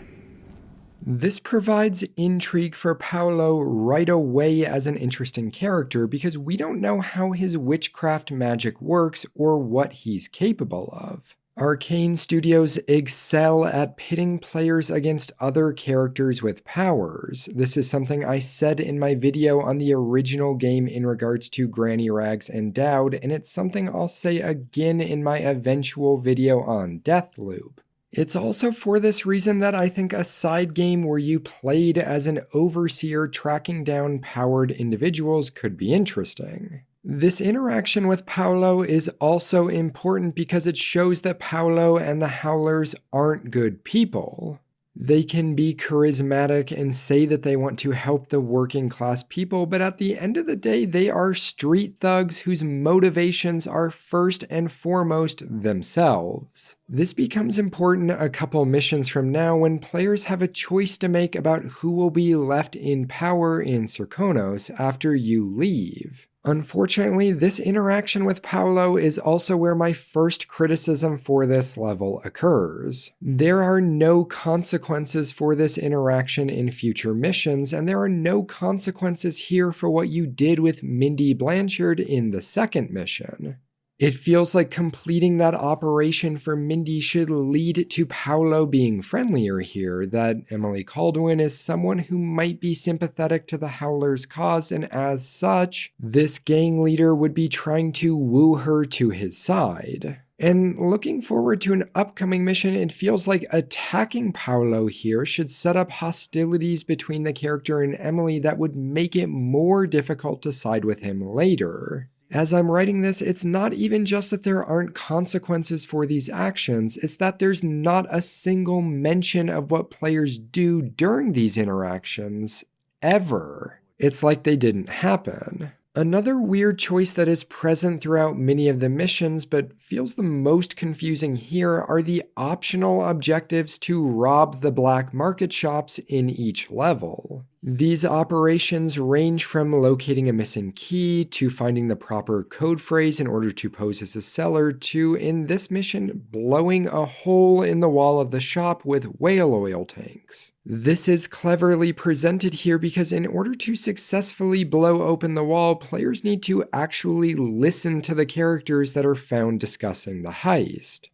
This provides intrigue for Paolo right away as an interesting character because we don't know how his witchcraft magic works or what he's capable of. Arcane Studios excel at pitting players against other characters with powers. This is something I said in my video on the original game in regards to Granny Rags and Dowd, and it's something I'll say again in my eventual video on Deathloop. It's also for this reason that I think a side game where you played as an overseer tracking down powered individuals could be interesting. This interaction with Paolo is also important because it shows that Paolo and the Howlers aren't good people. They can be charismatic and say that they want to help the working class people, but at the end of the day, they are street thugs whose motivations are first and foremost themselves. This becomes important a couple missions from now when players have a choice to make about who will be left in power in Serkonos after you leave. Unfortunately, this interaction with Paolo is also where my first criticism for this level occurs. There are no consequences for this interaction in future missions, and there are no consequences here for what you did with Mindy Blanchard in the second mission. It feels like completing that operation for Mindy should lead to Paolo being friendlier here, that Emily Kaldwin is someone who might be sympathetic to the Howlers' cause, and as such, this gang leader would be trying to woo her to his side. And looking forward to an upcoming mission, it feels like attacking Paolo here should set up hostilities between the character and Emily that would make it more difficult to side with him later. As I'm writing this, it's not even just that there aren't consequences for these actions, it's that there's not a single mention of what players do during these interactions, ever. It's like they didn't happen. Another weird choice that is present throughout many of the missions, but feels the most confusing here, are the optional objectives to rob the black market shops in each level. These operations range from locating a missing key, to finding the proper code phrase in order to pose as a seller, to, in this mission, blowing a hole in the wall of the shop with whale oil tanks. This is cleverly presented here because in order to successfully blow open the wall, players need to actually listen to the characters that are found discussing the heist.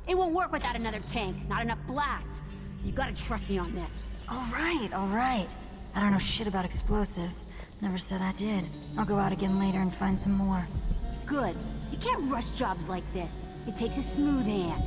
It won't work without another tank, not enough blast. You gotta trust me on this. All right. I don't know shit about explosives. Never said I did. I'll go out again later and find some more. Good. You can't rush jobs like this. It takes a smooth hand.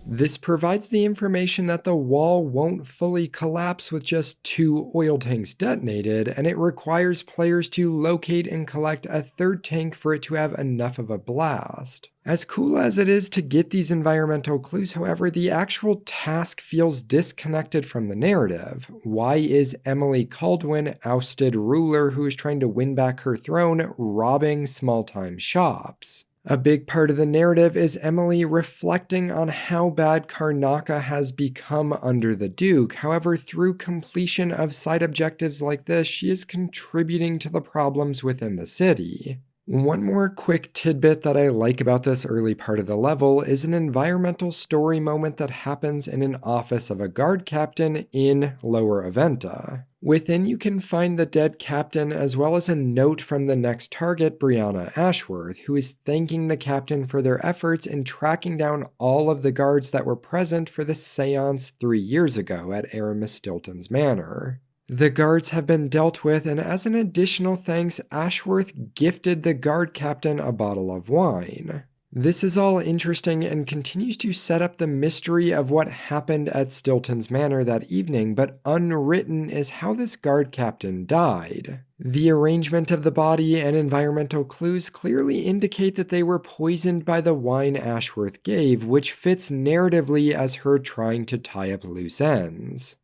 This provides the information that the wall won't fully collapse with just 2 oil tanks detonated, and it requires players to locate and collect a 3rd tank for it to have enough of a blast. As cool as it is to get these environmental clues, however, the actual task feels disconnected from the narrative. Why is Emily Kaldwin, ousted ruler who is trying to win back her throne, robbing small-time shops? A big part of the narrative is Emily reflecting on how bad Karnaca has become under the Duke. However, through completion of side objectives like this, she is contributing to the problems within the city. One more quick tidbit that I like about this early part of the level is an environmental story moment that happens in an office of a guard captain in Lower Aventa. Within, you can find the dead captain as well as a note from the next target, Brianna Ashworth, who is thanking the captain for their efforts in tracking down all of the guards that were present for the seance 3 years ago at Aramis Stilton's manor. The guards have been dealt with, and as an additional thanks, Ashworth gifted the guard captain a bottle of wine. This is all interesting and continues to set up the mystery of what happened at Stilton's manor that evening, but unwritten is how this guard captain died. The arrangement of the body and environmental clues clearly indicate that they were poisoned by the wine Ashworth gave, which fits narratively as her trying to tie up loose ends.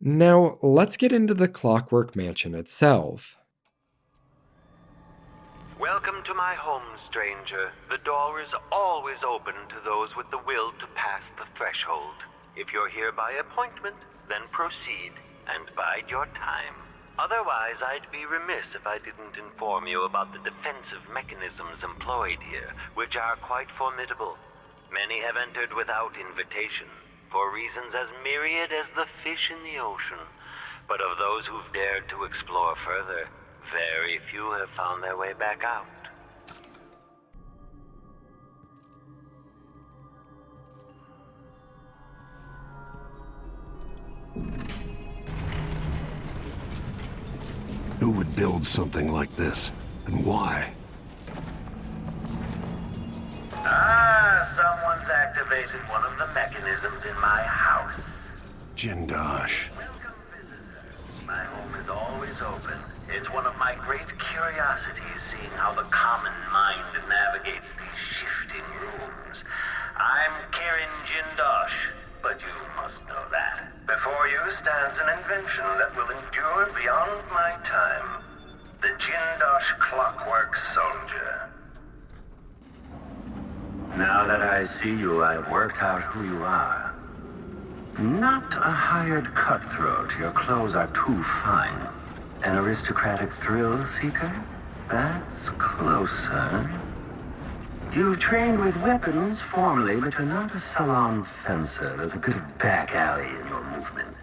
Now, let's get into the Clockwork Mansion itself. Welcome to my home, stranger. The door is always open to those with the will to pass the threshold. If you're here by appointment, then proceed and bide your time. Otherwise, I'd be remiss if I didn't inform you about the defensive mechanisms employed here, which are quite formidable. Many have entered without invitation, for reasons as myriad as the fish in the ocean. But of those who've dared to explore further, very few have found their way back out. Who would build something like this, and why? Someone's activated one of the mechanisms in my house. Jindosh. My home is always open. It's one of my great curiosities, seeing how the common mind navigates these shifting rooms. I'm Kirin Jindosh, but you must know that. Before you stands an invention that will endure beyond my time. The Jindosh Clockwork Soldier. Now that I see you, I've worked out who you are. Not a hired cutthroat. Your clothes are too fine. An aristocratic thrill seeker? That's closer. You've trained with weapons formally, but you're not a salon fencer. There's a bit of back alley in your movements.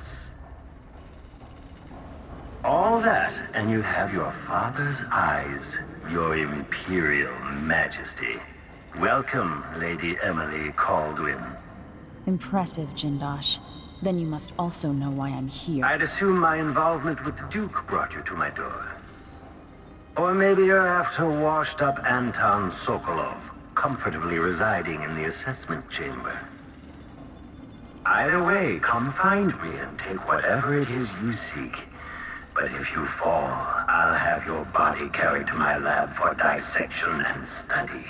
All that, and you have your father's eyes, your imperial majesty. Welcome, Lady Emily Caldwin. Impressive, Jindosh. Then you must also know why I'm here. I'd assume my involvement with the Duke brought you to my door. Or maybe you're after washed-up Anton Sokolov, comfortably residing in the assessment chamber. Either way, come find me and take whatever it is you seek. But if you fall, I'll have your body carried to my lab for dissection and study.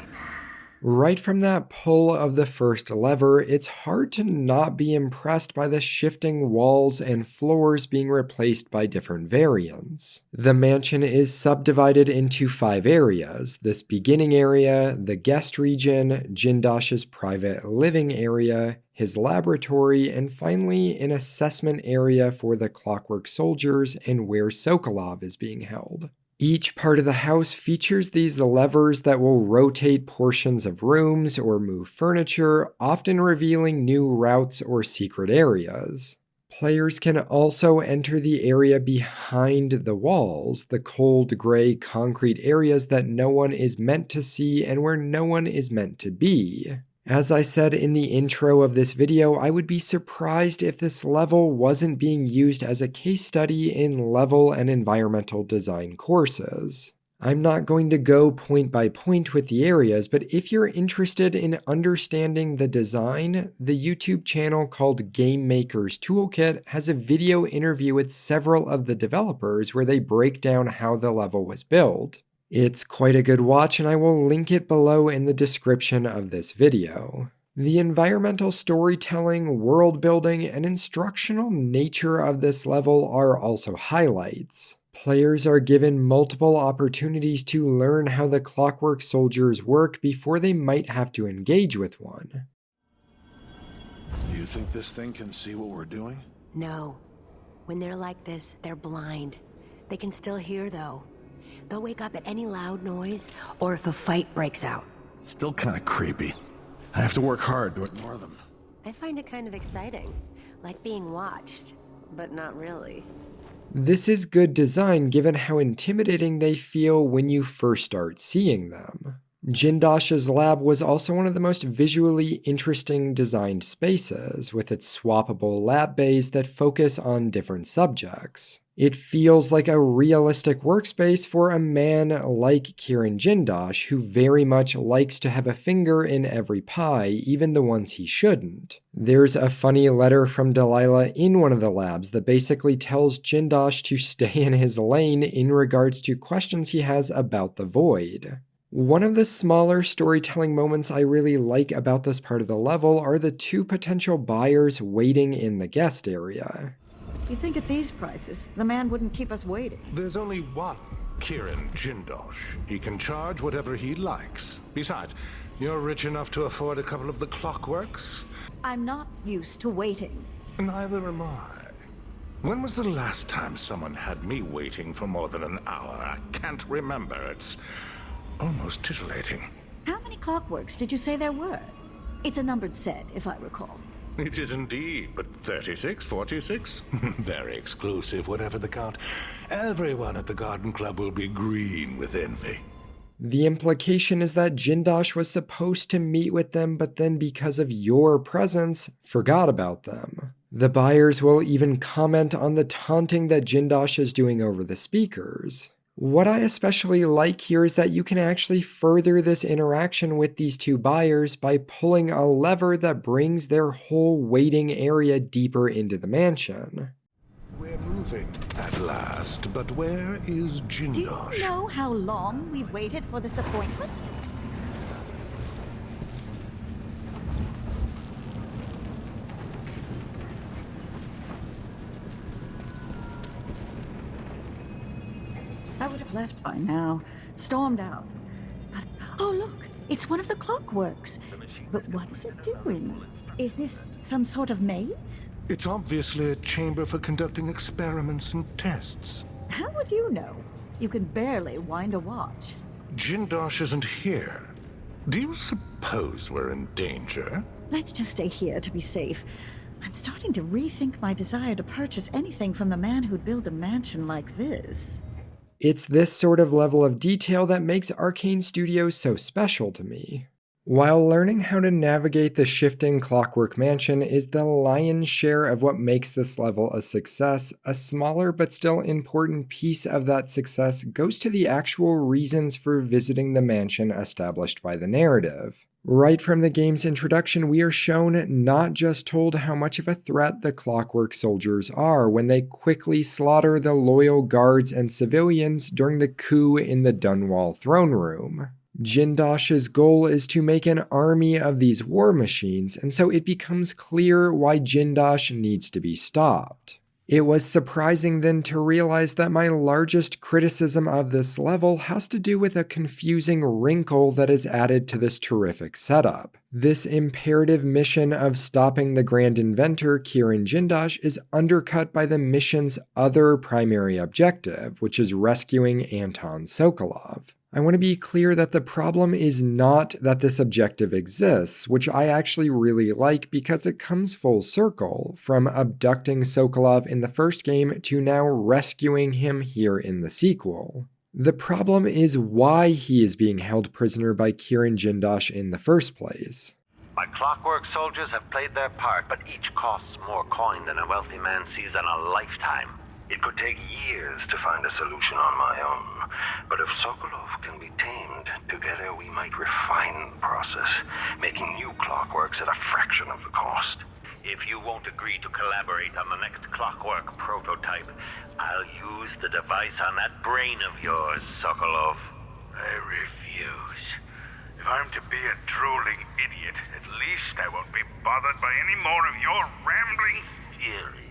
Right from that pull of the first lever, it's hard to not be impressed by the shifting walls and floors being replaced by different variants. The mansion is subdivided into 5 areas: this beginning area, the guest region, Jindosh's private living area, his laboratory, and finally an assessment area for the Clockwork soldiers and where Sokolov is being held. Each part of the house features these levers that will rotate portions of rooms or move furniture, often revealing new routes or secret areas. Players can also enter the area behind the walls, the cold gray concrete areas that no one is meant to see and where no one is meant to be. As I said in the intro of this video, I would be surprised if this level wasn't being used as a case study in level and environmental design courses. I'm not going to go point by point with the areas, but if you're interested in understanding the design, the YouTube channel called Game Maker's Toolkit has a video interview with several of the developers where they break down how the level was built. It's quite a good watch, and I will link it below in the description of this video. The environmental storytelling, world building, and instructional nature of this level are also highlights. Players are given multiple opportunities to learn how the Clockwork soldiers work before they might have to engage with one. Do you think this thing can see what we're doing? No. When they're like this, they're blind. They can still hear, though. They'll wake up at any loud noise, or if a fight breaks out. Still kind of creepy. I have to work hard to ignore them. I find it kind of exciting. Like being watched, but not really. This is good design given how intimidating they feel when you first start seeing them. Jindosh's lab was also one of the most visually interesting designed spaces, with its swappable lab bays that focus on different subjects. It feels like a realistic workspace for a man like Kieran Jindosh, who very much likes to have a finger in every pie, even the ones he shouldn't. There's a funny letter from Delilah in one of the labs that basically tells Jindosh to stay in his lane in regards to questions he has about the Void. One of the smaller storytelling moments I really like about this part of the level are the two potential buyers waiting in the guest area. You'd think at these prices, the man wouldn't keep us waiting. There's only one Kieran Jindosh. He can charge whatever he likes. Besides, you're rich enough to afford a couple of the Clockworks? I'm not used to waiting. Neither am I. When was the last time someone had me waiting for more than an hour? I can't remember. It's almost titillating. How many Clockworks did you say there were? It's a numbered set, if I recall. It is indeed, but 36, 46? Very exclusive, whatever the count. Everyone at the Garden Club will be green with envy. The implication is that Jindosh was supposed to meet with them, but then because of your presence, forgot about them. The buyers will even comment on the taunting that Jindosh is doing over the speakers. What I especially like here is that you can actually further this interaction with these two buyers by pulling a lever that brings their whole waiting area deeper into the mansion. We're moving at last, but where is Jindosh? Do you know how long we've waited for this appointment? I would have left by now, stormed out. But, oh look, it's one of the Clockworks. But what is it doing? Is this some sort of maze? It's obviously a chamber for conducting experiments and tests. How would you know? You can barely wind a watch. Jindosh isn't here. Do you suppose we're in danger? Let's just stay here to be safe. I'm starting to rethink my desire to purchase anything from the man who'd build a mansion like this. It's this sort of level of detail that makes Arcane Studios so special to me. While learning how to navigate the shifting Clockwork Mansion is the lion's share of what makes this level a success, a smaller but still important piece of that success goes to the actual reasons for visiting the mansion established by the narrative. Right from the game's introduction, we are shown, not just told, how much of a threat the Clockwork soldiers are when they quickly slaughter the loyal guards and civilians during the coup in the Dunwall throne room. Jindosh's goal is to make an army of these war machines, and so it becomes clear why Jindosh needs to be stopped. It was surprising then to realize that my largest criticism of this level has to do with a confusing wrinkle that is added to this terrific setup. This imperative mission of stopping the Grand Inventor, Kieran Jindosh, is undercut by the mission's other primary objective, which is rescuing Anton Sokolov. I want to be clear that the problem is not that this objective exists, which I actually really like because it comes full circle, from abducting Sokolov in the first game to now rescuing him here in the sequel. The problem is why he is being held prisoner by Kieran Jindosh in the first place. My Clockwork soldiers have played their part, but each costs more coin than a wealthy man sees in a lifetime. It could take years to find a solution on my own, but if Sokolov can be tamed, together we might refine the process, making new Clockworks at a fraction of the cost. If you won't agree to collaborate on the next Clockwork prototype, I'll use the device on that brain of yours, Sokolov. I refuse. If I'm to be a drooling idiot, at least I won't be bothered by any more of your rambling fury.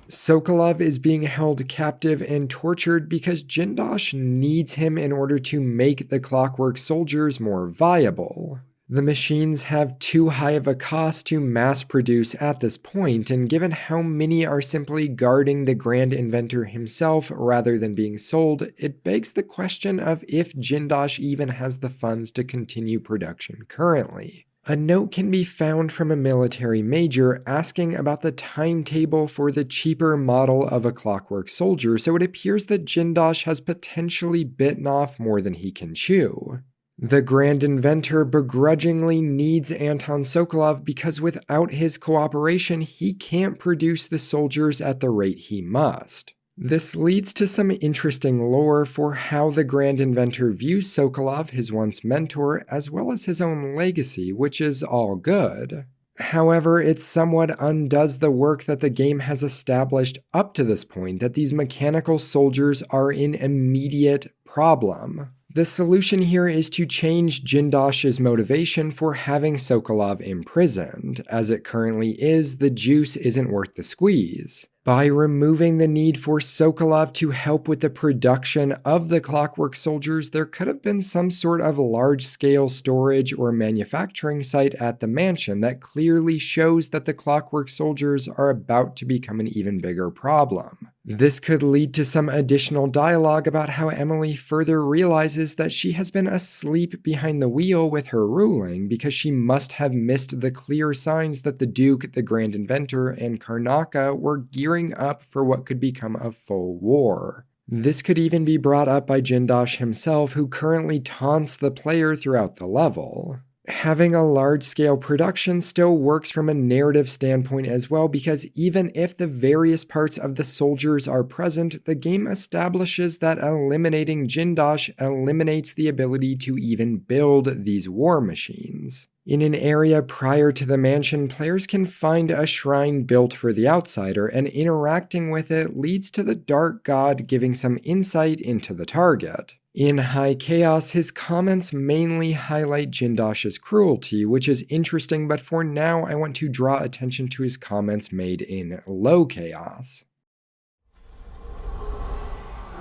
Sokolov is being held captive and tortured because Jindosh needs him in order to make the Clockwork soldiers more viable. The machines have too high of a cost to mass produce at this point, and given how many are simply guarding the Grand Inventor himself rather than being sold, it begs the question of if Jindosh even has the funds to continue production currently. A note can be found from a military major asking about the timetable for the cheaper model of a Clockwork soldier, so it appears that Jindosh has potentially bitten off more than he can chew. The Grand Inventor begrudgingly needs Anton Sokolov because without his cooperation, he can't produce the soldiers at the rate he must. This leads to some interesting lore for how the Grand Inventor views Sokolov, his once mentor, as well as his own legacy, which is all good. However, it somewhat undoes the work that the game has established up to this point that these mechanical soldiers are an immediate problem. The solution here is to change Jindosh's motivation for having Sokolov imprisoned. As it currently is, the juice isn't worth the squeeze. By removing the need for Sokolov to help with the production of the Clockwork soldiers, there could have been some sort of large-scale storage or manufacturing site at the mansion that clearly shows that the Clockwork soldiers are about to become an even bigger problem. This could lead to some additional dialogue about how Emily further realizes that she has been asleep behind the wheel with her ruling because she must have missed the clear signs that the Duke, the Grand Inventor, and Karnaca were gearing up for what could become a full war. This could even be brought up by Jindosh himself, who currently taunts the player throughout the level. Having a large-scale production still works from a narrative standpoint as well, because even if the various parts of the soldiers are present, the game establishes that eliminating Jindosh eliminates the ability to even build these war machines. In an area prior to the mansion, players can find a shrine built for the outsider, and interacting with it leads to the Dark God giving some insight into the target. In High Chaos, his comments mainly highlight Jindosh's cruelty, which is interesting, but for now I want to draw attention to his comments made in Low Chaos.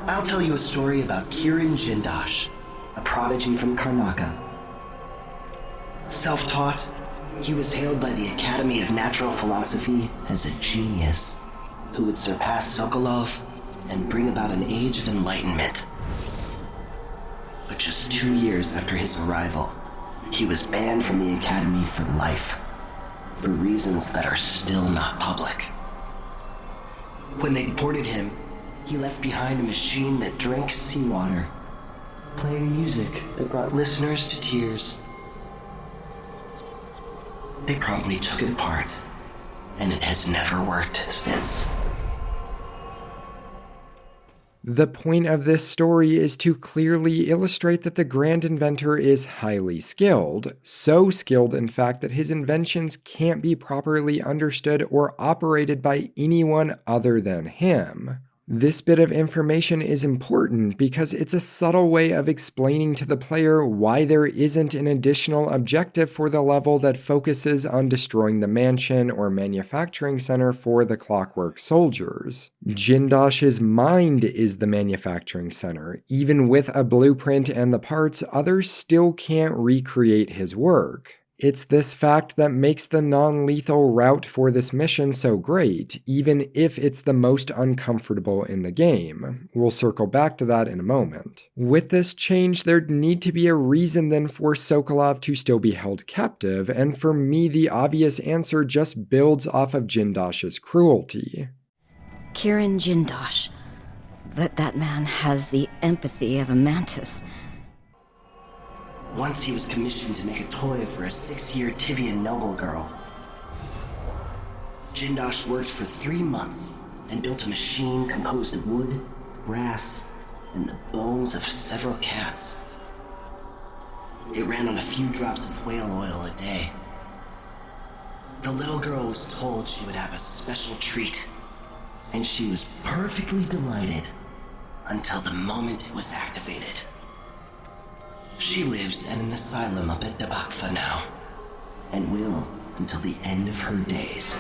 I'll tell you a story about Kirin Jindosh, a prodigy from Karnaca. Self-taught, he was hailed by the Academy of Natural Philosophy as a genius who would surpass Sokolov and bring about an age of enlightenment. But just 2 years after his arrival, he was banned from the Academy for life, for reasons that are still not public. When they deported him, he left behind a machine that drank seawater, playing music that brought listeners to tears. They promptly took it apart, and it has never worked since. The point of this story is to clearly illustrate that the Grand Inventor is highly skilled, so skilled in fact that his inventions can't be properly understood or operated by anyone other than him. This bit of information is important because it's a subtle way of explaining to the player why there isn't an additional objective for the level that focuses on destroying the mansion or manufacturing center for the Clockwork soldiers. Jindosh's mind is the manufacturing center. Even with a blueprint and the parts, others still can't recreate his work. It's this fact that makes the non-lethal route for this mission so great, even if it's the most uncomfortable in the game. We'll circle back to that in a moment. With this change, there'd need to be a reason then for Sokolov to still be held captive, and for me the obvious answer just builds off of Jindosh's cruelty. Kirin Jindosh. That man has the empathy of a mantis. Once he was commissioned to make a toy for a 6-year Tivian noble girl. Jindosh worked for 3 months and built a machine composed of wood, brass, and the bones of several cats. It ran on a few drops of whale oil a day. The little girl was told she would have a special treat, and she was perfectly delighted until the moment it was activated. She lives at an asylum up at Dabakfa now, and will until the end of her days.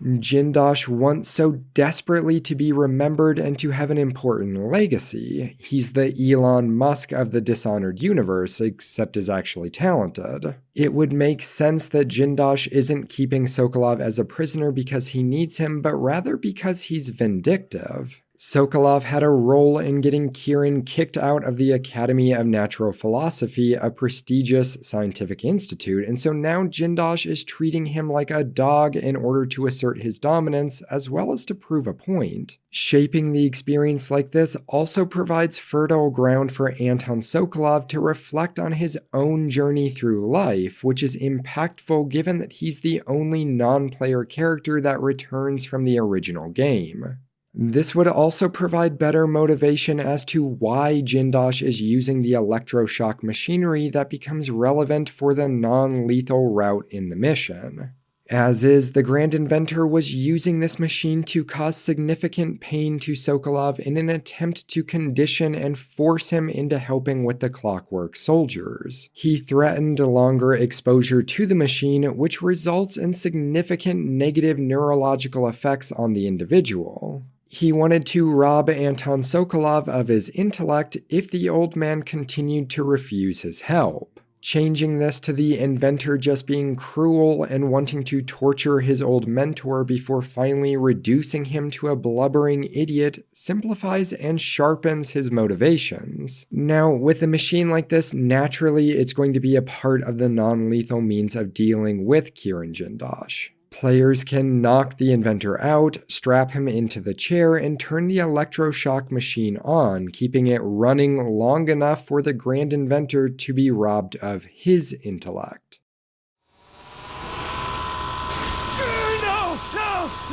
Jindosh wants so desperately to be remembered and to have an important legacy. He's the Elon Musk of the Dishonored universe, except is actually talented. It would make sense that Jindosh isn't keeping Sokolov as a prisoner because he needs him, but rather because he's vindictive. Sokolov had a role in getting Kieran kicked out of the Academy of Natural Philosophy, a prestigious scientific institute, and so now Jindosh is treating him like a dog in order to assert his dominance, as well as to prove a point. Shaping the experience like this also provides fertile ground for Anton Sokolov to reflect on his own journey through life, which is impactful given that he's the only non-player character that returns from the original game. This would also provide better motivation as to why Jindosh is using the electroshock machinery that becomes relevant for the non-lethal route in the mission. As is, the Grand Inventor was using this machine to cause significant pain to Sokolov in an attempt to condition and force him into helping with the Clockwork soldiers. He threatened longer exposure to the machine, which results in significant negative neurological effects on the individual. He wanted to rob Anton Sokolov of his intellect if the old man continued to refuse his help. Changing this to the inventor just being cruel and wanting to torture his old mentor before finally reducing him to a blubbering idiot simplifies and sharpens his motivations. Now, with a machine like this, naturally it's going to be a part of the non-lethal means of dealing with Kieran Jindosh. Players can knock the inventor out, strap him into the chair, and turn the electroshock machine on, keeping it running long enough for the Grand Inventor to be robbed of his intellect.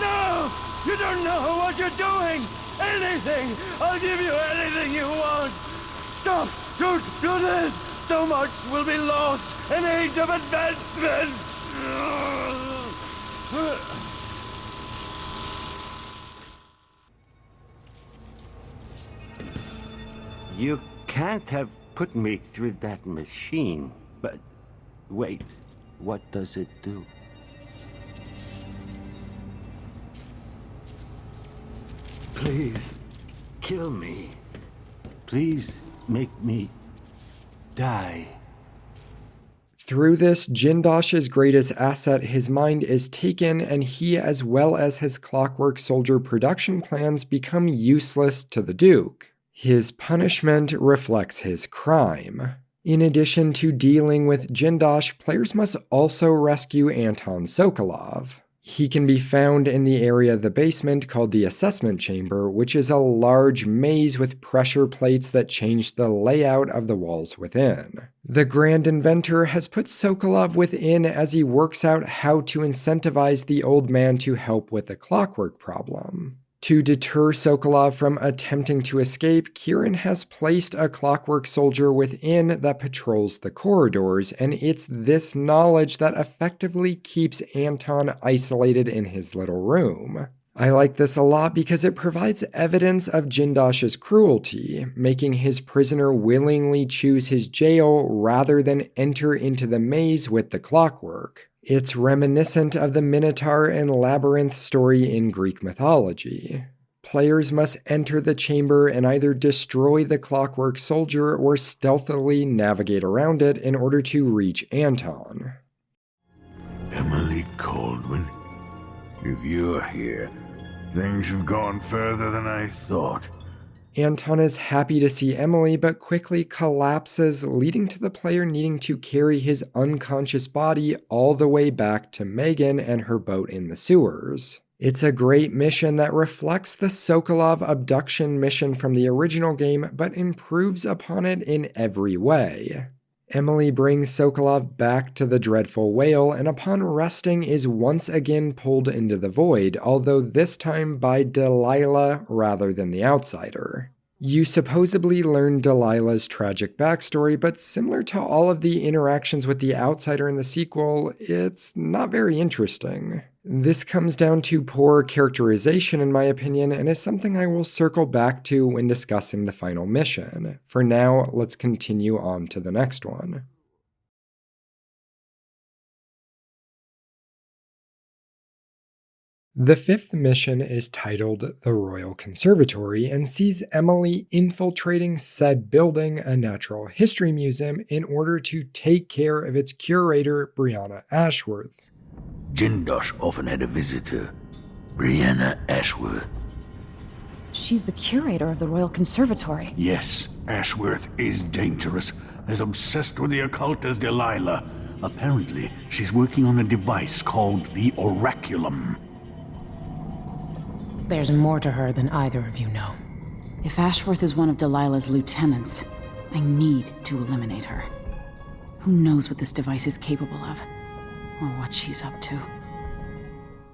No! You don't know what you're doing! Anything! I'll give you anything you want! Stop! Don't do this! So much will be lost! An age of advancement! You can't have put me through that machine. But wait, what does it do? Please, kill me. Please make me die. Through this, Jindosh's greatest asset, his mind, is taken, and he, as well as his Clockwork soldier production plans, become useless to the Duke. His punishment reflects his crime. In addition to dealing with Jindosh, players must also rescue Anton Sokolov. He can be found in the area of the basement called the Assessment Chamber, which is a large maze with pressure plates that change the layout of the walls within. The Grand Inventor has put Sokolov within as he works out how to incentivize the old man to help with the Clockwork problem. To deter Sokolov from attempting to escape, Kieran has placed a Clockwork soldier within that patrols the corridors, and it's this knowledge that effectively keeps Anton isolated in his little room. I like this a lot because it provides evidence of Jindosh's cruelty, making his prisoner willingly choose his jail rather than enter into the maze with the Clockwork. It's reminiscent of the Minotaur and Labyrinth story in Greek mythology. Players must enter the chamber and either destroy the Clockwork soldier or stealthily navigate around it in order to reach Anton. Emily Caldwin, if you're here, things have gone further than I thought. Anton is happy to see Emily, but quickly collapses, leading to the player needing to carry his unconscious body all the way back to Megan and her boat in the sewers. It's a great mission that reflects the Sokolov abduction mission from the original game, but improves upon it in every way. Emily brings Sokolov back to the Dreadful Whale, and upon resting is once again pulled into the void, although this time by Delilah rather than the Outsider. You supposedly learn Delilah's tragic backstory, but similar to all of the interactions with the Outsider in the sequel, it's not very interesting. This comes down to poor characterization in my opinion, and is something I will circle back to when discussing the final mission. For now, let's continue on to the next one. The fifth mission is titled The Royal Conservatory and sees Emily infiltrating said building, a natural history museum, in order to take care of its curator, Brianna Ashworth. Jindosh often had a visitor, Brianna Ashworth. She's the curator of the Royal Conservatory. Yes, Ashworth is dangerous, as obsessed with the occult as Delilah. Apparently, she's working on a device called the Oraculum. There's more to her than either of you know. If Ashworth is one of Delilah's lieutenants, I need to eliminate her. Who knows what this device is capable of, or what she's up to.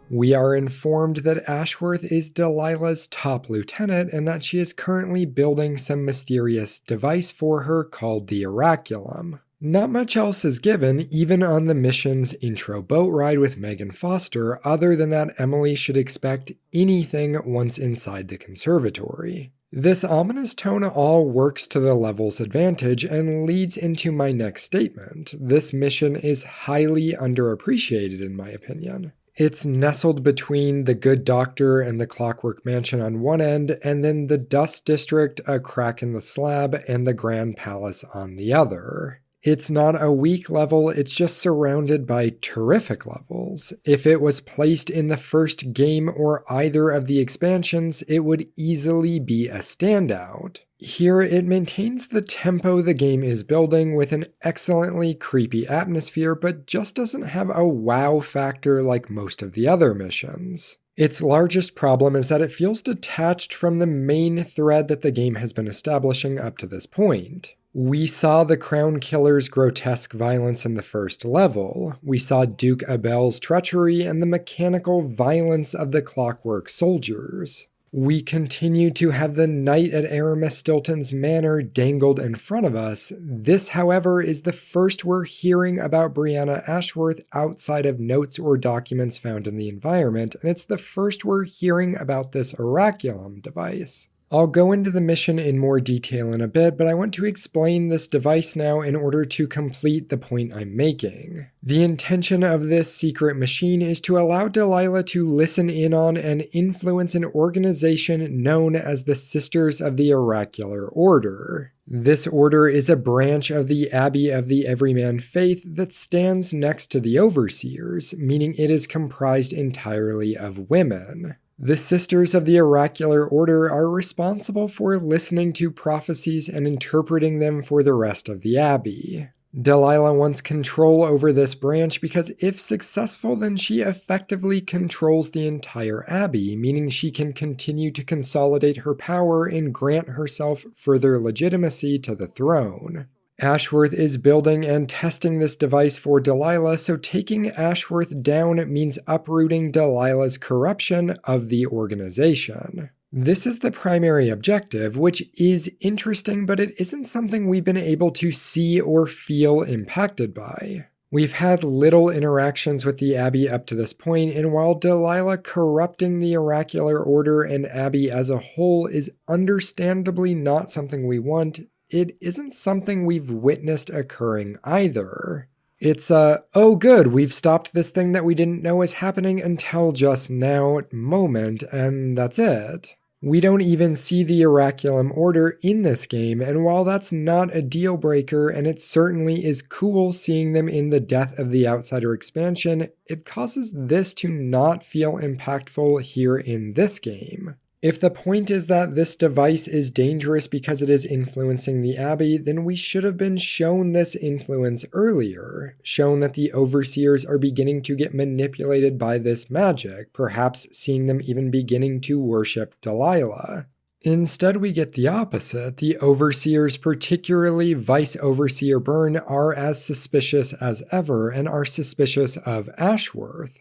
We are informed that Ashworth is Delilah's top lieutenant and that she is currently building some mysterious device for her called the Oraculum. Not much else is given, even on the mission's intro boat ride with Megan Foster, other than that Emily should expect anything once inside the conservatory. This ominous tone all works to the level's advantage and leads into my next statement. This mission is highly underappreciated in my opinion. It's nestled between the Good Doctor and the Clockwork Mansion on one end, and then the Dust District, a crack in the slab, and the Grand Palace on the other. It's not a weak level, it's just surrounded by terrific levels. If it was placed in the first game or either of the expansions, it would easily be a standout. Here, it maintains the tempo the game is building with an excellently creepy atmosphere, but just doesn't have a wow factor like most of the other missions. Its largest problem is that it feels detached from the main thread that the game has been establishing up to this point. We saw the Crown Killer's grotesque violence in the first level. We saw Duke Abel's treachery and the mechanical violence of the Clockwork soldiers. We continue to have the night at Aramis Stilton's manor dangled in front of us. This, however, is the first we're hearing about Brianna Ashworth outside of notes or documents found in the environment, and it's the first we're hearing about this Oraculum device. I'll go into the mission in more detail in a bit, but I want to explain this device now in order to complete the point I'm making. The intention of this secret machine is to allow Delilah to listen in on and influence an organization known as the Sisters of the Oracular Order. This order is a branch of the Abbey of the Everyman Faith that stands next to the Overseers, meaning it is comprised entirely of women. The Sisters of the Oracular Order are responsible for listening to prophecies and interpreting them for the rest of the Abbey. Delilah wants control over this branch because if successful, then she effectively controls the entire Abbey, meaning she can continue to consolidate her power and grant herself further legitimacy to the throne. Ashworth is building and testing this device for Delilah, so taking Ashworth down means uprooting Delilah's corruption of the organization. This is the primary objective, which is interesting, but it isn't something we've been able to see or feel impacted by. We've had little interactions with the Abbey up to this point, and while Delilah corrupting the Oracular Order and Abbey as a whole is understandably not something we want, it isn't something we've witnessed occurring either. It's oh good, we've stopped this thing that we didn't know was happening until just now moment, and that's it. We don't even see the Oraculum Order in this game, and while that's not a deal breaker, and it certainly is cool seeing them in the Death of the Outsider expansion, it causes this to not feel impactful here in this game. If the point is that this device is dangerous because it is influencing the Abbey, then we should have been shown this influence earlier, shown that the Overseers are beginning to get manipulated by this magic, perhaps seeing them even beginning to worship Delilah. Instead, we get the opposite. The Overseers, particularly Vice Overseer Byrne, are as suspicious as ever and are suspicious of Ashworth.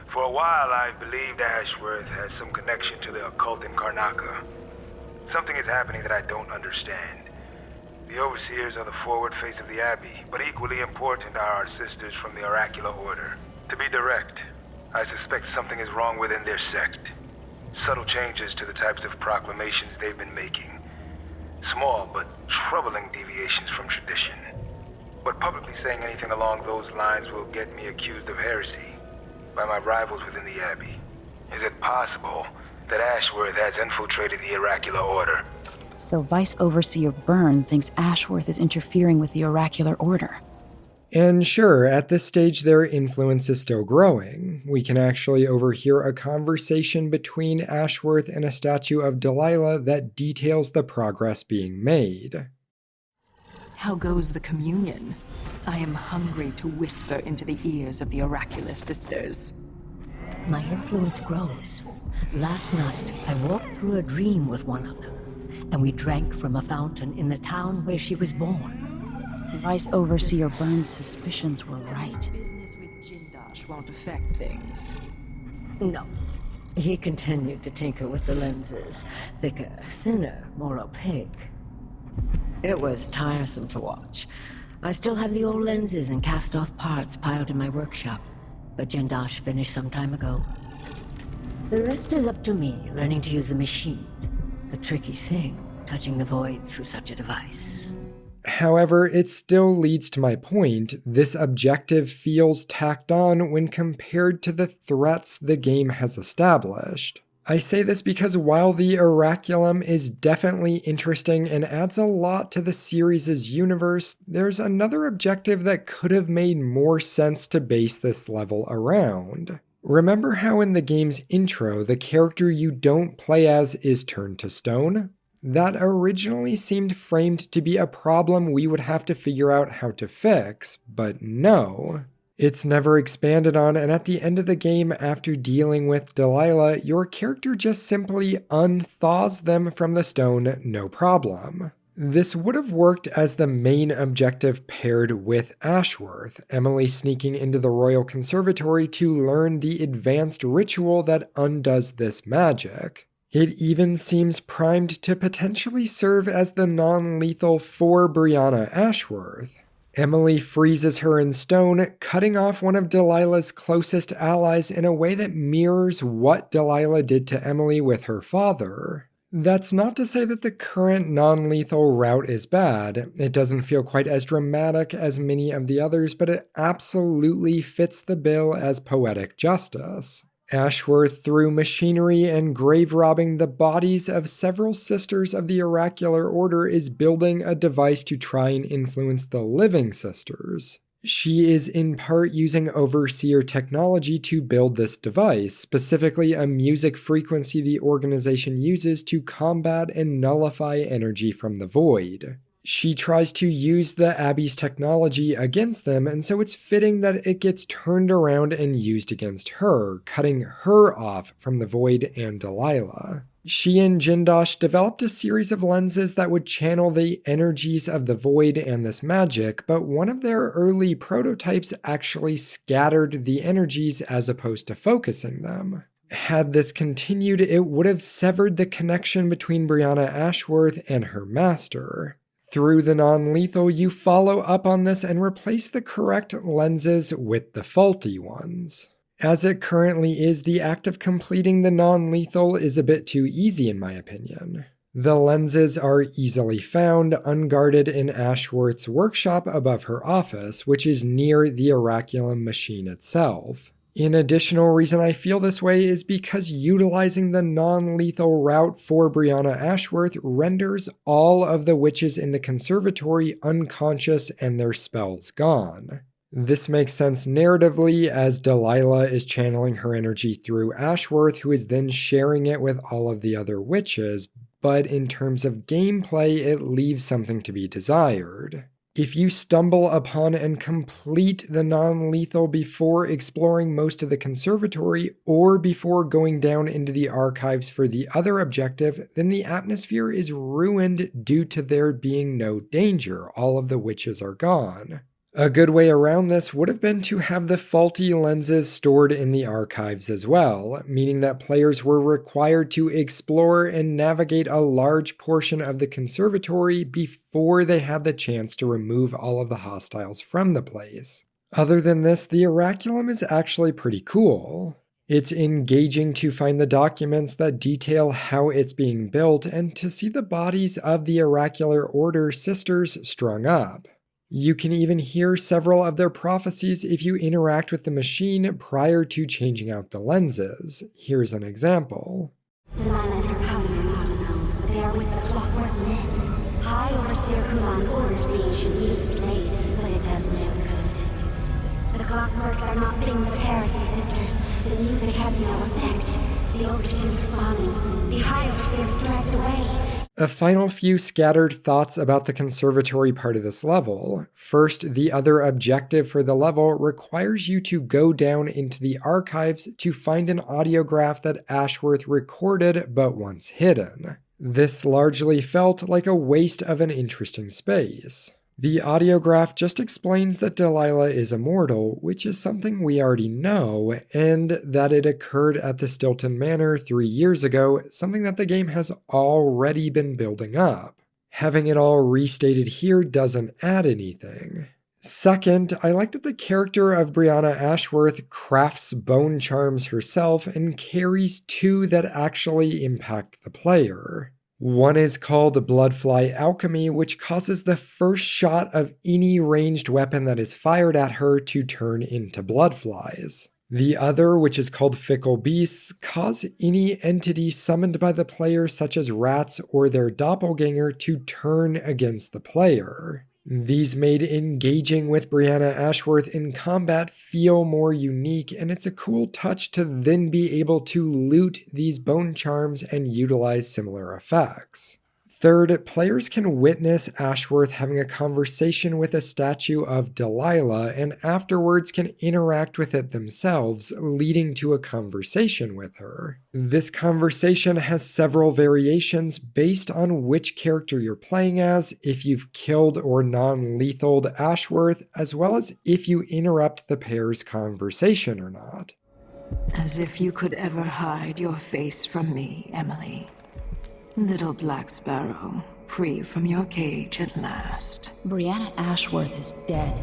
For a while, I've believed Ashworth has some connection to the occult in Karnaca. Something is happening that I don't understand. The Overseers are the forward face of the Abbey, but equally important are our sisters from the Oracular Order. To be direct, I suspect something is wrong within their sect. Subtle changes to the types of proclamations they've been making. Small but troubling deviations from tradition. But publicly saying anything along those lines will get me accused of heresy by my rivals within the Abbey. Is it possible that Ashworth has infiltrated the Oracular Order? So Vice Overseer Byrne thinks Ashworth is interfering with the Oracular Order. And sure, at this stage their influence is still growing. We can actually overhear a conversation between Ashworth and a statue of Delilah that details the progress being made. How goes the communion? I am hungry to whisper into the ears of the Oracular Sisters. My influence grows. Last night, I walked through a dream with one of them, and we drank from a fountain in the town where she was born. Vice Overseer Byrne's suspicions were right. Business with Jindosh won't affect things. No. He continued to tinker with the lenses. Thicker, thinner, more opaque. It was tiresome to watch. I still have the old lenses and cast-off parts piled in my workshop, but Jindosh finished some time ago. The rest is up to me, learning to use the machine. A tricky thing, touching the void through such a device. However, it still leads to my point. This objective feels tacked on when compared to the threats the game has established. I say this because while the Oraculum is definitely interesting and adds a lot to the series' universe, there's another objective that could have made more sense to base this level around. Remember how in the game's intro, the character you don't play as is turned to stone? That originally seemed framed to be a problem we would have to figure out how to fix, but no. It's never expanded on, and at the end of the game, after dealing with Delilah, your character just simply unthaws them from the stone, no problem. This would have worked as the main objective paired with Ashworth, Emily sneaking into the Royal Conservatory to learn the advanced ritual that undoes this magic. It even seems primed to potentially serve as the non-lethal for Brianna Ashworth. Emily freezes her in stone, cutting off one of Delilah's closest allies in a way that mirrors what Delilah did to Emily with her father. That's not to say that the current non-lethal route is bad. It doesn't feel quite as dramatic as many of the others, but it absolutely fits the bill as poetic justice. Ashworth, through machinery and grave robbing the bodies of several sisters of the Oracular Order, is building a device to try and influence the living sisters. She is in part using Overseer technology to build this device, specifically a music frequency the organization uses to combat and nullify energy from the void. She tries to use the Abbey's technology against them, and so it's fitting that it gets turned around and used against her, cutting her off from the Void and Delilah. She and Jindosh developed a series of lenses that would channel the energies of the Void and this magic, but one of their early prototypes actually scattered the energies as opposed to focusing them. Had this continued, it would have severed the connection between Brianna Ashworth and her master. Through the non-lethal, you follow up on this and replace the correct lenses with the faulty ones. As it currently is, the act of completing the non-lethal is a bit too easy in my opinion. The lenses are easily found, unguarded in Ashworth's workshop above her office, which is near the Oraculum machine itself. An additional reason I feel this way is because utilizing the non-lethal route for Brianna Ashworth renders all of the witches in the conservatory unconscious and their spells gone. This makes sense narratively as Delilah is channeling her energy through Ashworth, who is then sharing it with all of the other witches, but in terms of gameplay, it leaves something to be desired. If you stumble upon and complete the non-lethal before exploring most of the conservatory or before going down into the archives for the other objective, then the atmosphere is ruined due to there being no danger. All of the witches are gone. A good way around this would have been to have the faulty lenses stored in the archives as well, meaning that players were required to explore and navigate a large portion of the conservatory before they had the chance to remove all of the hostiles from the place. Other than this, the Oraculum is actually pretty cool. It's engaging to find the documents that detail how it's being built and to see the bodies of the Oracular Order sisters strung up. You can even hear several of their prophecies if you interact with the machine prior to changing out the lenses. Here's an example. Delilah and her coven are not alone, but they are with the Clockwork men. High Overseer Hulan orders the ancient music played, but it does no good. The Clockworks are not things of heresy, sisters. The music has no effect. The Overseers are falling. The High Overseer is dragged away. A final few scattered thoughts about the conservatory part of this level. First, the other objective for the level requires you to go down into the archives to find an audiograph that Ashworth recorded but once hidden. This largely felt like a waste of an interesting space. The audiograph just explains that Delilah is immortal, which is something we already know, and that it occurred at the Stilton Manor 3 years ago, something that the game has already been building up. Having it all restated here doesn't add anything. Second, I like that the character of Brianna Ashworth crafts bone charms herself and carries 2 that actually impact the player. One is called Bloodfly Alchemy, which causes the first shot of any ranged weapon that is fired at her to turn into bloodflies. The other, which is called Fickle Beasts, cause any entity summoned by the player, such as rats or their doppelganger, to turn against the player. These made engaging with Brianna Ashworth in combat feel more unique, and it's a cool touch to then be able to loot these bone charms and utilize similar effects. Third, players can witness Ashworth having a conversation with a statue of Delilah and afterwards can interact with it themselves, leading to a conversation with her. This conversation has several variations based on which character you're playing as, if you've killed or non-lethaled Ashworth, as well as if you interrupt the pair's conversation or not. As if you could ever hide your face from me, Emily. Little Black Sparrow, free from your cage at last. Brianna Ashworth is dead.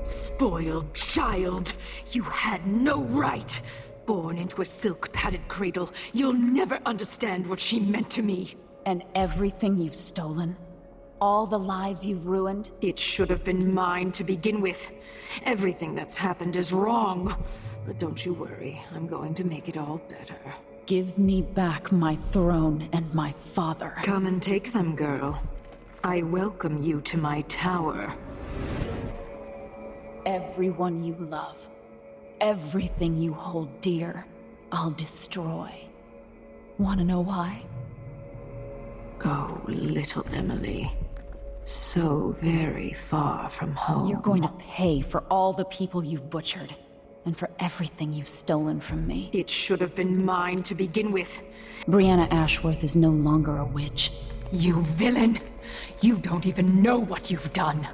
Spoiled child! You had no right! Born into a silk-padded cradle, you'll never understand what she meant to me. And everything you've stolen? All the lives you've ruined? It should have been mine to begin with. Everything that's happened is wrong. But don't you worry, I'm going to make it all better. Give me back my throne and my father. Come and take them, girl. I welcome you to my tower. Everyone you love, everything you hold dear, I'll destroy. Wanna know why? Oh, little Emily. So very far from home. You're going to pay for all the people you've butchered. And for everything you've stolen from me. It should have been mine to begin with. Brianna Ashworth is no longer a witch. You villain! You don't even know what you've done.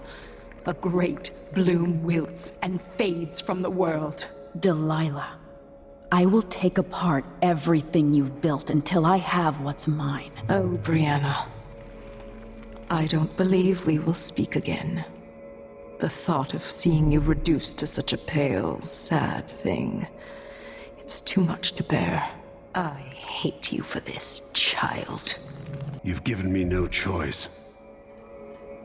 A great bloom wilts and fades from the world. Delilah, I will take apart everything you've built until I have what's mine. Oh, Brianna. I don't believe we will speak again. The thought of seeing you reduced to such a pale, sad thing. It's too much to bear. I hate you for this, child. You've given me no choice.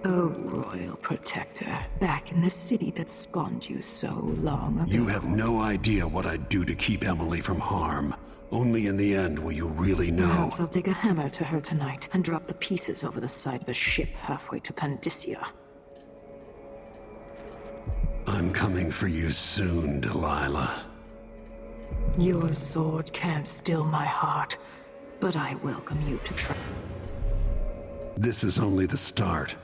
Oh, Royal Protector, back in the city that spawned you so long ago. You have no idea what I'd do to keep Emily from harm. Only in the end will you really know. Perhaps I'll take a hammer to her tonight and drop the pieces over the side of a ship halfway to Pandysia. I'm coming for you soon, Delilah. Your sword can't still my heart, but I welcome you to try. This is only the start.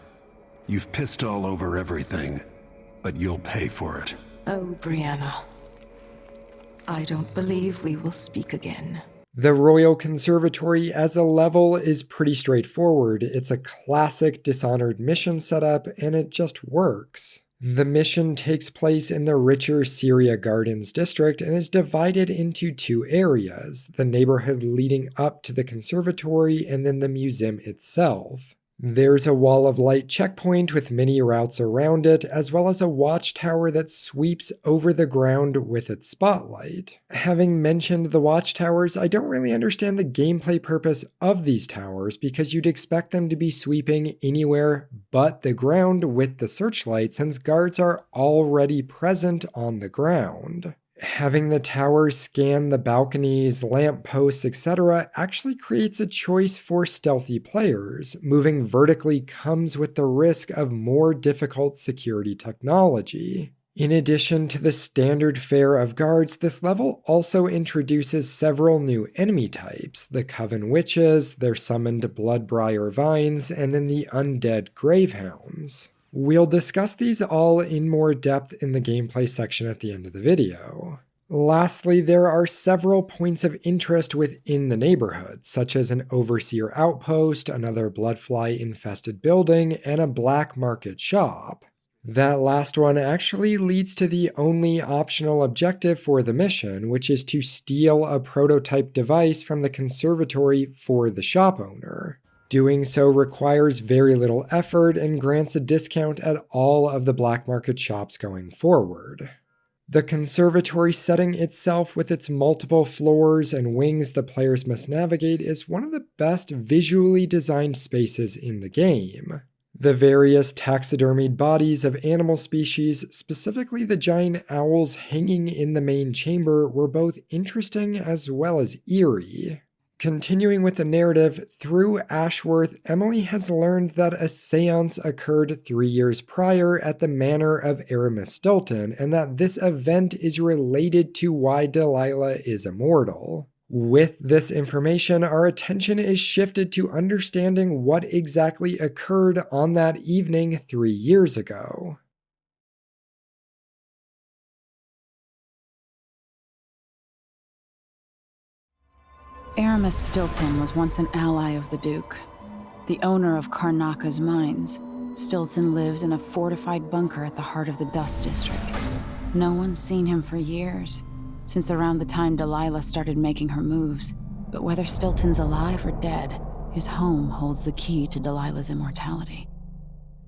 You've pissed all over everything, but you'll pay for it. Oh, Brianna. I don't believe we will speak again. The Royal Conservatory as a level is pretty straightforward. It's a classic Dishonored mission setup, and it just works. The mission takes place in the richer Syria Gardens district and is divided into 2 areas, the neighborhood leading up to the conservatory and then the museum itself. There's a wall of light checkpoint with many routes around it, as well as a watchtower that sweeps over the ground with its spotlight. Having mentioned the watchtowers, I don't really understand the gameplay purpose of these towers because you'd expect them to be sweeping anywhere but the ground with the searchlight since guards are already present on the ground. Having the towers scan the balconies, lampposts, etc. actually creates a choice for stealthy players. Moving vertically comes with the risk of more difficult security technology. In addition to the standard fare of guards, this level also introduces several new enemy types: the Coven Witches, their summoned Bloodbriar Vines, and then the Undead Gravehounds. We'll discuss these all in more depth in the gameplay section at the end of the video. Lastly, there are several points of interest within the neighborhood, such as an Overseer outpost, another Bloodfly-infested building, and a black market shop. That last one actually leads to the only optional objective for the mission, which is to steal a prototype device from the conservatory for the shop owner. Doing so requires very little effort and grants a discount at all of the black market shops going forward. The conservatory setting itself, with its multiple floors and wings the players must navigate, is one of the best visually designed spaces in the game. The various taxidermied bodies of animal species, specifically the giant owls hanging in the main chamber, were both interesting as well as eerie. Continuing with the narrative, through Ashworth, Emily has learned that a seance occurred 3 years prior at the manor of Aramis Stilton, and that this event is related to why Delilah is immortal. With this information, our attention is shifted to understanding what exactly occurred on that evening 3 years ago. Aramis Stilton was once an ally of the Duke, the owner of Karnaka's mines. Stilton lived in a fortified bunker at the heart of the Dust District. No one's seen him for years, since around the time Delilah started making her moves. But whether Stilton's alive or dead, his home holds the key to Delilah's immortality.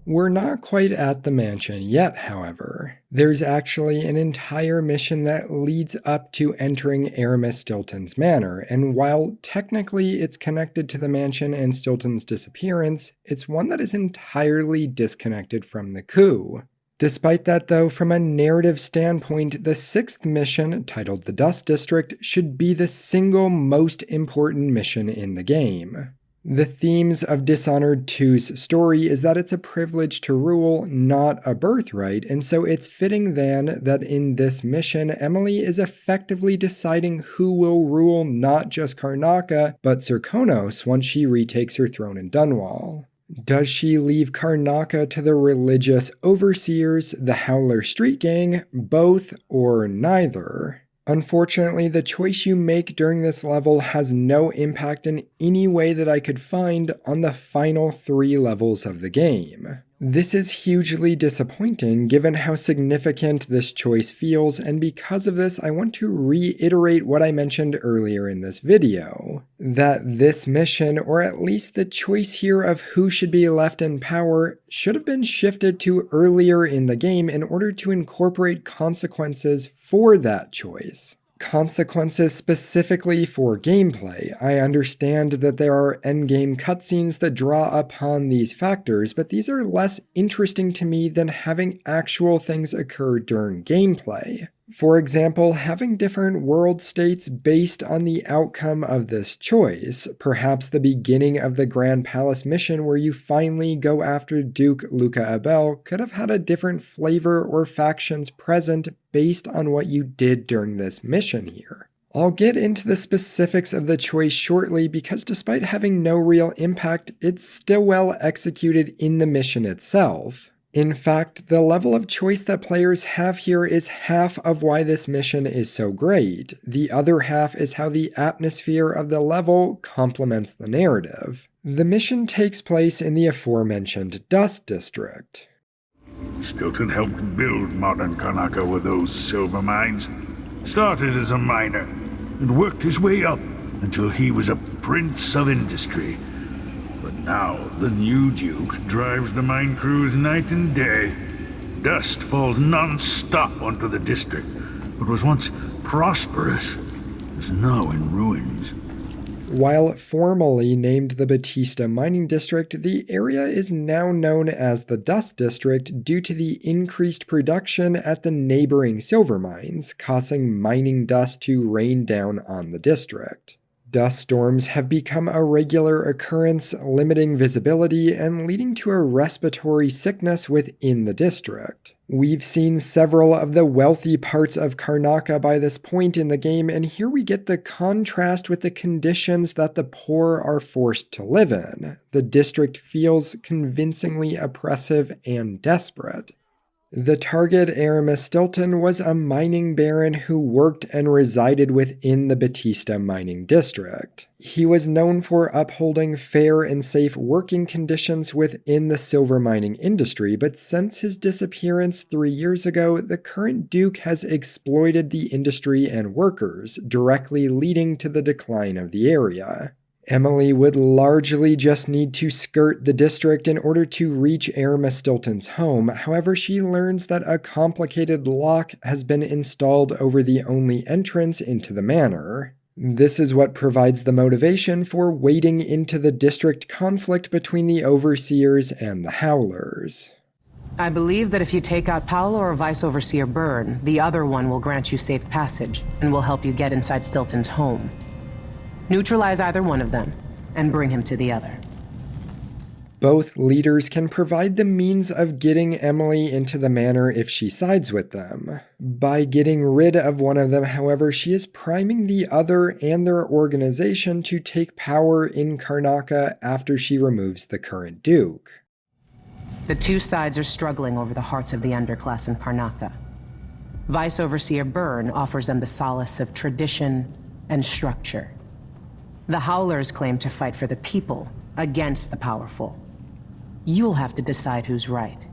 We're not quite at the mansion yet, however. There's actually an entire mission that leads up to entering Aramis Stilton's manor, and while technically it's connected to the mansion and Stilton's disappearance, it's one that is entirely disconnected from the coup. Despite that though, from a narrative standpoint, the 6th mission, titled the Dust District, should be the single most important mission in the game. The themes of Dishonored 2's story is that it's a privilege to rule, not a birthright, and so it's fitting then that in this mission, Emily is effectively deciding who will rule not just Karnaka, but Serkonos once she retakes her throne in Dunwall. Does she leave Karnaka to the religious overseers, the Howler Street Gang, both, or neither? Unfortunately, the choice you make during this level has no impact in any way that I could find on the final 3 levels of the game. This is hugely disappointing given how significant this choice feels, and because of this I want to reiterate what I mentioned earlier in this video. That this mission, or at least the choice here of who should be left in power, should have been shifted to earlier in the game in order to incorporate consequences for that choice. Consequences specifically for gameplay. I understand that there are endgame cutscenes that draw upon these factors, but these are less interesting to me than having actual things occur during gameplay. For example, having different world states based on the outcome of this choice. Perhaps the beginning of the Grand Palace mission where you finally go after Duke Luca Abel could have had a different flavor or factions present based on what you did during this mission here. I'll get into the specifics of the choice shortly because despite having no real impact, it's still well executed in the mission itself. In fact, the level of choice that players have here is half of why this mission is so great. The other half is how the atmosphere of the level complements the narrative. The mission takes place in the aforementioned Dust District. Stilton helped build modern Karnaka with those silver mines. Started as a miner and worked his way up until he was a prince of industry. But And now the new Duke drives the mine crews night and day. Dust falls non-stop onto the district. What was once prosperous is now in ruins. While formally named the Batista Mining District, the area is now known as the Dust District due to the increased production at the neighboring silver mines, causing mining dust to rain down on the district. Dust storms have become a regular occurrence, limiting visibility and leading to a respiratory sickness within the district. We've seen several of the wealthy parts of Karnaca by this point in the game, and here we get the contrast with the conditions that the poor are forced to live in. The district feels convincingly oppressive and desperate. The target, Aramis Stilton, was a mining baron who worked and resided within the Batista mining district. He was known for upholding fair and safe working conditions within the silver mining industry, but since his disappearance 3 years ago, the current Duke has exploited the industry and workers, directly leading to the decline of the area. Emily would largely just need to skirt the district in order to reach Aramis Stilton's home. However, she learns that a complicated lock has been installed over the only entrance into the manor. This is what provides the motivation for wading into the district conflict between the Overseers and the Howlers. I believe that if you take out Paolo or Vice Overseer Byrne, the other one will grant you safe passage and will help you get inside Stilton's home. Neutralize either one of them, and bring him to the other. Both leaders can provide the means of getting Emily into the manor if she sides with them. By getting rid of one of them, however, she is priming the other and their organization to take power in Karnaca after she removes the current Duke. The two sides are struggling over the hearts of the underclass in Karnaca. Vice Overseer Byrne offers them the solace of tradition and structure. The Howlers claim to fight for the people against the powerful. You'll have to decide who's right.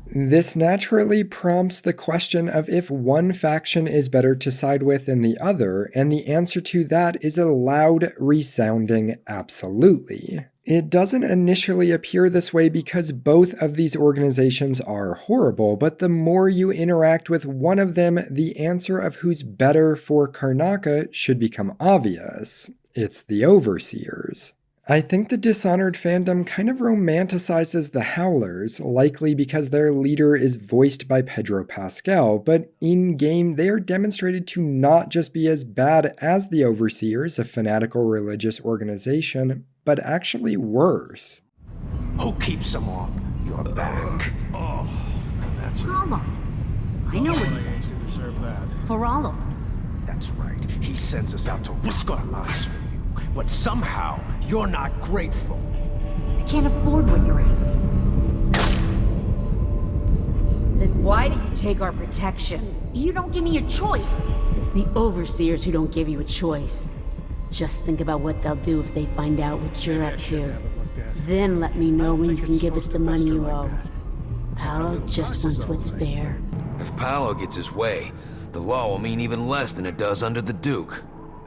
This naturally prompts the question of if one faction is better to side with than the other, and the answer to that is a loud, resounding absolutely. It doesn't initially appear this way because both of these organizations are horrible, but the more you interact with one of them, the answer of who's better for Karnaca should become obvious. It's the Overseers. I think the Dishonored fandom kind of romanticizes the Howlers, likely because their leader is voiced by Pedro Pascal, but in-game they are demonstrated to not just be as bad as the Overseers, a fanatical religious organization, but actually worse. Who keeps them off your back? Oh, that's Almost. I know what he does. You deserve that. For all of us. That's right. He sends us out to risk our lives for you. But somehow, you're not grateful. I can't afford what you're asking. Then why do you take our protection? You don't give me a choice. It's the Overseers who don't give you a choice. Just think about what they'll do if they find out what you're up to. Then let me know when you can give us the money you owe. Paolo just wants what's fair. If Paolo gets his way, the law will mean even less than it does under the Duke.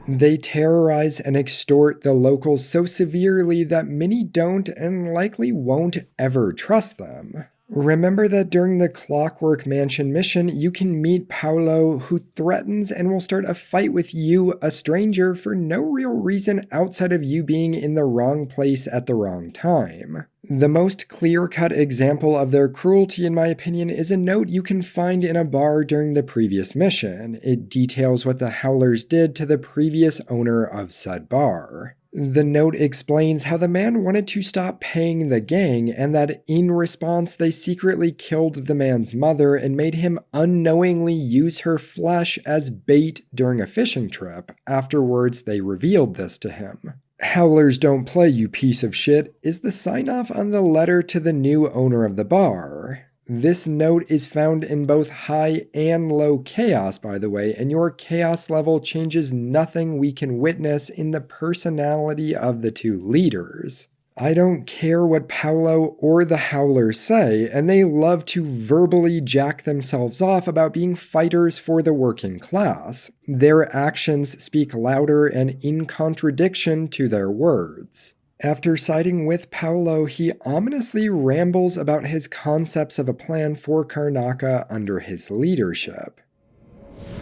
They terrorize and extort the locals so severely that many don't and likely won't ever trust them. Remember that during the Clockwork Mansion mission, you can meet Paolo, who threatens and will start a fight with you, a stranger, for no real reason outside of you being in the wrong place at the wrong time. The most clear-cut example of their cruelty, in my opinion, is a note you can find in a bar during the previous mission. It details what the Howlers did to the previous owner of said bar. The note explains how the man wanted to stop paying the gang, and that in response they secretly killed the man's mother and made him unknowingly use her flesh as bait during a fishing trip. Afterwards, they revealed this to him. "Howlers don't play, you piece of shit," is the sign-off on the letter to the new owner of the bar. This note is found in both high and low chaos, by the way, and your chaos level changes nothing we can witness in the personality of the two leaders. I don't care what Paolo or the Howlers say, and they love to verbally jack themselves off about being fighters for the working class. Their actions speak louder and in contradiction to their words. After siding with Paolo, he ominously rambles about his concepts of a plan for Karnaca under his leadership.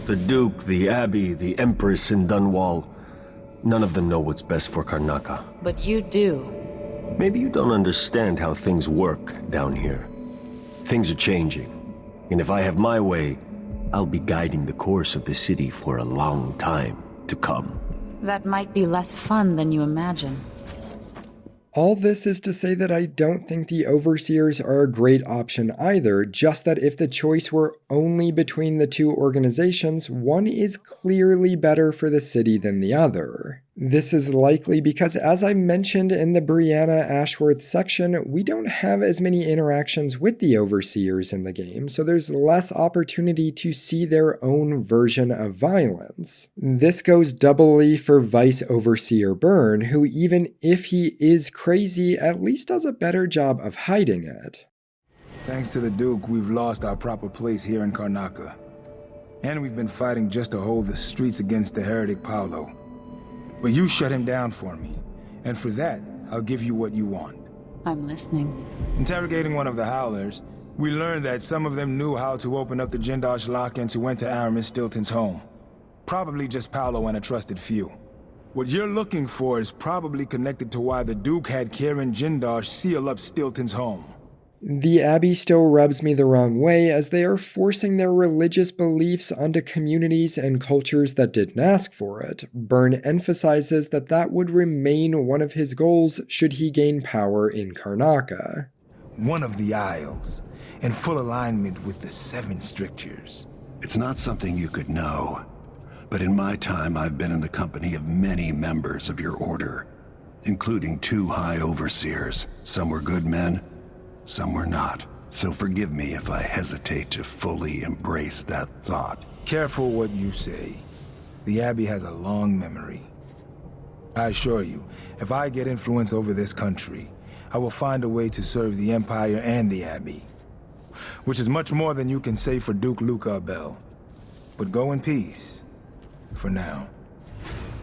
The Duke, the Abbey, the Empress in Dunwall, none of them know what's best for Karnaca. But you do. Maybe you don't understand how things work down here. Things are changing, and if I have my way, I'll be guiding the course of the city for a long time to come. That might be less fun than you imagine. All this is to say that I don't think the Overseers are a great option either, just that if the choice were only between the two organizations, one is clearly better for the city than the other. This is likely because, as I mentioned in the Brianna Ashworth section, we don't have as many interactions with the Overseers in the game, so there's less opportunity to see their own version of violence. This goes doubly for Vice Overseer Byrne, who, even if he is crazy, at least does a better job of hiding it. Thanks to the Duke, we've lost our proper place here in Karnaca. And we've been fighting just to hold the streets against the heretic Paolo. But you shut him down for me, and for that, I'll give you what you want. I'm listening. Interrogating one of the Howlers, we learned that some of them knew how to open up the Jindosh lock and to enter Aramis Stilton's home. Probably just Paolo and a trusted few. What you're looking for is probably connected to why the Duke had Kieran Jindosh seal up Stilton's home. The Abbey still rubs me the wrong way, as they are forcing their religious beliefs onto communities and cultures that didn't ask for it. Byrne emphasizes that that would remain one of his goals should he gain power in Karnaca. One of the Isles, in full alignment with the Seven Strictures. It's not something you could know, but in my time I've been in the company of many members of your order, including 2 High Overseers. Some were good men, some were not. So forgive me if I hesitate to fully embrace that thought. Careful what you say. The Abbey has a long memory. I assure you, if I get influence over this country, I will find a way to serve the Empire and the Abbey. Which is much more than you can say for Duke Luca Bell. But go in peace, for now.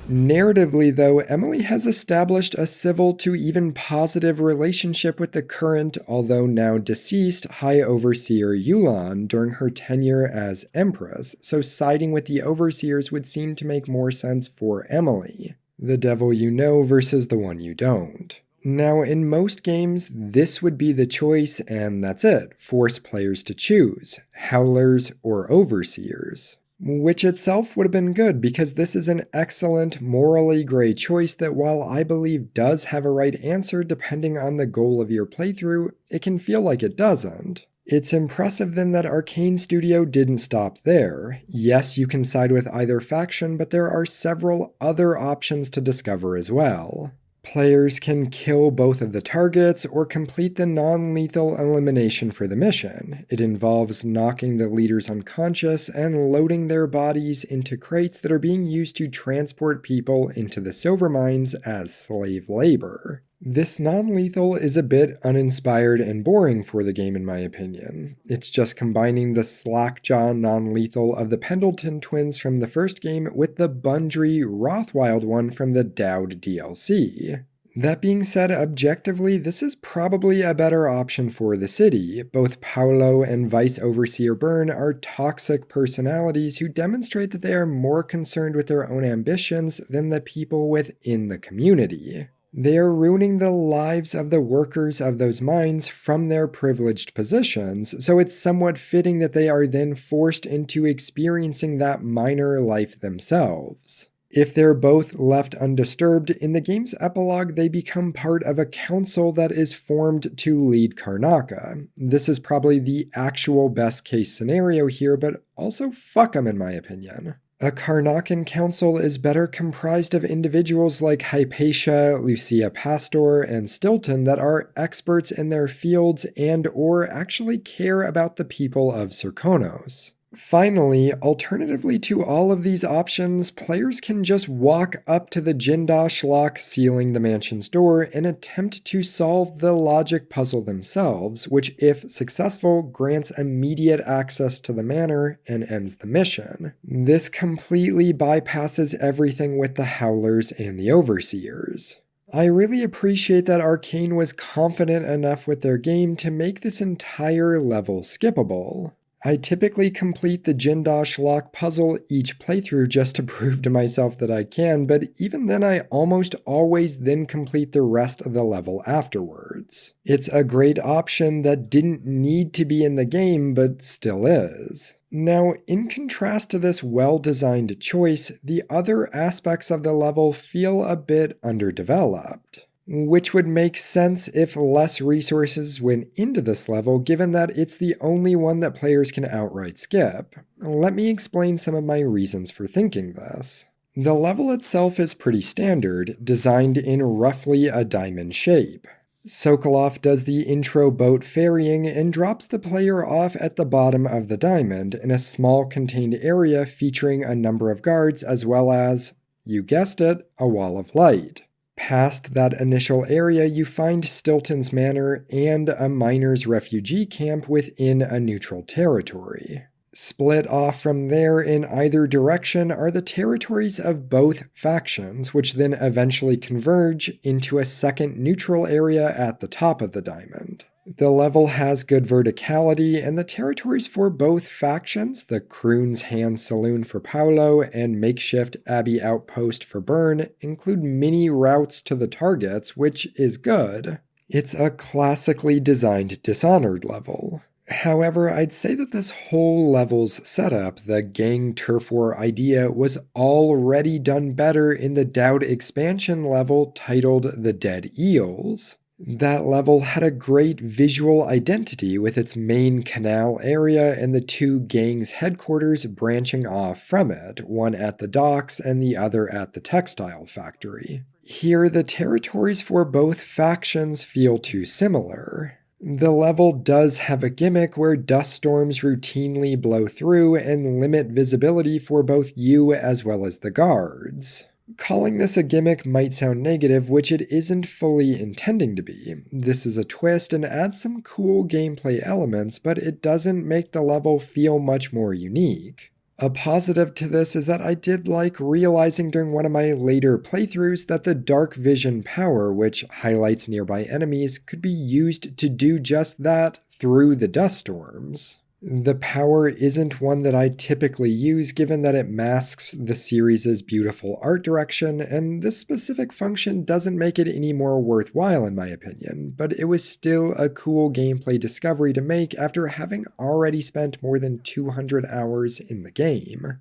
Narratively, though, Emily has established a civil to even positive relationship with the current, although now deceased, High Overseer Yulan during her tenure as Empress, so siding with the Overseers would seem to make more sense for Emily. The devil you know versus the one you don't. Now, in most games, this would be the choice, and that's it. Force players to choose, Howlers or Overseers. Which itself would have been good, because this is an excellent, morally gray choice that, while I believe does have a right answer depending on the goal of your playthrough, it can feel like it doesn't. It's impressive then that Arcane Studio didn't stop there. Yes, you can side with either faction, but there are several other options to discover as well. Players can kill both of the targets or complete the non-lethal elimination for the mission. It involves knocking the leaders unconscious and loading their bodies into crates that are being used to transport people into the silver mines as slave labor. This non-lethal is a bit uninspired and boring for the game in my opinion. It's just combining the slackjaw non-lethal of the Pendleton twins from the first game with the Bundry Rothwild one from the Dowd DLC. That being said, objectively, this is probably a better option for the city. Both Paolo and Vice Overseer Byrne are toxic personalities who demonstrate that they are more concerned with their own ambitions than the people within the community. They are ruining the lives of the workers of those mines from their privileged positions, so it's somewhat fitting that they are then forced into experiencing that miner life themselves. If they're both left undisturbed, in the game's epilogue they become part of a council that is formed to lead Karnaca. This is probably the actual best case scenario here, but also fuck 'em in my opinion. A Karnacan council is better comprised of individuals like Hypatia, Lucia Pastor, and Stilton that are experts in their fields and or actually care about the people of Serkonos. Finally, alternatively to all of these options, players can just walk up to the Jindosh lock sealing the mansion's door and attempt to solve the logic puzzle themselves, which, if successful, grants immediate access to the manor and ends the mission. This completely bypasses everything with the Howlers and the Overseers. I really appreciate that Arcane was confident enough with their game to make this entire level skippable. I typically complete the Jindosh lock puzzle each playthrough just to prove to myself that I can, but even then I almost always then complete the rest of the level afterwards. It's a great option that didn't need to be in the game, but still is. Now, in contrast to this well-designed choice, the other aspects of the level feel a bit underdeveloped. Which would make sense if less resources went into this level, given that it's the only one that players can outright skip. Let me explain some of my reasons for thinking this. The level itself is pretty standard, designed in roughly a diamond shape. Sokolov does the intro boat ferrying and drops the player off at the bottom of the diamond in a small contained area featuring a number of guards as well as, you guessed it, a wall of light. Past that initial area, you find Stilton's Manor and a miners' refugee camp within a neutral territory. Split off from there in either direction are the territories of both factions, which then eventually converge into a second neutral area at the top of the diamond. The level has good verticality, and the territories for both factions, the Croon's Hand Saloon for Paolo and makeshift Abbey Outpost for Byrne, include mini routes to the targets, which is good. It's a classically designed Dishonored level. However, I'd say that this whole level's setup, the gang turf war idea, was already done better in the Dowd expansion level titled The Dead Eels. That level had a great visual identity with its main canal area and the two gangs' headquarters branching off from it, one at the docks and the other at the textile factory. Here, the territories for both factions feel too similar. The level does have a gimmick where dust storms routinely blow through and limit visibility for both you as well as the guards. Calling this a gimmick might sound negative, which it isn't fully intending to be. This is a twist and adds some cool gameplay elements, but it doesn't make the level feel much more unique. A positive to this is that I did like realizing during one of my later playthroughs that the dark vision power, which highlights nearby enemies, could be used to do just that through the dust storms. The power isn't one that I typically use given that it masks the series' beautiful art direction, and this specific function doesn't make it any more worthwhile in my opinion, but it was still a cool gameplay discovery to make after having already spent more than 200 hours in the game.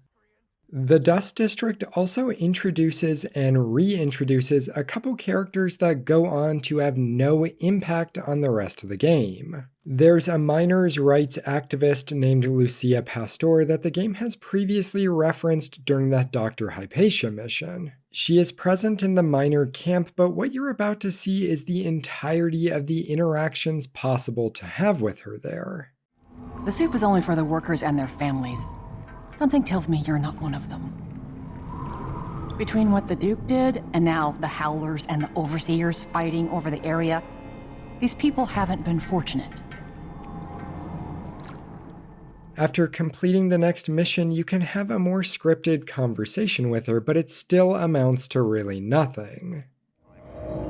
The Dust District also introduces and reintroduces a couple characters that go on to have no impact on the rest of the game. There's a miners' rights activist named Lucia Pastor that the game has previously referenced during that Dr. Hypatia mission. She is present in the miner camp, but what you're about to see is the entirety of the interactions possible to have with her there. The soup is only for the workers and their families. Something tells me you're not one of them. Between what the Duke did, and now the Howlers and the Overseers fighting over the area, these people haven't been fortunate. After completing the next mission, you can have a more scripted conversation with her, but it still amounts to really nothing.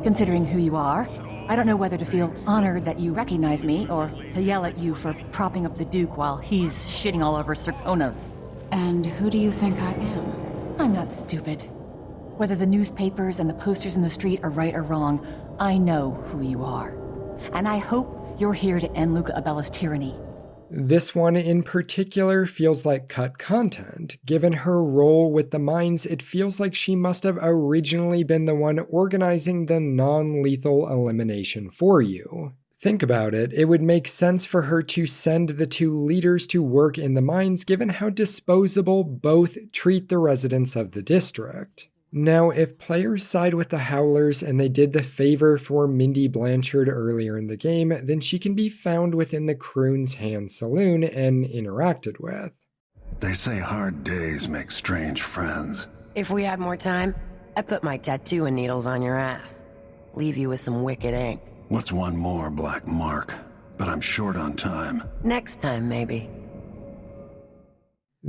Considering who you are, I don't know whether to feel honored that you recognize me, or to yell at you for propping up the Duke while he's shitting all over Serkonos. And who do you think I am? I'm not stupid. Whether the newspapers and the posters in the street are right or wrong, I know who you are. And I hope you're here to end Luca Abella's tyranny. This one in particular feels like cut content. Given her role with the mines, it feels like she must have originally been the one organizing the non-lethal elimination for you. Think about it, it would make sense for her to send the two leaders to work in the mines given how disposable both treat the residents of the district. Now, if players side with the Howlers and they did the favor for Mindy Blanchard earlier in the game, then she can be found within the Croon's Hand Saloon and interacted with. They say hard days make strange friends. If we had more time, I'd put my tattoo and needles on your ass. Leave you with some wicked ink. What's one more black mark? But I'm short on time. Next time, maybe.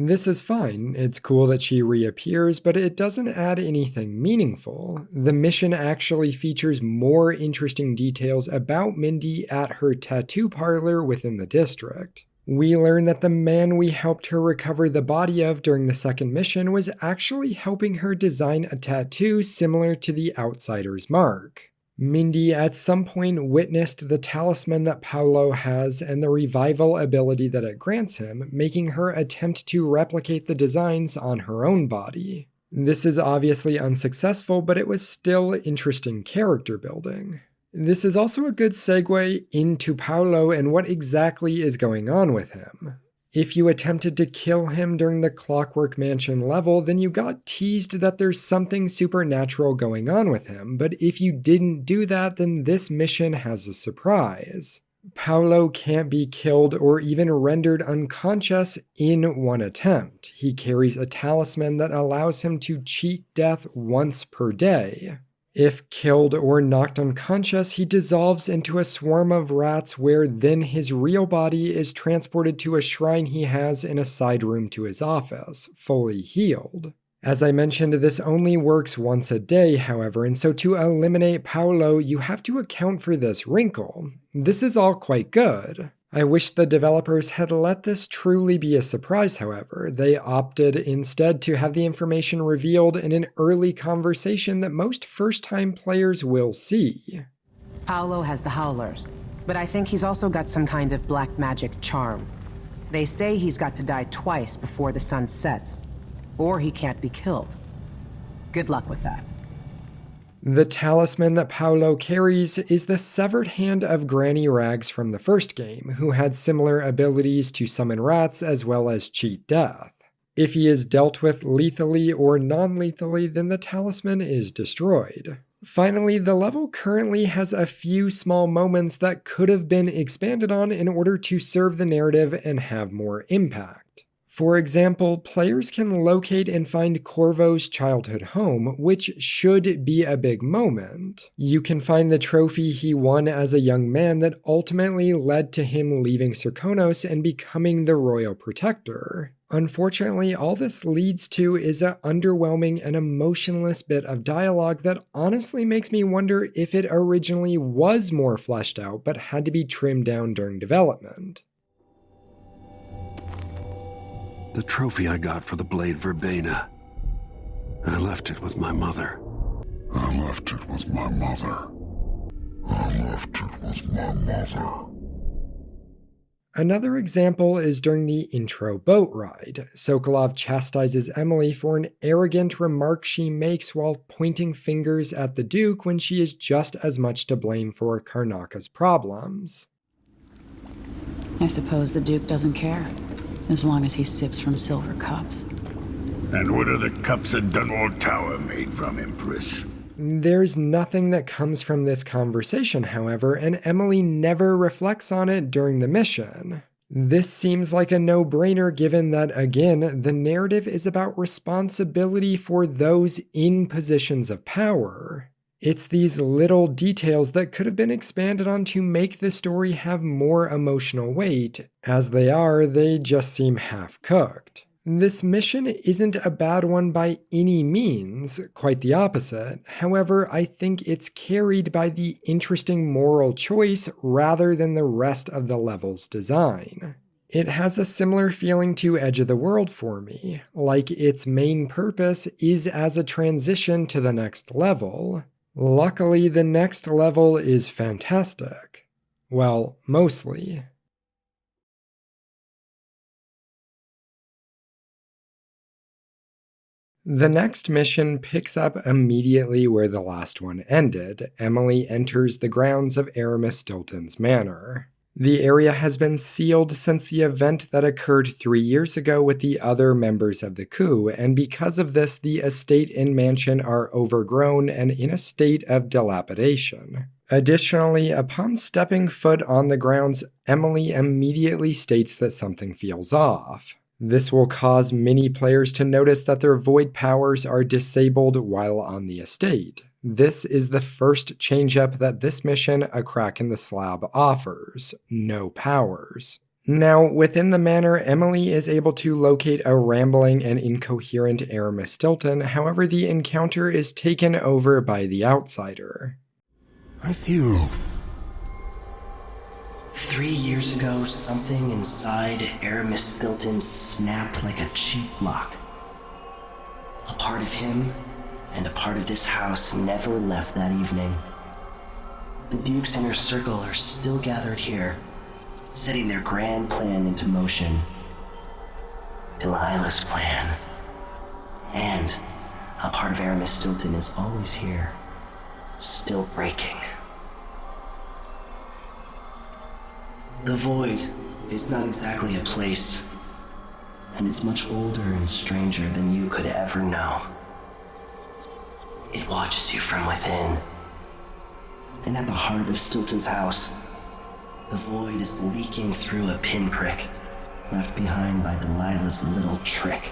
This is fine. It's cool that she reappears, but it doesn't add anything meaningful. The mission actually features more interesting details about Mindy at her tattoo parlor within the district. We learn that the man we helped her recover the body of during the second mission was actually helping her design a tattoo similar to the Outsider's mark. Mindy at some point witnessed the talisman that Paolo has and the revival ability that it grants him, making her attempt to replicate the designs on her own body. This is obviously unsuccessful, but it was still interesting character building. This is also a good segue into Paolo and what exactly is going on with him. If you attempted to kill him during the Clockwork Mansion level, then you got teased that there's something supernatural going on with him, but if you didn't do that, then this mission has a surprise. Paolo can't be killed or even rendered unconscious in one attempt. He carries a talisman that allows him to cheat death once per day. If killed or knocked unconscious, he dissolves into a swarm of rats where then his real body is transported to a shrine he has in a side room to his office, fully healed. As I mentioned, this only works once a day, however, and so to eliminate Paolo, you have to account for this wrinkle. This is all quite good. I wish the developers had let this truly be a surprise, however. They opted instead to have the information revealed in an early conversation that most first-time players will see. Paolo has the Howlers, but I think he's also got some kind of black magic charm. They say he's got to die twice before the sun sets, or he can't be killed. Good luck with that. The talisman that Paolo carries is the severed hand of Granny Rags from the first game, who had similar abilities to summon rats as well as cheat death. If he is dealt with lethally or non-lethally, then the talisman is destroyed. Finally, the level currently has a few small moments that could have been expanded on in order to serve the narrative and have more impact. For example, players can locate and find Corvo's childhood home, which should be a big moment. You can find the trophy he won as a young man that ultimately led to him leaving Serkonos and becoming the royal protector. Unfortunately, all this leads to is an underwhelming and emotionless bit of dialogue that honestly makes me wonder if it originally was more fleshed out but had to be trimmed down during development. The trophy I got for the blade Verbena. I left it with my mother. I left it with my mother. Another example is during the intro boat ride. Sokolov chastises Emily for an arrogant remark she makes while pointing fingers at the Duke when she is just as much to blame for Karnaka's problems. I suppose the Duke doesn't care, as long as he sips from silver cups. And what are the cups at Dunwall Tower made from, Empress? There's nothing that comes from this conversation, however, and Emily never reflects on it during the mission. This seems like a no-brainer given that, again, the narrative is about responsibility for those in positions of power. It's these little details that could have been expanded on to make the story have more emotional weight. As they just seem half-cooked. This mission isn't a bad one by any means, quite the opposite. However, I think it's carried by the interesting moral choice rather than the rest of the level's design. It has a similar feeling to Edge of the World for me, like its main purpose is as a transition to the next level. Luckily, the next level is fantastic. Well, mostly. The next mission picks up immediately where the last one ended. Emily enters the grounds of Aramis Stilton's manor. The area has been sealed since the event that occurred 3 years ago with the other members of the coup, and because of this, the estate and mansion are overgrown and in a state of dilapidation. Additionally, upon stepping foot on the grounds, Emily immediately states that something feels off. This will cause many players to notice that their void powers are disabled while on the estate. This is the first change-up that this mission, A Crack in the Slab, offers. No powers. Now, within the manor, Emily is able to locate a rambling and incoherent Aramis Stilton. However, the encounter is taken over by the outsider. I feel... 3 years ago, something inside Aramis Stilton snapped like a cheap lock. A part of him and a part of this house never left that evening. The Duke's inner circle are still gathered here, setting their grand plan into motion. Delilah's plan. And a part of Aramis Stilton is always here, still breaking. The Void is not exactly a place, and it's much older and stranger than you could ever know. It watches you from within. And at the heart of Stilton's house, the Void is leaking through a pinprick left behind by Delilah's little trick.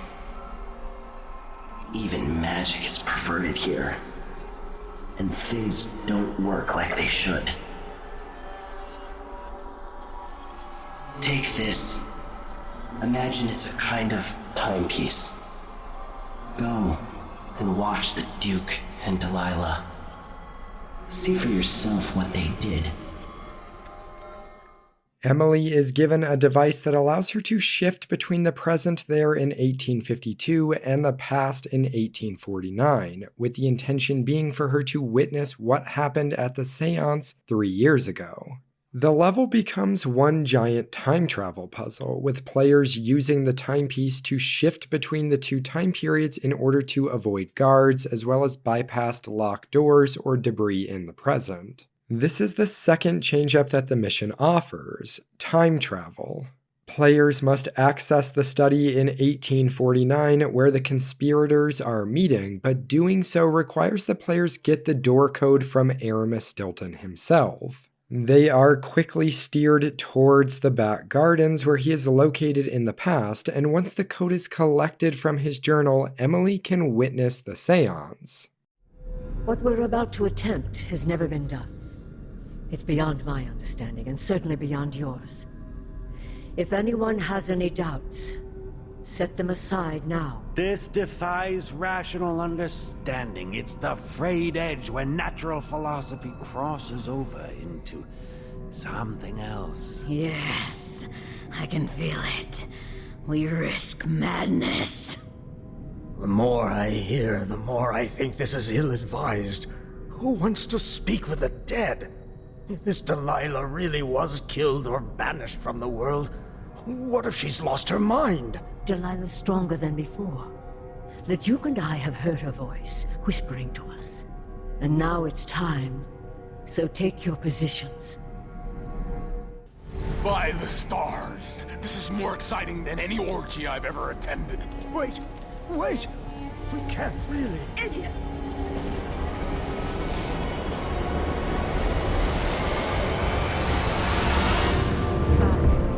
Even magic is perverted here, and things don't work like they should. Take this. Imagine it's a kind of timepiece. Go and watch the Duke and Delilah. See for yourself what they did. Emily is given a device that allows her to shift between the present there in 1852 and the past in 1849, with the intention being for her to witness what happened at the seance 3 years ago. The level becomes one giant time travel puzzle, with players using the timepiece to shift between the two time periods in order to avoid guards, as well as bypass locked doors or debris in the present. This is the second change-up that the mission offers, time travel. Players must access the study in 1849 where the conspirators are meeting, but doing so requires the players get the door code from Aramis Stilton himself. They are quickly steered towards the back gardens where he is located in the past, and once the code is collected from his journal, Emily can witness the seance. What we're about to attempt has never been done. It's beyond my understanding, and certainly beyond yours. If anyone has any doubts, set them aside now. This defies rational understanding. It's the frayed edge when natural philosophy crosses over into something else. Yes, I can feel it. We risk madness. The more I hear, the more I think this is ill-advised. Who wants to speak with the dead? If this Delilah really was killed or banished from the world, what if she's lost her mind? Delilah's stronger than before. The Duke and I have heard her voice, whispering to us. And now it's time. So take your positions. By the stars! This is more exciting than any orgy I've ever attended. Wait! We can't really... Idiot!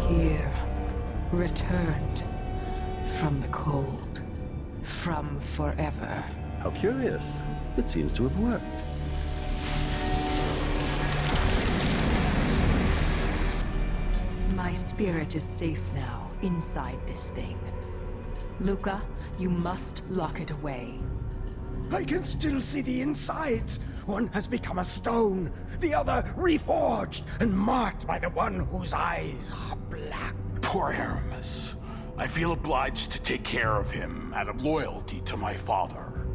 Here, returned from the cold, from forever. How curious. It seems to have worked. My spirit is safe now, inside this thing. Luca, you must lock it away. I can still see the insides. One has become a stone, the other reforged and marked by the one whose eyes are black. Poor Aramis. I feel obliged to take care of him out of loyalty to my father.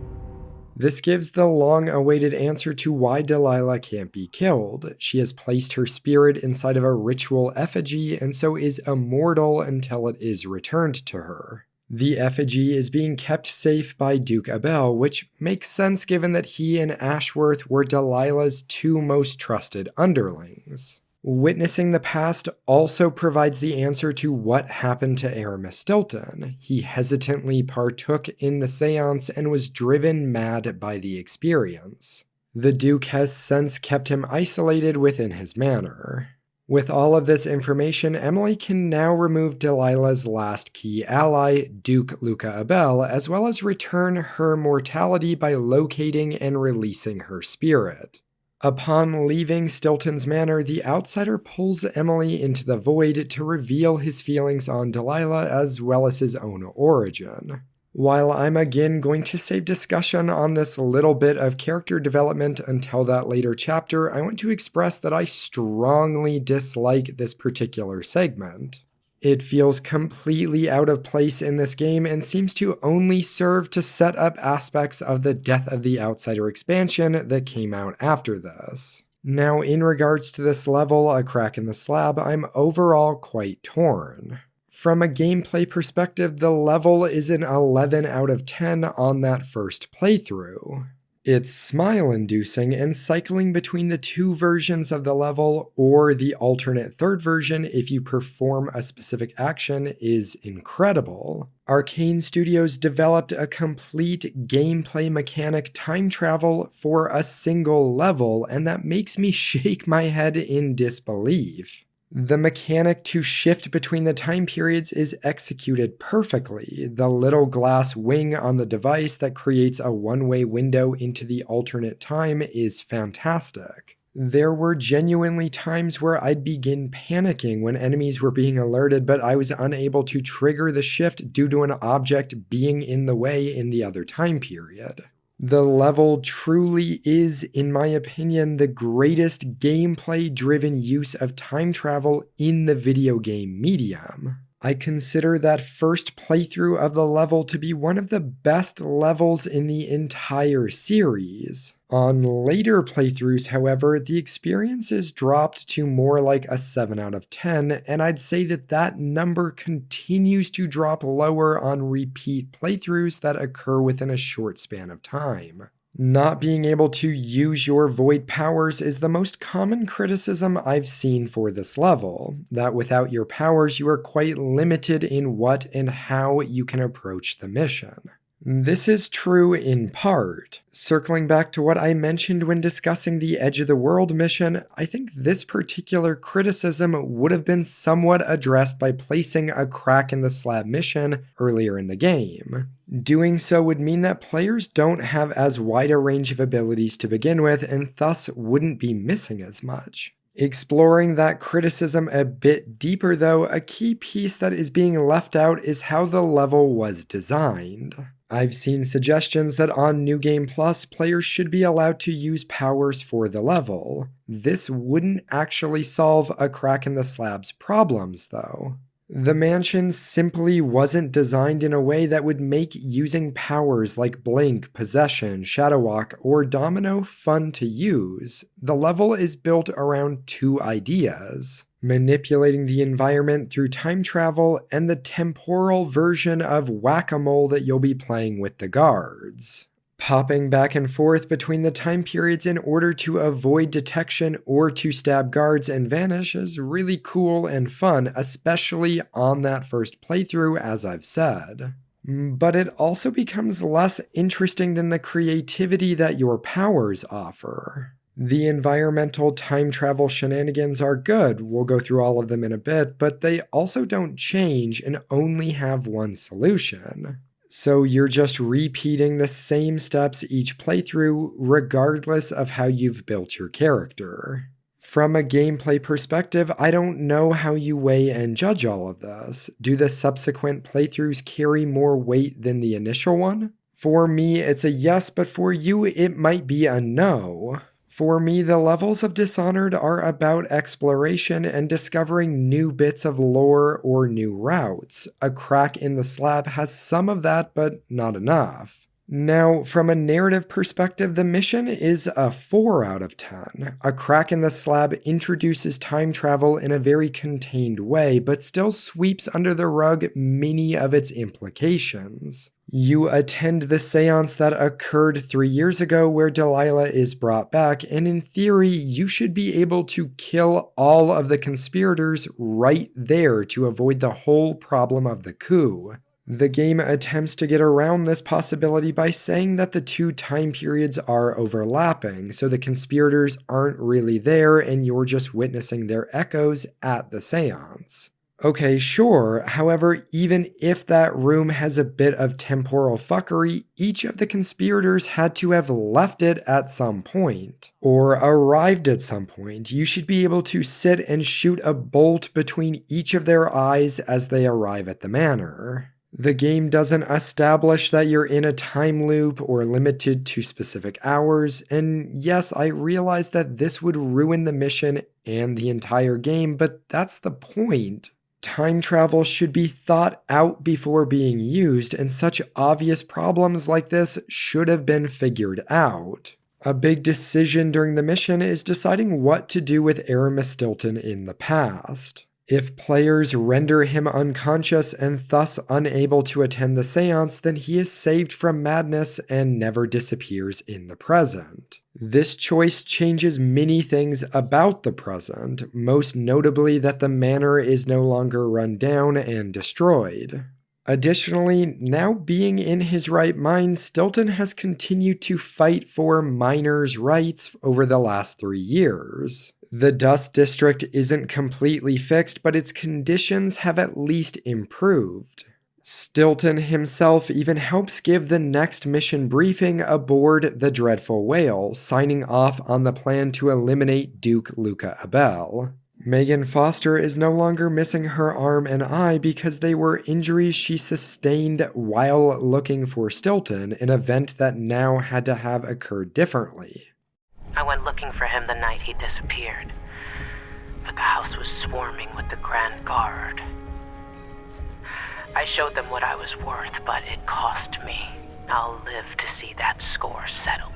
This gives the long-awaited answer to why Delilah can't be killed. She has placed her spirit inside of a ritual effigy and so is immortal until it is returned to her. The effigy is being kept safe by Duke Abel, which makes sense given that he and Ashworth were Delilah's two most trusted underlings. Witnessing the past also provides the answer to what happened to Aramis Stilton. He hesitantly partook in the seance and was driven mad by the experience. The Duke has since kept him isolated within his manor. With all of this information, Emily can now remove Delilah's last key ally, Duke Luca Abel, as well as return her mortality by locating and releasing her spirit. Upon leaving Stilton's manor, the outsider pulls Emily into the void to reveal his feelings on Delilah as well as his own origin. While I'm again going to save discussion on this little bit of character development until that later chapter, I want to express that I strongly dislike this particular segment. It feels completely out of place in this game and seems to only serve to set up aspects of the Death of the Outsider expansion that came out after this. Now, in regards to this level, A Crack in the Slab, I'm overall quite torn. From a gameplay perspective, the level is an 11 out of 10 on that first playthrough. It's smile-inducing, and cycling between the two versions of the level, or the alternate third version if you perform a specific action, is incredible. Arcane Studios developed a complete gameplay mechanic time travel for a single level, and that makes me shake my head in disbelief. The mechanic to shift between the time periods is executed perfectly. The little glass wing on the device that creates a one-way window into the alternate time is fantastic. There were genuinely times where I'd begin panicking when enemies were being alerted, but I was unable to trigger the shift due to an object being in the way in the other time period. The level truly is, in my opinion, the greatest gameplay-driven use of time travel in the video game medium. I consider that first playthrough of the level to be one of the best levels in the entire series. On later playthroughs, however, the experience is dropped to more like a 7 out of 10, and I'd say that that number continues to drop lower on repeat playthroughs that occur within a short span of time. Not being able to use your void powers is the most common criticism I've seen for this level, that without your powers you are quite limited in what and how you can approach the mission. This is true in part. Circling back to what I mentioned when discussing the Edge of the World mission, I think this particular criticism would have been somewhat addressed by placing a Crack in the Slab mission earlier in the game. Doing so would mean that players don't have as wide a range of abilities to begin with, and thus wouldn't be missing as much. Exploring that criticism a bit deeper though, a key piece that is being left out is how the level was designed. I've seen suggestions that on New Game Plus, players should be allowed to use powers for the level. This wouldn't actually solve A Crack in the Slab's problems though. The mansion simply wasn't designed in a way that would make using powers like Blink, Possession, Shadow Walk, or Domino fun to use. The level is built around two ideas: manipulating the environment through time travel, and the temporal version of whack-a-mole that you'll be playing with the guards. Popping back and forth between the time periods in order to avoid detection or to stab guards and vanish is really cool and fun, especially on that first playthrough, as I've said. But it also becomes less interesting than the creativity that your powers offer. The environmental time travel shenanigans are good, we'll go through all of them in a bit, but they also don't change and only have one solution. So you're just repeating the same steps each playthrough, regardless of how you've built your character. From a gameplay perspective, I don't know how you weigh and judge all of this. Do the subsequent playthroughs carry more weight than the initial one? For me, it's a yes, but for you, it might be a no. For me, the levels of Dishonored are about exploration and discovering new bits of lore or new routes. A Crack in the Slab has some of that, but not enough. Now, from a narrative perspective, the mission is a 4 out of 10. A Crack in the Slab introduces time travel in a very contained way, but still sweeps under the rug many of its implications. You attend the seance that occurred 3 years ago where Delilah is brought back, and in theory, you should be able to kill all of the conspirators right there to avoid the whole problem of the coup. The game attempts to get around this possibility by saying that the two time periods are overlapping, so the conspirators aren't really there and you're just witnessing their echoes at the seance. Okay, sure. However, even if that room has a bit of temporal fuckery, each of the conspirators had to have left it at some point, or arrived at some point. You should be able to sit and shoot a bolt between each of their eyes as they arrive at the manor. The game doesn't establish that you're in a time loop or limited to specific hours, and yes, I realize that this would ruin the mission and the entire game, but that's the point. Time travel should be thought out before being used, and such obvious problems like this should have been figured out. A big decision during the mission is deciding what to do with Aramis Stilton in the past. If players render him unconscious and thus unable to attend the seance, then he is saved from madness and never disappears in the present. This choice changes many things about the present, most notably that the manor is no longer run down and destroyed. Additionally, now being in his right mind, Stilton has continued to fight for miners' rights over the last 3 years. The Dust District isn't completely fixed, but its conditions have at least improved. Stilton himself even helps give the next mission briefing aboard the Dreadful Whale, signing off on the plan to eliminate Duke Luca Abel. Megan Foster is no longer missing her arm and eye because they were injuries she sustained while looking for Stilton, an event that now had to have occurred differently. I went looking for him the night he disappeared, but the house was swarming with the Grand Guard. I showed them what I was worth, but it cost me. I'll live to see that score settled.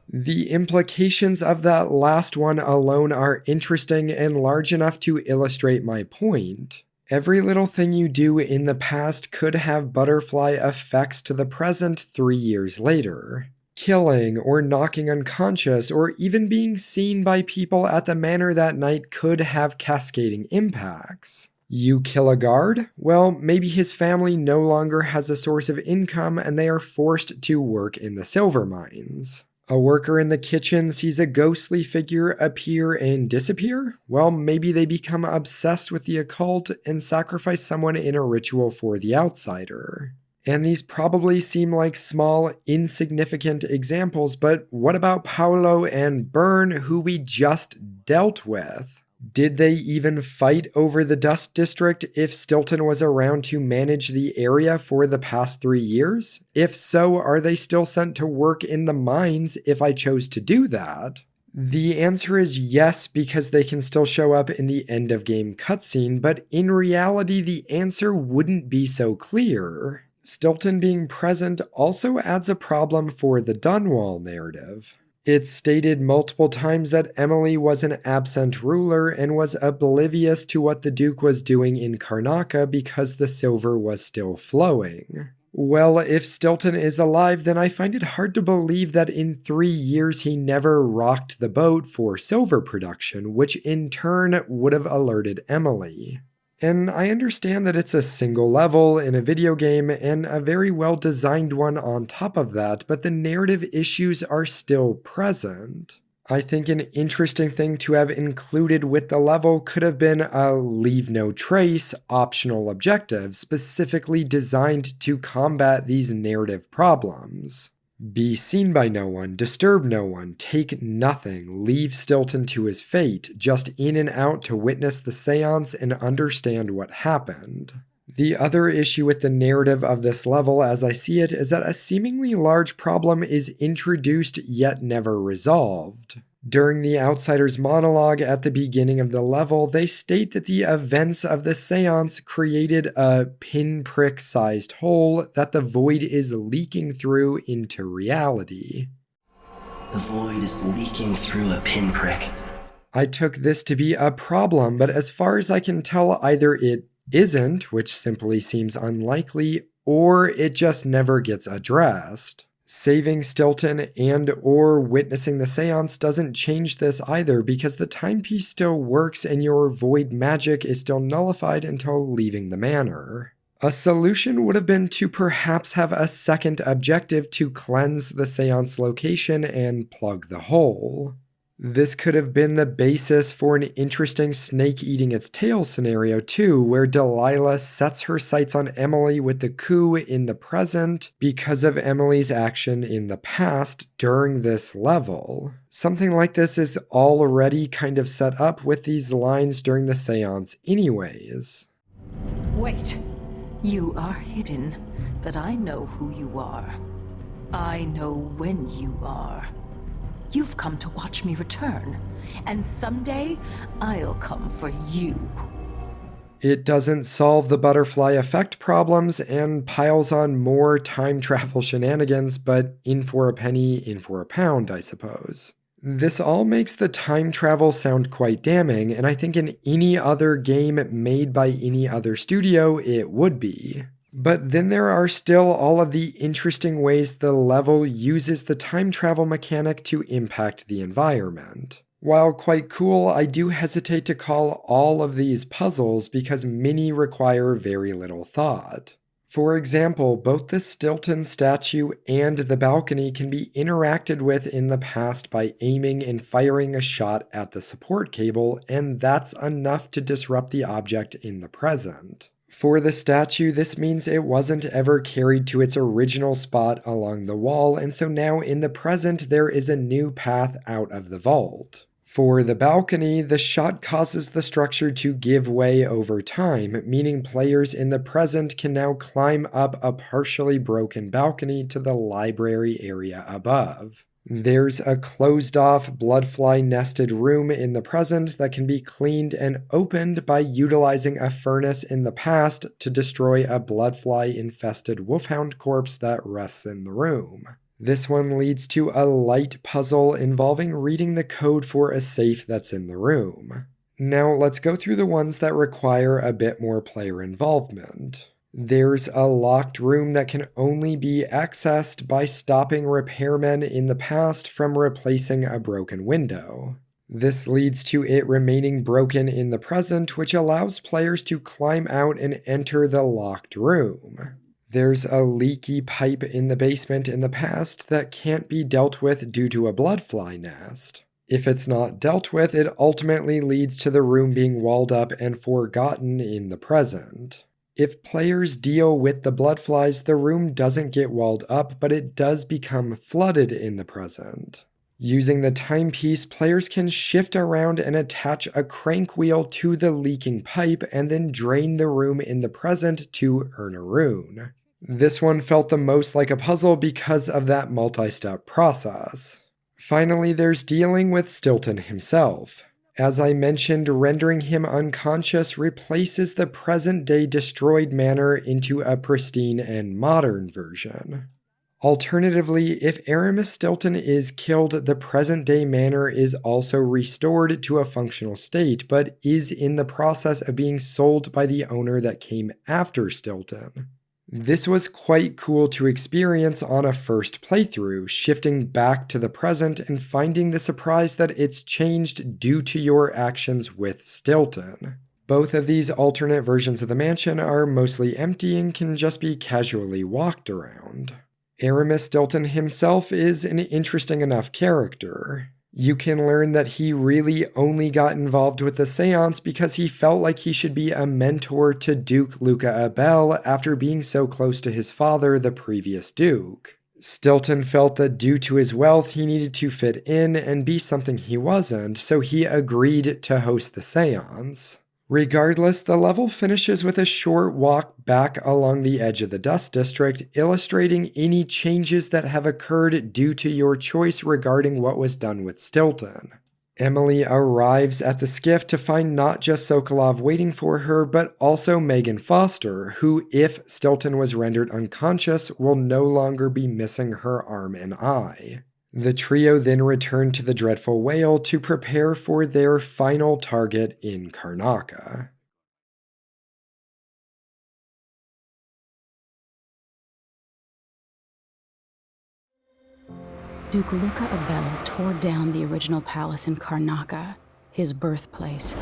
The implications of that last one alone are interesting and large enough to illustrate my point. Every little thing you do in the past could have butterfly effects to the present 3 years later. Killing or knocking unconscious or even being seen by people at the manor that night could have cascading impacts. You kill a guard? Well, maybe his family no longer has a source of income and they are forced to work in the silver mines. A worker in the kitchen sees a ghostly figure appear and disappear? Well, maybe they become obsessed with the occult and sacrifice someone in a ritual for the outsider. And these probably seem like small, insignificant examples, but what about Paolo and Byrne, who we just dealt with? Did they even fight over the Dust District if Stilton was around to manage the area for the past 3 years? If so, are they still sent to work in the mines if I chose to do that? The answer is yes, because they can still show up in the end of game cutscene, but in reality, the answer wouldn't be so clear. Stilton being present also adds a problem for the Dunwall narrative. It's stated multiple times that Emily was an absent ruler and was oblivious to what the Duke was doing in Karnaca because the silver was still flowing. Well, if Stilton is alive, then I find it hard to believe that in 3 years he never rocked the boat for silver production, which in turn would have alerted Emily. And I understand that it's a single level in a video game and a very well designed one on top of that, but the narrative issues are still present. I think an interesting thing to have included with the level could have been a leave no trace optional objective specifically designed to combat these narrative problems. Be seen by no one, disturb no one, take nothing, leave Stilton to his fate, just in and out to witness the seance and understand what happened. The other issue with the narrative of this level, as I see it, is that a seemingly large problem is introduced yet never resolved. During the Outsider's monologue at the beginning of the level, they state that the events of the seance created a pinprick-sized hole that the void is leaking through into reality. The void is leaking through a pinprick. I took this to be a problem, but as far as I can tell, either it isn't, which simply seems unlikely, or it just never gets addressed. Saving Stilton and or witnessing the seance doesn't change this either because the timepiece still works and your void magic is still nullified until leaving the manor. A solution would have been to perhaps have a second objective to cleanse the seance location and plug the hole. This could have been the basis for an interesting snake eating its tail scenario too, where Delilah sets her sights on Emily with the coup in the present because of Emily's action in the past during this level. Something like this is already kind of set up with these lines during the seance anyways. Wait. You are hidden, but I know who you are. I know when you are. You've come to watch me return, and someday I'll come for you. It doesn't solve the butterfly effect problems and piles on more time travel shenanigans, but in for a penny, in for a pound, I suppose. This all makes the time travel sound quite damning, and I think in any other game made by any other studio, it would be. But then there are still all of the interesting ways the level uses the time travel mechanic to impact the environment. While quite cool, I do hesitate to call all of these puzzles because many require very little thought. For example, both the Stilton statue and the balcony can be interacted with in the past by aiming and firing a shot at the support cable, and that's enough to disrupt the object in the present. For the statue, this means it wasn't ever carried to its original spot along the wall, and so now in the present there is a new path out of the vault. For the balcony, the shot causes the structure to give way over time, meaning players in the present can now climb up a partially broken balcony to the library area above. There's a closed-off bloodfly-nested room in the present that can be cleaned and opened by utilizing a furnace in the past to destroy a bloodfly-infested wolfhound corpse that rests in the room. This one leads to a light puzzle involving reading the code for a safe that's in the room. Now let's go through the ones that require a bit more player involvement. There's a locked room that can only be accessed by stopping repairmen in the past from replacing a broken window. This leads to it remaining broken in the present, which allows players to climb out and enter the locked room. There's a leaky pipe in the basement in the past that can't be dealt with due to a bloodfly nest. If it's not dealt with, it ultimately leads to the room being walled up and forgotten in the present. If players deal with the bloodflies, the room doesn't get walled up, but it does become flooded in the present. Using the timepiece, players can shift around and attach a crank wheel to the leaking pipe and then drain the room in the present to earn a rune. This one felt the most like a puzzle because of that multi-step process. Finally, there's dealing with Stilton himself. As I mentioned, rendering him unconscious replaces the present-day destroyed manor into a pristine and modern version. Alternatively, if Aramis Stilton is killed, the present-day manor is also restored to a functional state, but is in the process of being sold by the owner that came after Stilton. This was quite cool to experience on a first playthrough, shifting back to the present and finding the surprise that it's changed due to your actions with Stilton. Both of these alternate versions of the mansion are mostly empty and can just be casually walked around. Aramis Stilton himself is an interesting enough character. You can learn that he really only got involved with the seance because he felt like he should be a mentor to Duke Luca Abel after being so close to his father, the previous Duke. Stilton felt that due to his wealth, he needed to fit in and be something he wasn't, so he agreed to host the seance. Regardless, the level finishes with a short walk back along the edge of the Dust District, illustrating any changes that have occurred due to your choice regarding what was done with Stilton. Emily arrives at the skiff to find not just Sokolov waiting for her, but also Megan Foster, who, if Stilton was rendered unconscious, will no longer be missing her arm and eye. The trio then return to the Dreadful Whale to prepare for their final target in Karnaca. Duke Luca Abel tore down the original palace in Karnaca, his birthplace,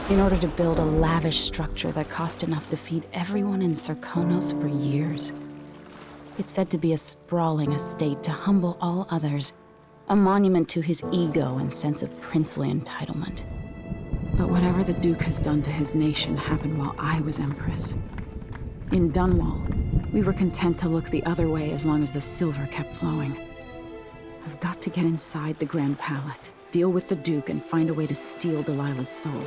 in order to build a lavish structure that cost enough to feed everyone in Serkonos for years. It's said to be a sprawling estate to humble all others, A monument to his ego and sense of princely entitlement. But whatever the Duke has done to his nation happened while I was Empress. In Dunwall, we were content to look the other way as long as the silver kept flowing. I've got to get inside the Grand Palace, deal with the Duke, and find a way to steal Delilah's soul.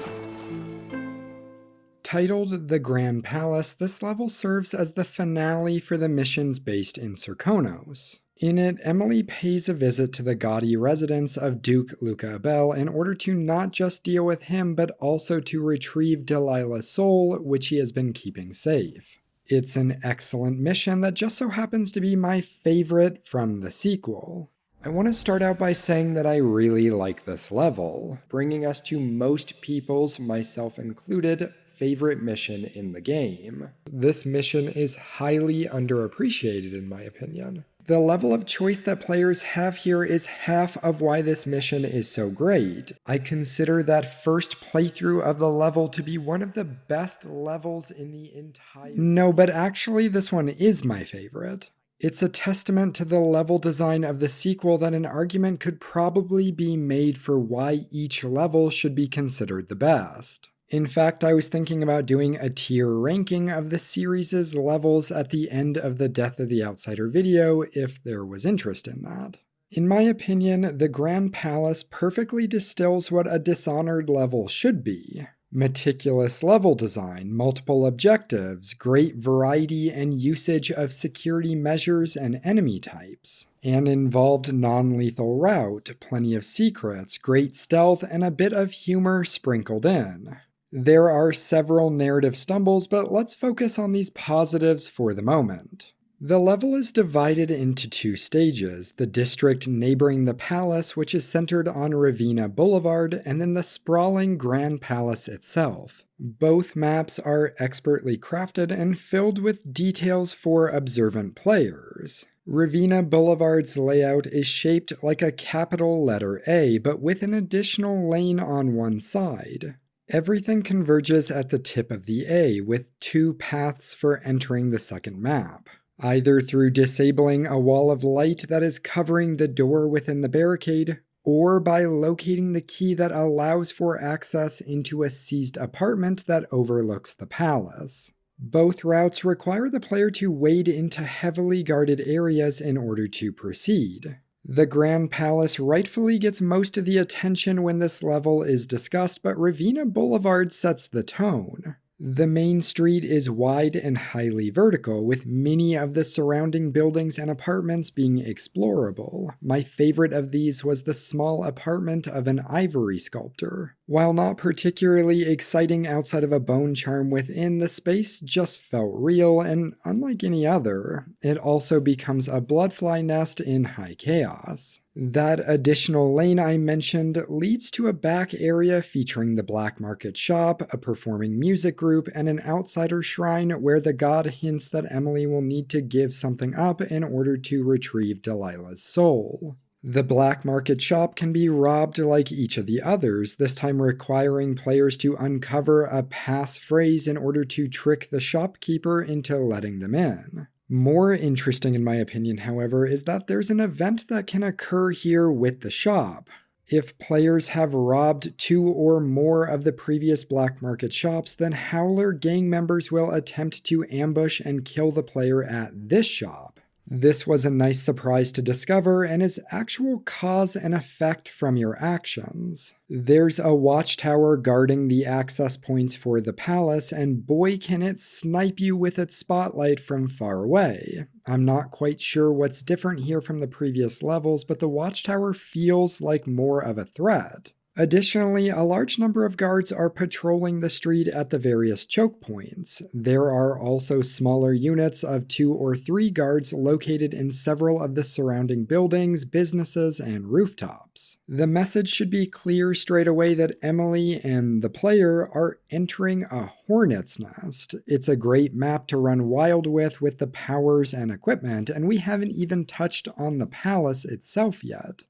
Titled The Grand Palace, this level serves as the finale for the missions based in Serkonos. In it, Emily pays a visit to the gaudy residence of Duke Luca Abel in order to not just deal with him, but also to retrieve Delilah's soul, which he has been keeping safe. It's an excellent mission that just so happens to be my favorite from the sequel. I want to start out by saying that I really like this level, bringing us to most people's, myself included, favorite mission in the game. This mission is highly underappreciated in my opinion. The level of choice that players have here is half of why this mission is so great. I consider that first playthrough of the level to be one of the best levels in the entire... No, but actually this one is my favorite. It's a testament to the level design of the sequel that an argument could probably be made for why each level should be considered the best. In fact, I was thinking about doing a tier ranking of the series' levels at the end of the Death of the Outsider video if there was interest in that. In my opinion, the Grand Palace perfectly distills what a Dishonored level should be. Meticulous level design, multiple objectives, great variety and usage of security measures and enemy types, an involved non-lethal route, plenty of secrets, great stealth, and a bit of humor sprinkled in. There are several narrative stumbles, but let's focus on these positives for the moment. The level is divided into two stages, the district neighboring the palace, which is centered on Ravenna Boulevard, and then the sprawling Grand Palace itself. Both maps are expertly crafted and filled with details for observant players. Ravenna Boulevard's layout is shaped like a capital letter A, but with an additional lane on one side. Everything converges at the tip of the A, with two paths for entering the second map. Either through disabling a wall of light that is covering the door within the barricade, or by locating the key that allows for access into a seized apartment that overlooks the palace. Both routes require the player to wade into heavily guarded areas in order to proceed. The Grand Palace rightfully gets most of the attention when this level is discussed, but Ravenna Boulevard sets the tone. The main street is wide and highly vertical, with many of the surrounding buildings and apartments being explorable. My favorite of these was the small apartment of an ivory sculptor. While not particularly exciting outside of a bone charm within, the space just felt real, and unlike any other, it also becomes a bloodfly nest in high chaos. That additional lane I mentioned leads to a back area featuring the black market shop, a performing music group, and an outsider shrine where the god hints that Emily will need to give something up in order to retrieve Delilah's soul. The black market shop can be robbed like each of the others, this time requiring players to uncover a passphrase in order to trick the shopkeeper into letting them in. More interesting in my opinion, however, is that there's an event that can occur here with the shop. If players have robbed 2 or more of the previous black market shops, then Howler gang members will attempt to ambush and kill the player at this shop. This was a nice surprise to discover and is actual cause and effect from your actions. There's a watchtower guarding the access points for the palace, and boy can it snipe you with its spotlight from far away. I'm not quite sure what's different here from the previous levels, but the watchtower feels like more of a threat. Additionally, a large number of guards are patrolling the street at the various choke points. There are also smaller units of 2 or 3 guards located in several of the surrounding buildings, businesses, and rooftops. The message should be clear straight away that Emily and the player are entering a hornet's nest. It's a great map to run wild with the powers and equipment, and we haven't even touched on the palace itself yet.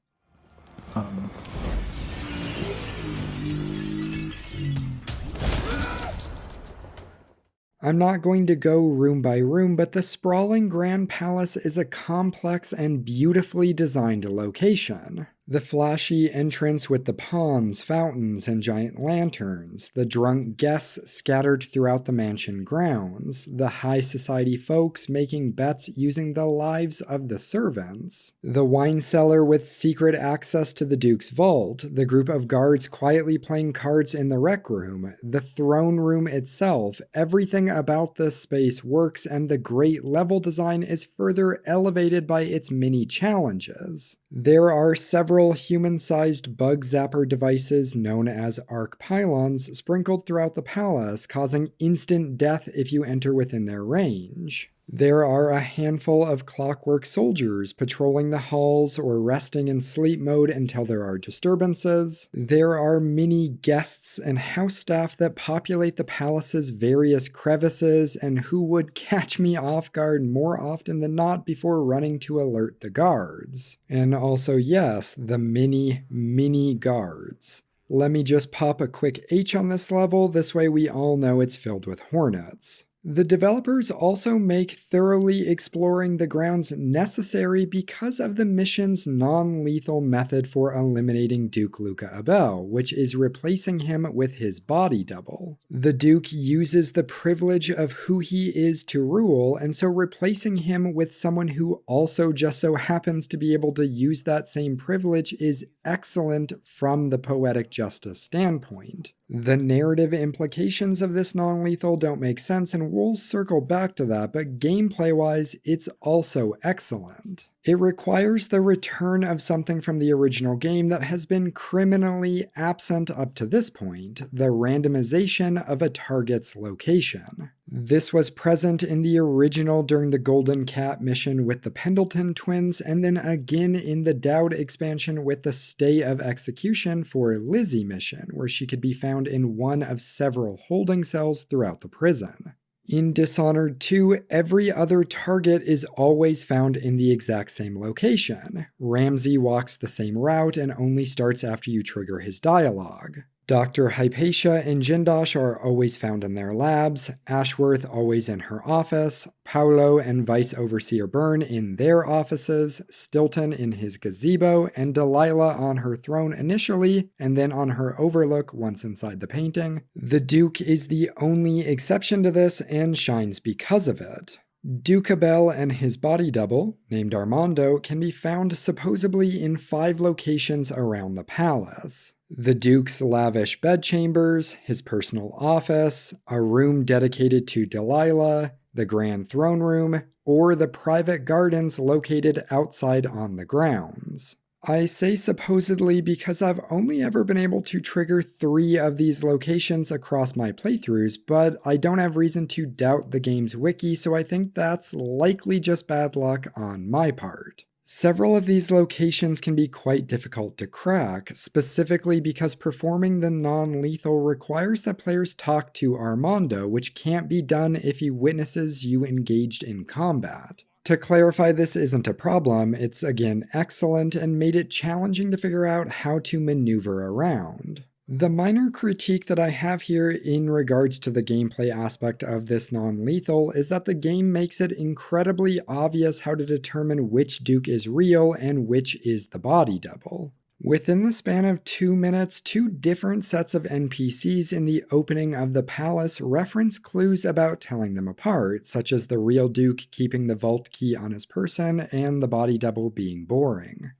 I'm not going to go room by room, but the sprawling Grand Palace is a complex and beautifully designed location. The flashy entrance with the ponds, fountains, and giant lanterns, the drunk guests scattered throughout the mansion grounds, the high society folks making bets using the lives of the servants, the wine cellar with secret access to the Duke's vault, the group of guards quietly playing cards in the rec room, the throne room itself, everything about this space works, and the great level design is further elevated by its many challenges. There are several human-sized bug zapper devices known as arc pylons sprinkled throughout the palace, causing instant death if you enter within their range. There are a handful of clockwork soldiers patrolling the halls or resting in sleep mode until there are disturbances. There are many guests and house staff that populate the palace's various crevices and who would catch me off guard more often than not before running to alert the guards. And also, yes, the mini guards. Let me just pop a quick H on this level, this way we all know it's filled with hornets. The developers also make thoroughly exploring the grounds necessary because of the mission's non-lethal method for eliminating Duke Luca Abel, which is replacing him with his body double. The Duke uses the privilege of who he is to rule, and so replacing him with someone who also just so happens to be able to use that same privilege is excellent from the poetic justice standpoint. The narrative implications of this non-lethal don't make sense, and we'll circle back to that, but gameplay-wise, it's also excellent. It requires the return of something from the original game that has been criminally absent up to this point, the randomization of a target's location. This was present in the original during the Golden Cat mission with the Pendleton twins, and then again in the Dowd expansion with the Stay of Execution for Lizzie mission, where she could be found in one of several holding cells throughout the prison. In Dishonored 2, every other target is always found in the exact same location. Ramsey walks the same route and only starts after you trigger his dialogue. Dr. Hypatia and Jindosh are always found in their labs, Ashworth always in her office, Paolo and Vice Overseer Byrne in their offices, Stilton in his gazebo, and Delilah on her throne initially, and then on her overlook once inside the painting. The Duke is the only exception to this and shines because of it. Duke Abel and his body double, named Armando, can be found supposedly in 5 locations around the palace. The Duke's lavish bedchambers, his personal office, a room dedicated to Delilah, the Grand Throne Room, or the private gardens located outside on the grounds. I say supposedly because I've only ever been able to trigger 3 of these locations across my playthroughs, but I don't have reason to doubt the game's wiki, so I think that's likely just bad luck on my part. Several of these locations can be quite difficult to crack, specifically because performing the non-lethal requires that players talk to Armando, which can't be done if he witnesses you engaged in combat. To clarify, this isn't a problem, it's again excellent and made it challenging to figure out how to maneuver around. The minor critique that I have here in regards to the gameplay aspect of this non-lethal is that the game makes it incredibly obvious how to determine which Duke is real and which is the body double. Within the span of 2 minutes, 2 different sets of NPCs in the opening of the palace reference clues about telling them apart, such as the real Duke keeping the vault key on his person and the body double being boring.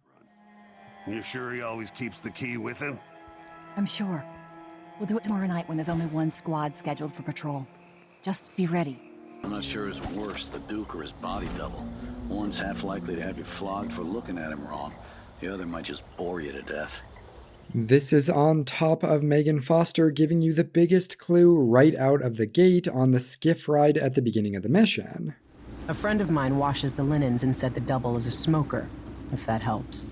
You sure he always keeps the key with him? I'm sure. We'll do it tomorrow night when there's only 1 squad scheduled for patrol. Just be ready. I'm not sure who's worse, the Duke or his body double. One's half likely to have you flogged for looking at him wrong. The other might just bore you to death. This is on top of Megan Foster giving you the biggest clue right out of the gate on the skiff ride at the beginning of the mission. A friend of mine washes the linens and said the double is a smoker, if that helps.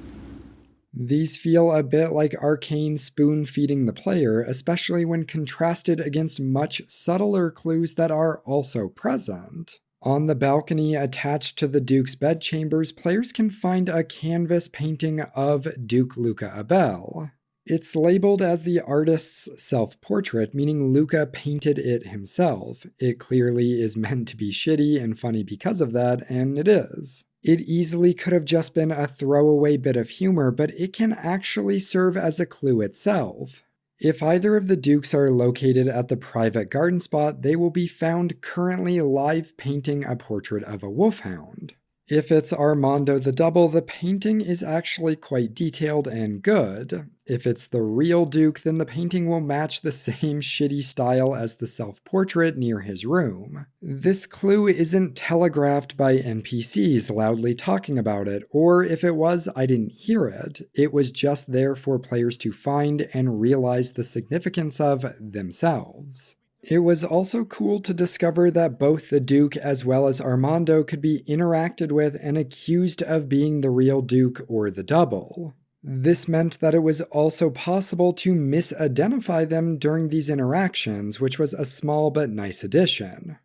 These feel a bit like arcane spoon-feeding the player, especially when contrasted against much subtler clues that are also present. On the balcony attached to the Duke's bedchambers, players can find a canvas painting of Duke Luca Abel. It's labeled as the artist's self-portrait, meaning Luca painted it himself. It clearly is meant to be shitty and funny because of that, and it is. It easily could have just been a throwaway bit of humor, but it can actually serve as a clue itself. If either of the dukes are located at the private garden spot, they will be found currently live painting a portrait of a wolfhound. If it's Armando the double, the painting is actually quite detailed and good. If it's the real Duke, then the painting will match the same shitty style as the self-portrait near his room. This clue isn't telegraphed by NPCs loudly talking about it, or if it was, I didn't hear it. It was just there for players to find and realize the significance of themselves. It was also cool to discover that both the Duke as well as Armando could be interacted with and accused of being the real Duke or the double. This meant that it was also possible to misidentify them during these interactions, which was a small but nice addition.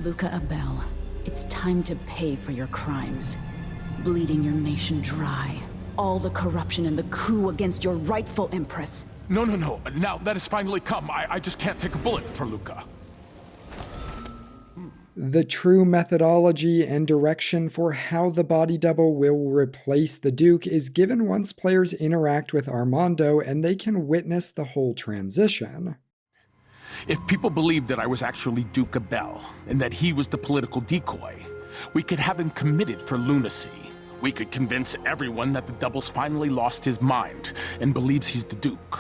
Luca Abel, it's time to pay for your crimes. Bleeding your nation dry. All the corruption and the coup against your rightful empress. No. Now that has finally come. I just can't take a bullet for Luca. The true methodology and direction for how the body double will replace the Duke is given once players interact with Armando and they can witness the whole transition. If people believed that I was actually Duke Abel, and that he was the political decoy, we could have him committed for lunacy. We could convince everyone that the double's finally lost his mind and believes he's the Duke.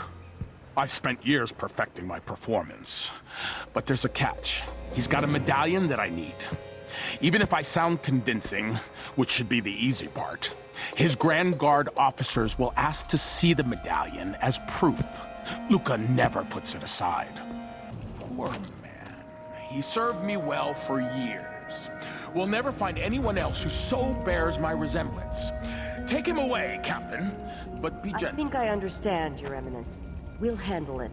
I've spent years perfecting my performance. But there's a catch. He's got a medallion that I need. Even if I sound convincing, which should be the easy part, his Grand Guard officers will ask to see the medallion as proof. Luca never puts it aside. Poor man. He served me well for years. We'll never find anyone else who so bears my resemblance. Take him away, Captain, but be gentle. I think I understand, Your Eminence. We'll handle it.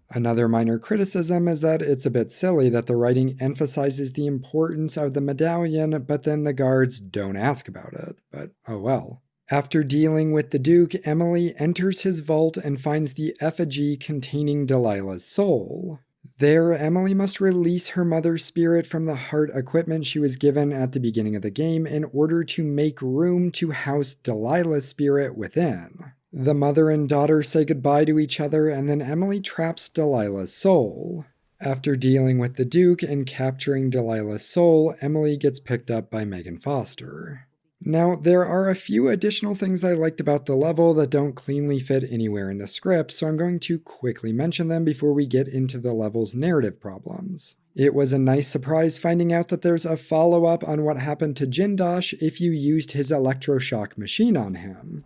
Another minor criticism is that it's a bit silly that the writing emphasizes the importance of the medallion, but then the guards don't ask about it. But oh well. After dealing with the Duke, Emily enters his vault and finds the effigy containing Delilah's soul. There, Emily must release her mother's spirit from the heart equipment she was given at the beginning of the game in order to make room to house Delilah's spirit within. The mother and daughter say goodbye to each other, and then Emily traps Delilah's soul. After dealing with the Duke and capturing Delilah's soul, Emily gets picked up by Megan Foster. Now, there are a few additional things I liked about the level that don't cleanly fit anywhere in the script, so I'm going to quickly mention them before we get into the level's narrative problems. It was a nice surprise finding out that there's a follow-up on what happened to Jindosh if you used his electroshock machine on him.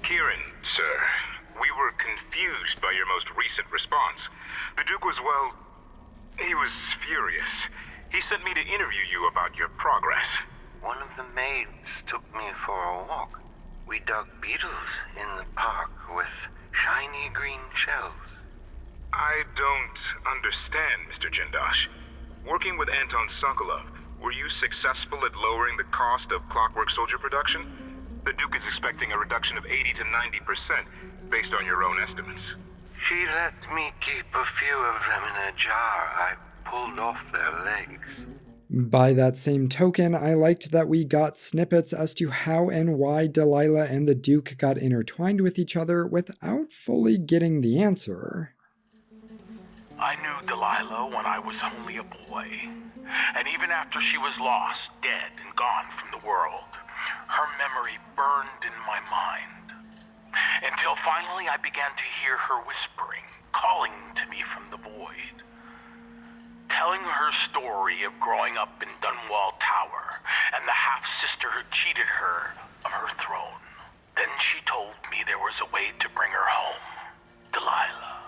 Kieran, sir, we were confused by your most recent response. The Duke was, well, he was furious. He sent me to interview you about your progress. One of the maids took me for a walk. We dug beetles in the park with shiny green shells. I don't understand, Mr. Jindosh. Working with Anton Sokolov, were you successful at lowering the cost of Clockwork soldier production? The Duke is expecting a reduction of 80 to 90% based on your own estimates. She let me keep a few of them in a jar. I pulled off their legs. By that same token, I liked that we got snippets as to how and why Delilah and the Duke got intertwined with each other without fully getting the answer. I knew Delilah when I was only a boy. And even after she was lost, dead, and gone from the world, her memory burned in my mind. Until finally I began to hear her whispering, calling to me from the void. Telling her story of growing up in Dunwall Tower and the half-sister who cheated her of her throne. Then she told me there was a way to bring her home. Delilah.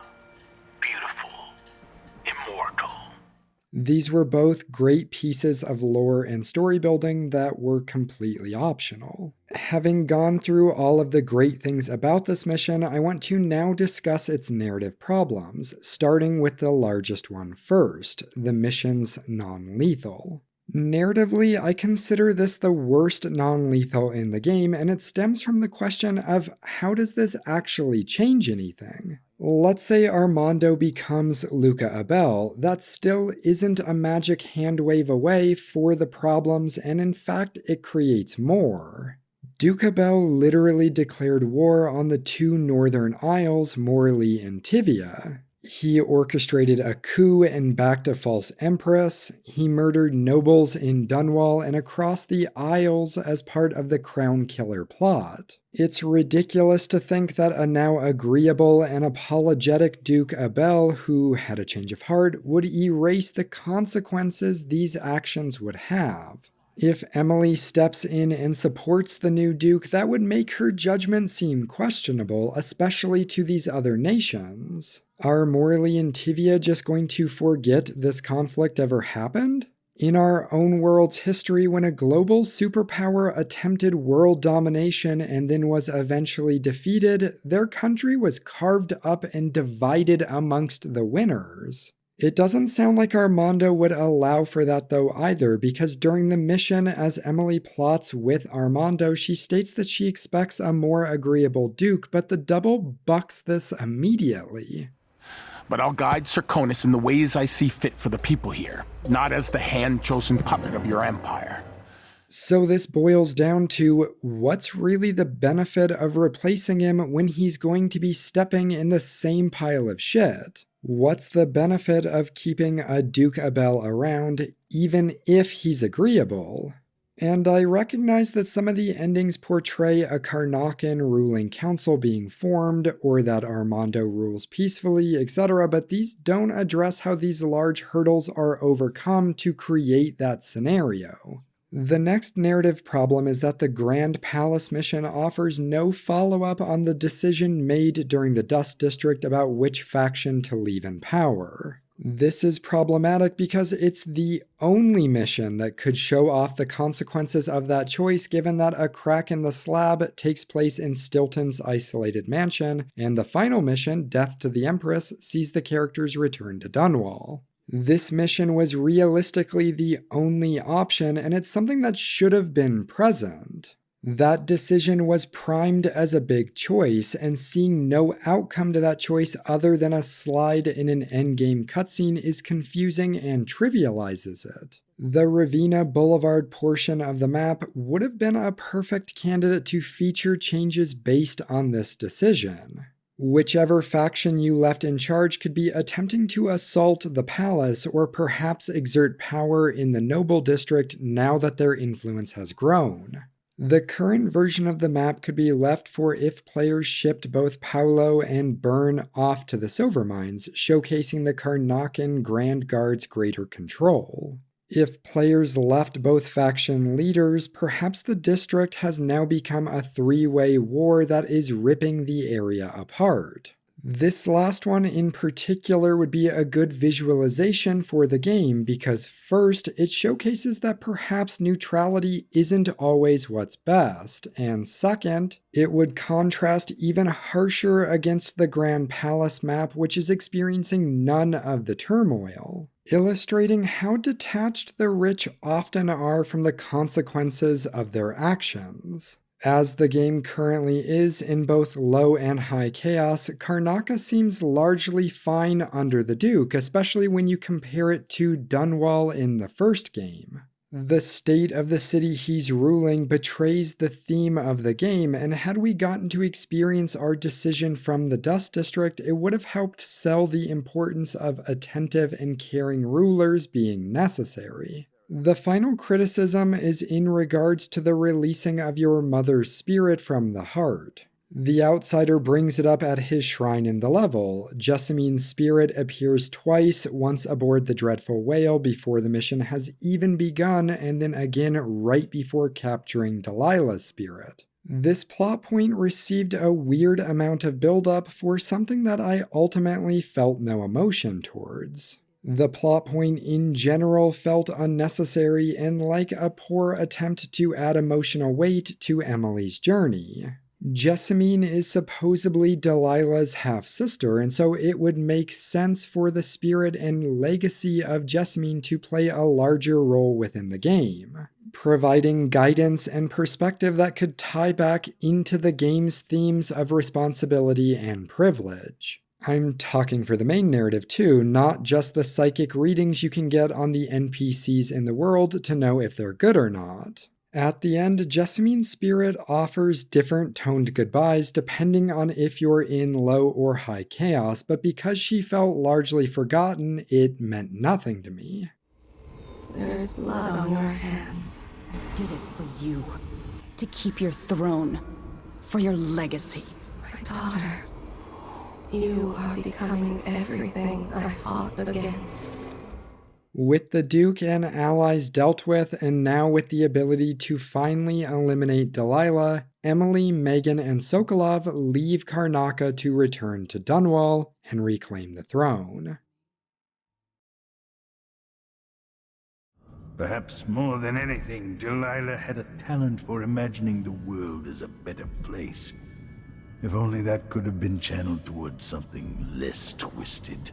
Beautiful. Immortal. These were both great pieces of lore and story building that were completely optional. Having gone through all of the great things about this mission, I want to now discuss its narrative problems, starting with the largest one first, the mission's non-lethal. Narratively, I consider this the worst non-lethal in the game, and it stems from the question of how does this actually change anything? Let's say Armando becomes Luca Abel, that still isn't a magic hand wave away for the problems, and in fact it creates more. Duke Abel literally declared war on the two northern isles, Morley and Tivia. He orchestrated a coup and backed a false empress. He murdered nobles in Dunwall and across the Isles as part of the Crown Killer plot. It's ridiculous to think that a now agreeable and apologetic Duke Abel, who had a change of heart, would erase the consequences these actions would have. If Emily steps in and supports the new Duke, that would make her judgment seem questionable, especially to these other nations. Are Morley and Tivia just going to forget this conflict ever happened? In our own world's history, when a global superpower attempted world domination and then was eventually defeated, their country was carved up and divided amongst the winners. It doesn't sound like Armando would allow for that though either, because during the mission as Emily plots with Armando, she states that she expects a more agreeable Duke, but the double bucks this immediately. But I'll guide Serkonos in the ways I see fit for the people here, not as the hand-chosen puppet of your empire. So this boils down to, what's really the benefit of replacing him when he's going to be stepping in the same pile of shit? What's the benefit of keeping a Duke Abel around, even if he's agreeable? And I recognize that some of the endings portray a Karnakan ruling council being formed, or that Armando rules peacefully, etc., but these don't address how these large hurdles are overcome to create that scenario. The next narrative problem is that the Grand Palace mission offers no follow-up on the decision made during the Dust District about which faction to leave in power. This is problematic because it's the only mission that could show off the consequences of that choice, given that a crack in the slab takes place in Stilton's isolated mansion, and the final mission, Death to the Empress, sees the characters return to Dunwall. This mission was realistically the only option, and it's something that should have been present. That decision was primed as a big choice, and seeing no outcome to that choice other than a slide in an endgame cutscene is confusing and trivializes it. The Ravenna Boulevard portion of the map would have been a perfect candidate to feature changes based on this decision. Whichever faction you left in charge could be attempting to assault the palace or perhaps exert power in the noble district now that their influence has grown. The current version of the map could be left for if players shipped both Paolo and Byrne off to the Silver Mines, showcasing the Karnakan Grand Guard's greater control. If players left both faction leaders, perhaps the district has now become a three-way war that is ripping the area apart. This last one in particular would be a good visualization for the game because first, it showcases that perhaps neutrality isn't always what's best, and second, it would contrast even harsher against the Grand Palace map, which is experiencing none of the turmoil, illustrating how detached the rich often are from the consequences of their actions. As the game currently is in both low and high chaos, Karnaca seems largely fine under the Duke, especially when you compare it to Dunwall in the first game. The state of the city he's ruling betrays the theme of the game, and had we gotten to experience our decision from the Dust District, it would have helped sell the importance of attentive and caring rulers being necessary. The final criticism is in regards to the releasing of your mother's spirit from the heart. The outsider brings it up at his shrine in the level. Jessamine's spirit appears twice, once aboard the Dreadful Whale before the mission has even begun, and then again right before capturing Delilah's spirit. This plot point received a weird amount of build-up for something that I ultimately felt no emotion towards. The plot point in general felt unnecessary and like a poor attempt to add emotional weight to Emily's journey. Jessamine is supposedly Delilah's half-sister, and so it would make sense for the spirit and legacy of Jessamine to play a larger role within the game, providing guidance and perspective that could tie back into the game's themes of responsibility and privilege. I'm talking for the main narrative too, not just the psychic readings you can get on the NPCs in the world to know if they're good or not. At the end, Jessamine's spirit offers different toned goodbyes depending on if you're in low or high chaos, but because she felt largely forgotten, it meant nothing to me. There's blood on your hands. I did it for you. To keep your throne. For your legacy. My daughter, you are becoming everything I fought against. With the Duke and allies dealt with, and now with the ability to finally eliminate Delilah, Emily, Megan, and Sokolov leave Karnaca to return to Dunwall and reclaim the throne. Perhaps more than anything, Delilah had a talent for imagining the world as a better place. If only that could have been channeled towards something less twisted.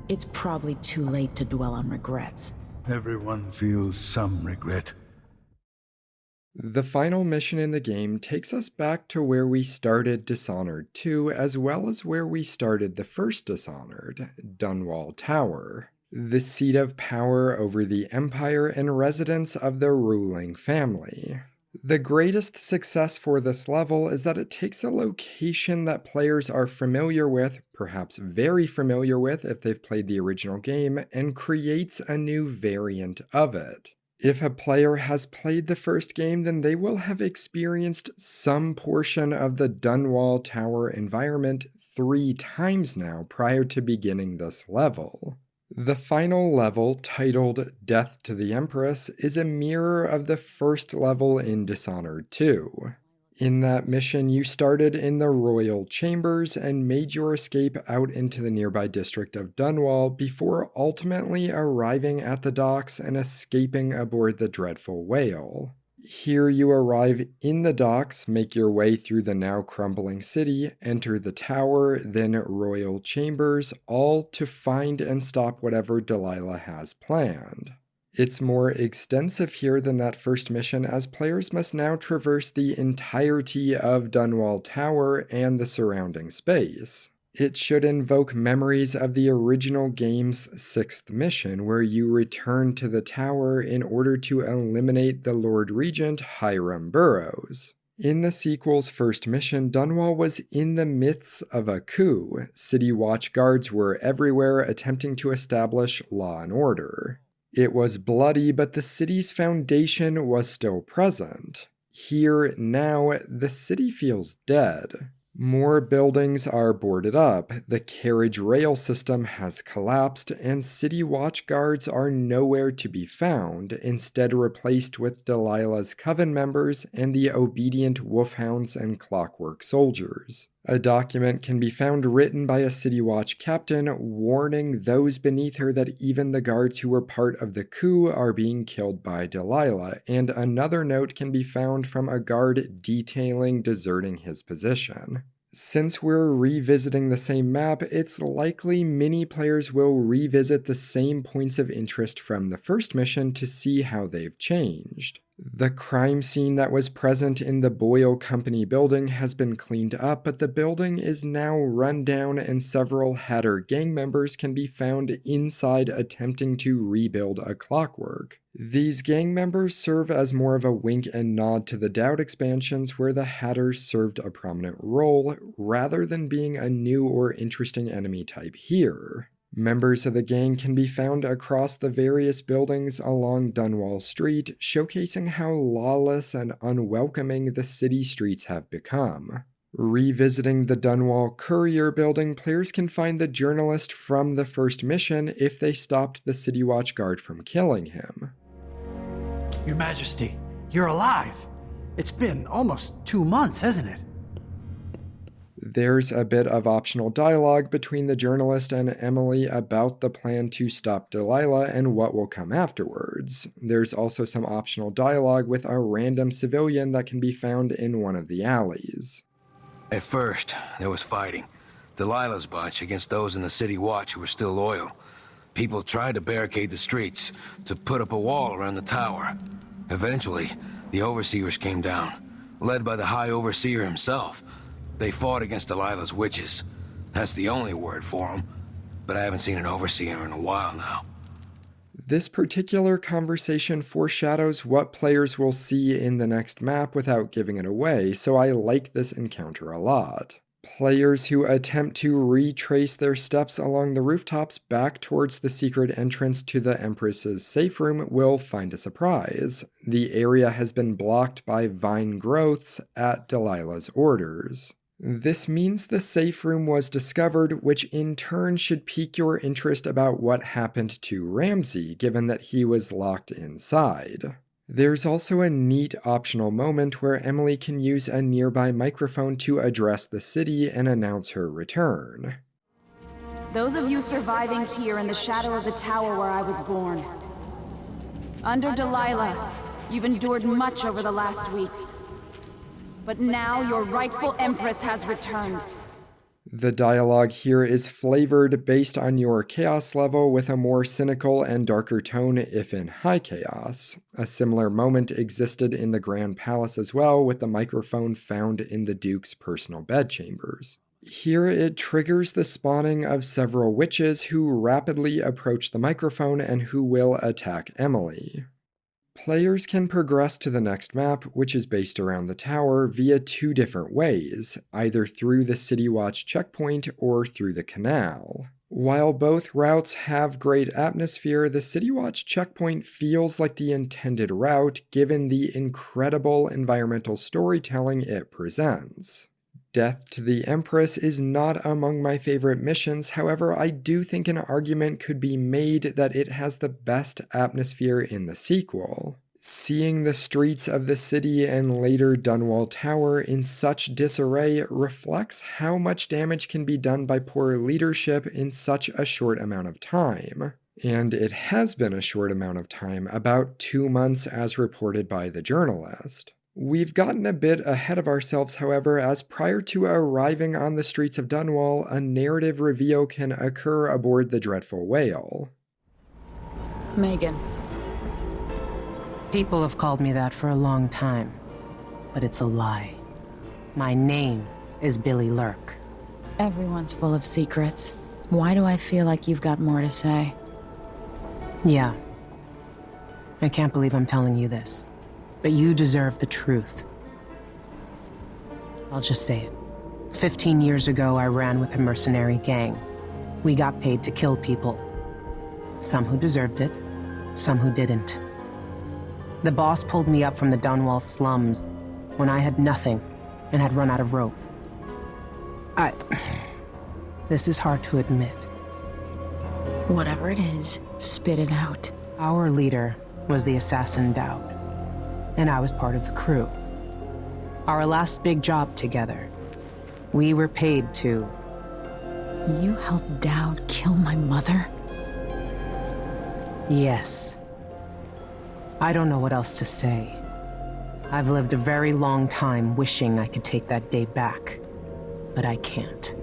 It's probably too late to dwell on regrets. Everyone feels some regret. The final mission in the game takes us back to where we started Dishonored 2, as well as where we started the first Dishonored, Dunwall Tower, the seat of power over the Empire and residence of the ruling family. The greatest success for this level is that it takes a location that players are familiar with, perhaps very familiar with if they've played the original game, and creates a new variant of it. If a player has played the first game, then they will have experienced some portion of the Dunwall Tower environment 3 times now prior to beginning this level. The final level, titled Death to the Empress, is a mirror of the first level in Dishonored 2. In that mission, you started in the royal chambers and made your escape out into the nearby district of Dunwall before ultimately arriving at the docks and escaping aboard the dreadful whale. Here you arrive in the docks, make your way through the now crumbling city, enter the tower, then royal chambers, all to find and stop whatever Delilah has planned. It's more extensive here than that first mission, as players must now traverse the entirety of Dunwall Tower and the surrounding space. It should invoke memories of the original game's 6th mission, where you return to the tower in order to eliminate the Lord Regent Hiram Burrows. In the sequel's first mission, Dunwall was in the midst of a coup. City watch guards were everywhere attempting to establish law and order. It was bloody, but the city's foundation was still present. Here, now, the city feels dead. More buildings are boarded up, the carriage rail system has collapsed, and city watch guards are nowhere to be found, instead replaced with Delilah's coven members and the obedient wolfhounds and Clockwork soldiers. A document can be found written by a city watch captain warning those beneath her that even the guards who were part of the coup are being killed by Delilah, and another note can be found from a guard detailing deserting his position. Since we're revisiting the same map, it's likely many players will revisit the same points of interest from the first mission to see how they've changed. The crime scene that was present in the Boyle Company building has been cleaned up, but the building is now run down and several Hatter gang members can be found inside attempting to rebuild a Clockwork. These gang members serve as more of a wink and nod to the Doubt expansions, where the Hatters served a prominent role, rather than being a new or interesting enemy type here. Members of the gang can be found across the various buildings along Dunwall Street, showcasing how lawless and unwelcoming the city streets have become. Revisiting the Dunwall Courier building, players can find the journalist from the first mission if they stopped the City Watch guard from killing him. Your Majesty, you're alive! It's been almost 2 months, hasn't it? There's a bit of optional dialogue between the journalist and Emily about the plan to stop Delilah and what will come afterwards. There's also some optional dialogue with a random civilian that can be found in one of the alleys. At first, there was fighting. Delilah's bunch against those in the City Watch who were still loyal. People tried to barricade the streets, to put up a wall around the tower. Eventually, the Overseers came down, led by the High Overseer himself. They fought against Delilah's witches. That's the only word for him. But I haven't seen an overseer in a while now. This particular conversation foreshadows what players will see in the next map without giving it away, so I like this encounter a lot. Players who attempt to retrace their steps along the rooftops back towards the secret entrance to the Empress's safe room will find a surprise. The area has been blocked by vine growths at Delilah's orders. This means the safe room was discovered, which in turn should pique your interest about what happened to Ramsey, given that he was locked inside. There's also a neat optional moment where Emily can use a nearby microphone to address the city and announce her return. Those of you surviving here in the shadow of the tower where I was born. Under Delilah, you've endured much over the last weeks. But now your rightful Empress has returned. The dialogue here is flavored based on your chaos level with a more cynical and darker tone if in high chaos. A similar moment existed in the Grand Palace as well, with the microphone found in the Duke's personal bedchambers. Here it triggers the spawning of several witches who rapidly approach the microphone and who will attack Emily. Players can progress to the next map, which is based around the tower, via two different ways, either through the City Watch checkpoint or through the canal. While both routes have great atmosphere, the City Watch checkpoint feels like the intended route given the incredible environmental storytelling it presents. Death to the Empress is not among my favorite missions, however, I do think an argument could be made that it has the best atmosphere in the sequel. Seeing the streets of the city and later Dunwall Tower in such disarray reflects how much damage can be done by poor leadership in such a short amount of time. And it has been a short amount of time, about 2 months as reported by the journalist. We've gotten a bit ahead of ourselves, however, as prior to arriving on the streets of Dunwall, a narrative reveal can occur aboard the Dreadful Whale. Megan. People have called me that for a long time, but it's a lie. My name is Billy Lurk. Everyone's full of secrets. Why do I feel like you've got more to say? Yeah. I can't believe I'm telling you this. But you deserve the truth. I'll just say it. 15 years ago, I ran with a mercenary gang. We got paid to kill people. Some who deserved it, some who didn't. The boss pulled me up from the Dunwall slums when I had nothing and had run out of rope. This is hard to admit. Whatever it is, spit it out. Our leader was the assassin Dowd, and I was part of the crew. Our last big job together, we were paid to... You helped Dowd kill my mother? Yes. I don't know what else to say. I've lived a very long time wishing I could take that day back, but I can't.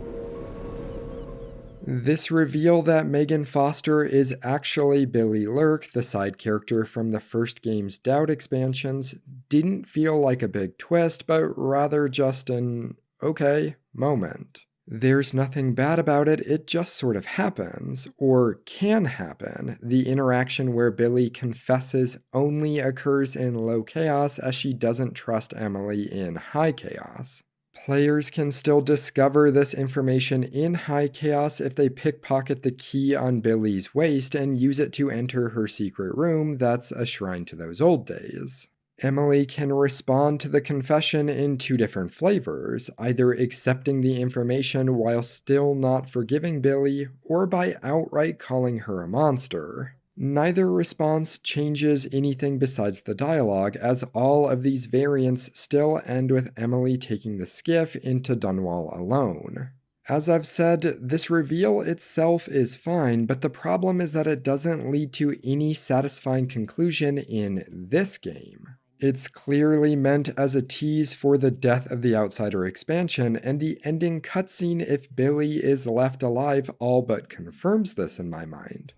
This reveal that Megan Foster is actually Billy Lurk, the side character from the first game's Dowd expansions, didn't feel like a big twist, but rather just an okay moment. There's nothing bad about it, it just sort of happens, or can happen. The interaction where Billy confesses only occurs in low chaos as she doesn't trust Emily in high chaos. Players can still discover this information in high chaos if they pickpocket the key on Billy's waist and use it to enter her secret room that's a shrine to those old days. Emily can respond to the confession in two different flavors, either accepting the information while still not forgiving Billy, or by outright calling her a monster. Neither response changes anything besides the dialogue, as all of these variants still end with Emily taking the skiff into Dunwall alone. As I've said, this reveal itself is fine, but the problem is that it doesn't lead to any satisfying conclusion in this game. It's clearly meant as a tease for the Death of the Outsider expansion, and the ending cutscene, if Billy is left alive, all but confirms this in my mind.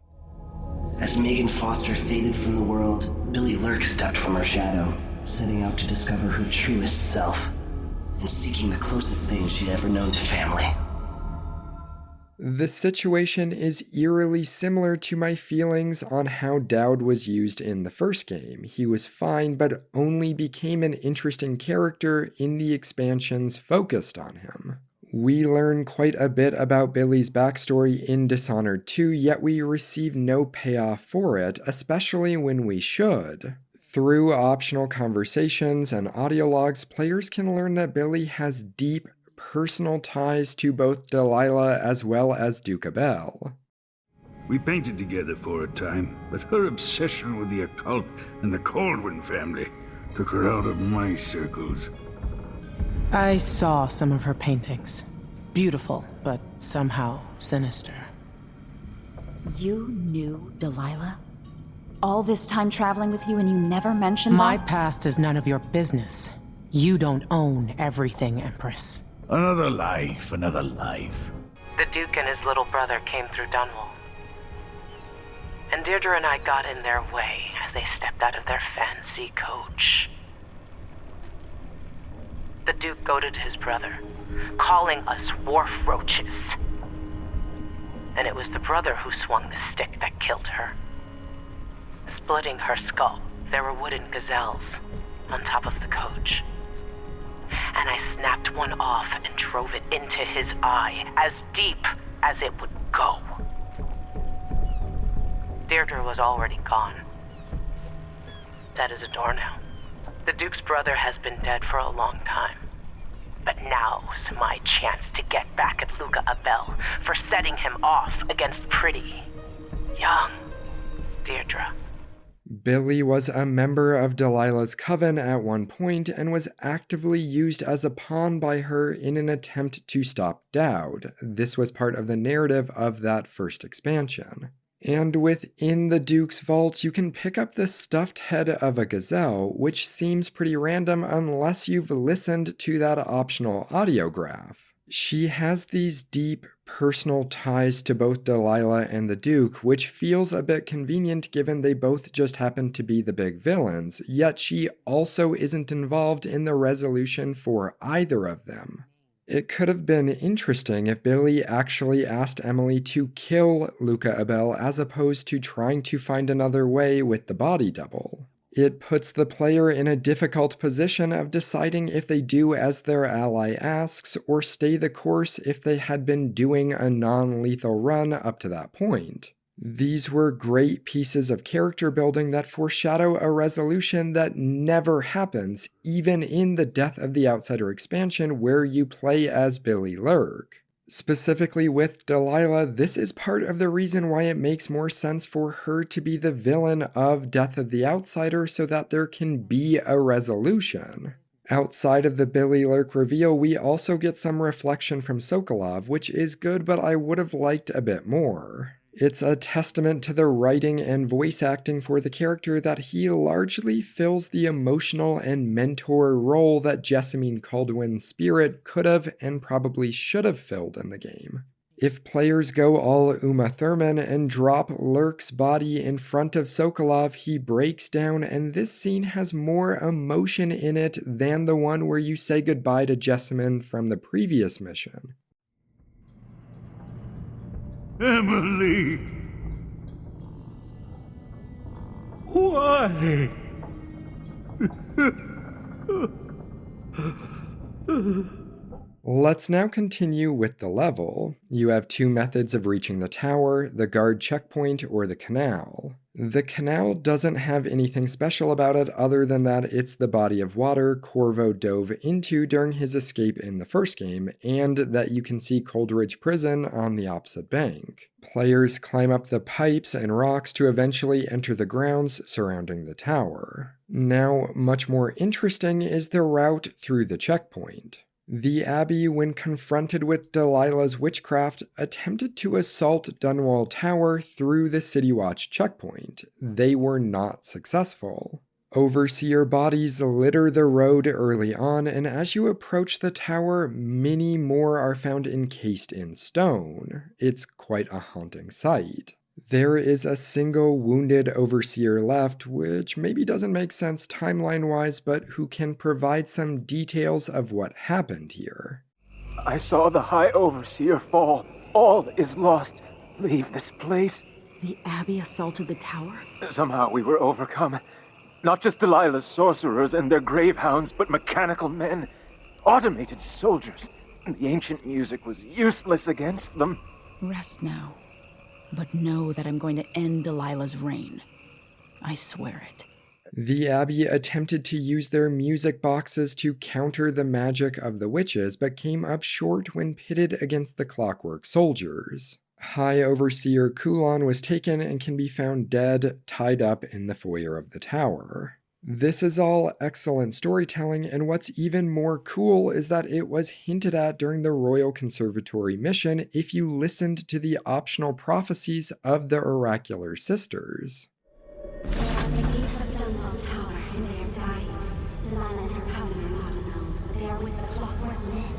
As Megan Foster faded from the world, Billy Lurk stepped from her shadow, setting out to discover her truest self, and seeking the closest thing she'd ever known to family. The situation is eerily similar to my feelings on how Dowd was used in the first game. He was fine, but only became an interesting character in the expansions focused on him. We learn quite a bit about Billy's backstory in Dishonored 2, yet we receive no payoff for it, especially when we should. Through optional conversations and audio logs, players can learn that Billy has deep personal ties to both Delilah as well as Duke Abel. We painted together for a time, but her obsession with the occult and the Caldwin family took her out of my circles. I saw some of her paintings. Beautiful, but somehow sinister. You knew Delilah? All this time traveling with you and you never mentioned My that? past is none of your business. You don't own everything, Empress. Another life, another life. The Duke and his little brother came through Dunwall. And Deirdre and I got in their way as they stepped out of their fancy coach. The Duke goaded his brother, calling us wharf roaches. And it was the brother who swung the stick that killed her. Splitting her skull, there were wooden gazelles on top of the coach. And I snapped one off and drove it into his eye, as deep as it would go. Deirdre was already gone. Dead as a doornail. The Duke's brother has been dead for a long time. But now's my chance to get back at Luca Abel for setting him off against pretty, young Deirdre. Billy was a member of Delilah's coven at one point and was actively used as a pawn by her in an attempt to stop Dowd. This was part of the narrative of that first expansion. And within the Duke's vault, you can pick up the stuffed head of a gazelle, which seems pretty random unless you've listened to that optional audiograph. She has these deep personal ties to both Delilah and the Duke, which feels a bit convenient given they both just happen to be the big villains, yet she also isn't involved in the resolution for either of them. It could have been interesting if Billy actually asked Emily to kill Luca Abel as opposed to trying to find another way with the body double. It puts the player in a difficult position of deciding if they do as their ally asks or stay the course if they had been doing a non-lethal run up to that point. These were great pieces of character building that foreshadow a resolution that never happens, even in the Death of the Outsider expansion where you play as Billy Lurk. Specifically with Delilah, this is part of the reason why it makes more sense for her to be the villain of Death of the Outsider so that there can be a resolution. Outside of the Billy Lurk reveal, we also get some reflection from Sokolov, which is good, but I would have liked a bit more. It's a testament to the writing and voice acting for the character that he largely fills the emotional and mentor role that Jessamine Caldwin's spirit could have and probably should have filled in the game. If players go all Uma Thurman and drop Lurk's body in front of Sokolov, he breaks down, and this scene has more emotion in it than the one where you say goodbye to Jessamine from the previous mission. Emily! Why? Let's now continue with the level. You have two methods of reaching the tower, the guard checkpoint or the canal. The canal doesn't have anything special about it other than that it's the body of water Corvo dove into during his escape in the first game, and that you can see Coldridge Prison on the opposite bank. Players climb up the pipes and rocks to eventually enter the grounds surrounding the tower. Now, much more interesting is the route through the checkpoint. The Abbey, when confronted with Delilah's witchcraft, attempted to assault Dunwall Tower through the City Watch checkpoint. They were not successful. Overseer bodies litter the road early on, and as you approach the tower, many more are found encased in stone. It's quite a haunting sight. There is a single wounded Overseer left, which maybe doesn't make sense timeline-wise, but who can provide some details of what happened here. I saw the High Overseer fall, all is lost. Leave this place. The Abbey assaulted the tower? Somehow we were overcome. Not just Delilah's sorcerers and their gravehounds, but mechanical men. Automated soldiers. The ancient music was useless against them. Rest now. But know that I'm going to end Delilah's reign. I swear it. The Abbey attempted to use their music boxes to counter the magic of the witches, but came up short when pitted against the Clockwork soldiers. High Overseer Kulon was taken and can be found dead, tied up in the foyer of the tower. This is all excellent storytelling, and what's even more cool is that it was hinted at during the Royal Conservatory mission if you listened to the optional prophecies of the Oracular Sisters. Delilah and her coven are not alone, but they are with the Clockwork men.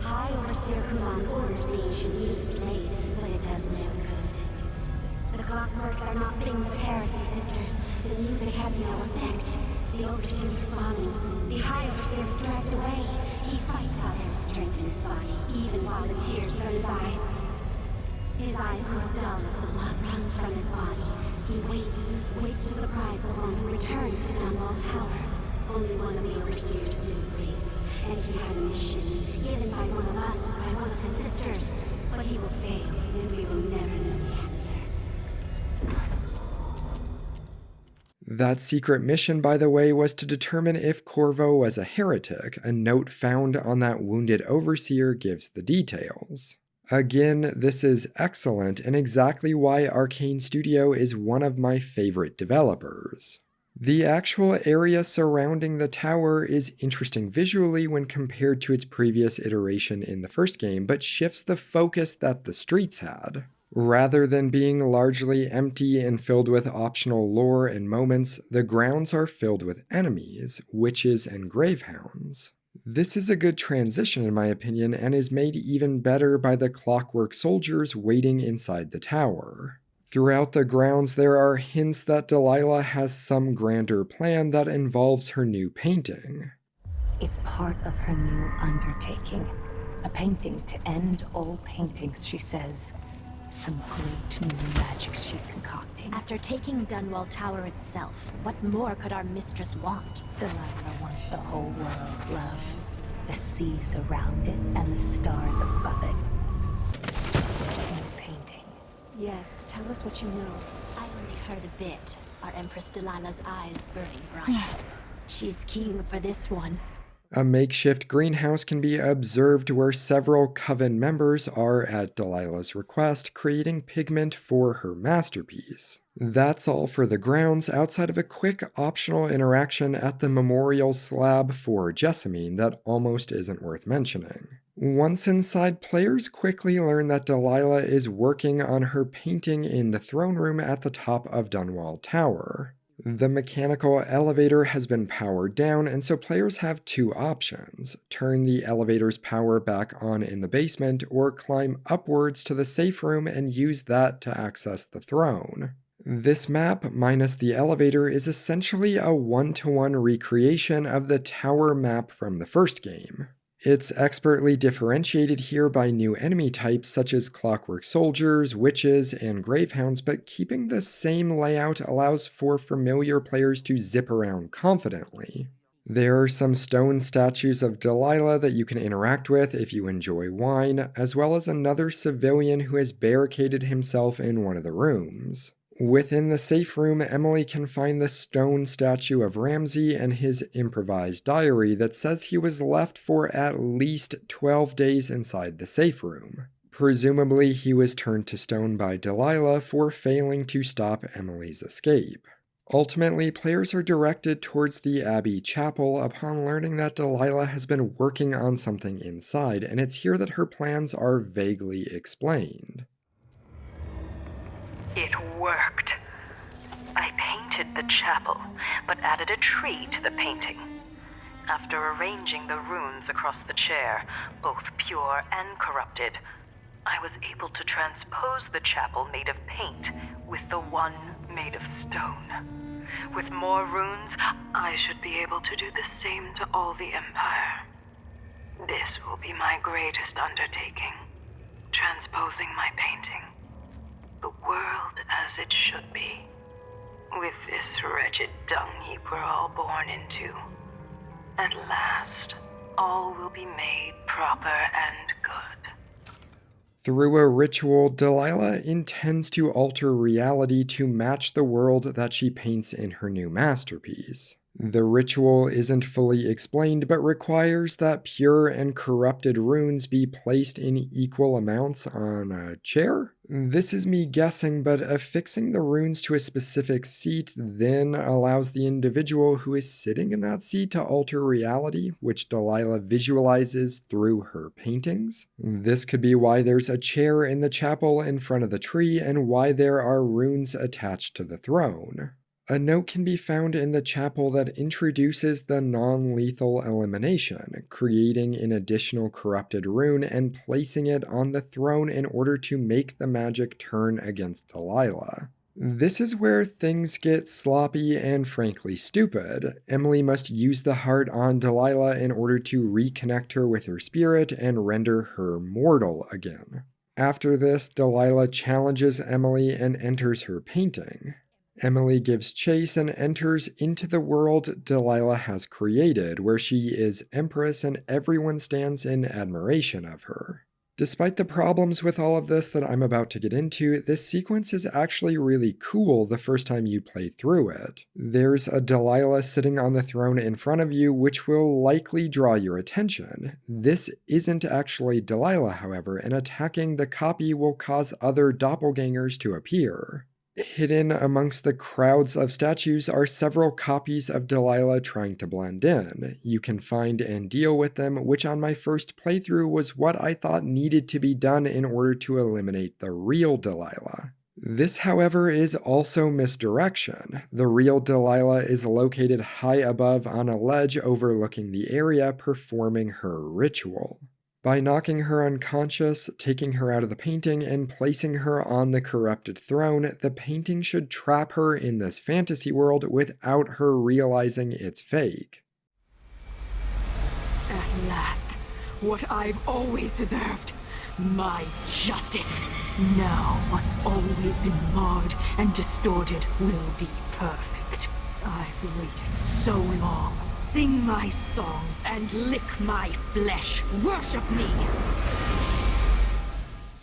High Overseer Kulon orders the ancient music played, but it does no good. The Clockworks are not things of heresy, sisters. The music has no effect. The Overseers are falling. The High Overseer is dragged away. He fights while there is strength in his body, even while the tears from his eyes. His eyes grow dull as the blood runs from his body. He waits to surprise the one who returns to Dunwall Tower. Only one of the Overseers still breathes, and he had a mission, given by one of us, by one of the sisters. But he will fail, and we will never know the answer. That secret mission, by the way, was to determine if Corvo was a heretic. A note found on that wounded Overseer gives the details. Again, this is excellent, and exactly why Arcane Studio is one of my favorite developers. The actual area surrounding the tower is interesting visually when compared to its previous iteration in the first game, but shifts the focus that the streets had. Rather than being largely empty and filled with optional lore and moments, the grounds are filled with enemies, witches, and gravehounds. This is a good transition in my opinion, and is made even better by the Clockwork soldiers waiting inside the tower. Throughout the grounds, there are hints that Delilah has some grander plan that involves her new painting. It's part of her new undertaking. A painting to end all paintings, she says. Some great new magics she's concocting. After taking Dunwall Tower itself, what more could our mistress want? Delilah wants the whole world's love. The seas around it and the stars above it. This new painting. Yes, tell us what you know. I only heard a bit. Our Empress Delilah's eyes burning bright. She's keen for this one. A makeshift greenhouse can be observed where several Coven members are, at Delilah's request, creating pigment for her masterpiece. That's all for the grounds, outside of a quick optional interaction at the memorial slab for Jessamine that almost isn't worth mentioning. Once inside, players quickly learn that Delilah is working on her painting in the throne room at the top of Dunwall Tower. The mechanical elevator has been powered down, and so players have two options: turn the elevator's power back on in the basement, or climb upwards to the safe room and use that to access the throne. This map, minus the elevator, is essentially a one-to-one recreation of the tower map from the first game. It's expertly differentiated here by new enemy types such as Clockwork soldiers, witches, and gravehounds, but keeping the same layout allows for familiar players to zip around confidently. There are some stone statues of Delilah that you can interact with if you enjoy wine, as well as another civilian who has barricaded himself in one of the rooms. Within the safe room, Emily can find the stone statue of Ramsay and his improvised diary that says he was left for at least 12 days inside the safe room. Presumably, he was turned to stone by Delilah for failing to stop Emily's escape. Ultimately, players are directed towards the Abbey Chapel upon learning that Delilah has been working on something inside, and it's here that her plans are vaguely explained. It worked. I painted the chapel, but added a tree to the painting. After arranging the runes across the chair, both pure and corrupted, I was able to transpose the chapel made of paint with the one made of stone. With more runes, I should be able to do the same to all the Empire. This will be my greatest undertaking. transposing my painting. The world as it should be. With this wretched dung heap we're all born into. At last, all will be made proper and good. Through a ritual, Delilah intends to alter reality to match the world that she paints in her new masterpiece. The ritual isn't fully explained, but requires that pure and corrupted runes be placed in equal amounts on a chair? This is me guessing, but affixing the runes to a specific seat then allows the individual who is sitting in that seat to alter reality, which Delilah visualizes through her paintings. This could be why there's a chair in the chapel in front of the tree and why there are runes attached to the throne. A note can be found in the chapel that introduces the non-lethal elimination, creating an additional corrupted rune and placing it on the throne in order to make the magic turn against Delilah. This is where things get sloppy and frankly stupid. Emily must use the heart on Delilah in order to reconnect her with her spirit and render her mortal again. After this, Delilah challenges Emily and enters her painting. Emily gives chase and enters into the world Delilah has created, where she is Empress and everyone stands in admiration of her. Despite the problems with all of this that I'm about to get into, this sequence is actually really cool the first time you play through it. There's a Delilah sitting on the throne in front of you, which will likely draw your attention. This isn't actually Delilah, however, and attacking the copy will cause other doppelgangers to appear. Hidden amongst the crowds of statues are several copies of Delilah trying to blend in. You can find and deal with them, which on my first playthrough was what I thought needed to be done in order to eliminate the real Delilah. This, however, is also misdirection. The real Delilah is located high above on a ledge overlooking the area performing her ritual. By knocking her unconscious, taking her out of the painting, and placing her on the corrupted throne, the painting should trap her in this fantasy world without her realizing it's fake. At last, what I've always deserved. My justice. Now what's always been marred and distorted will be perfect. I've waited so long. Sing my songs and lick my flesh. Worship me!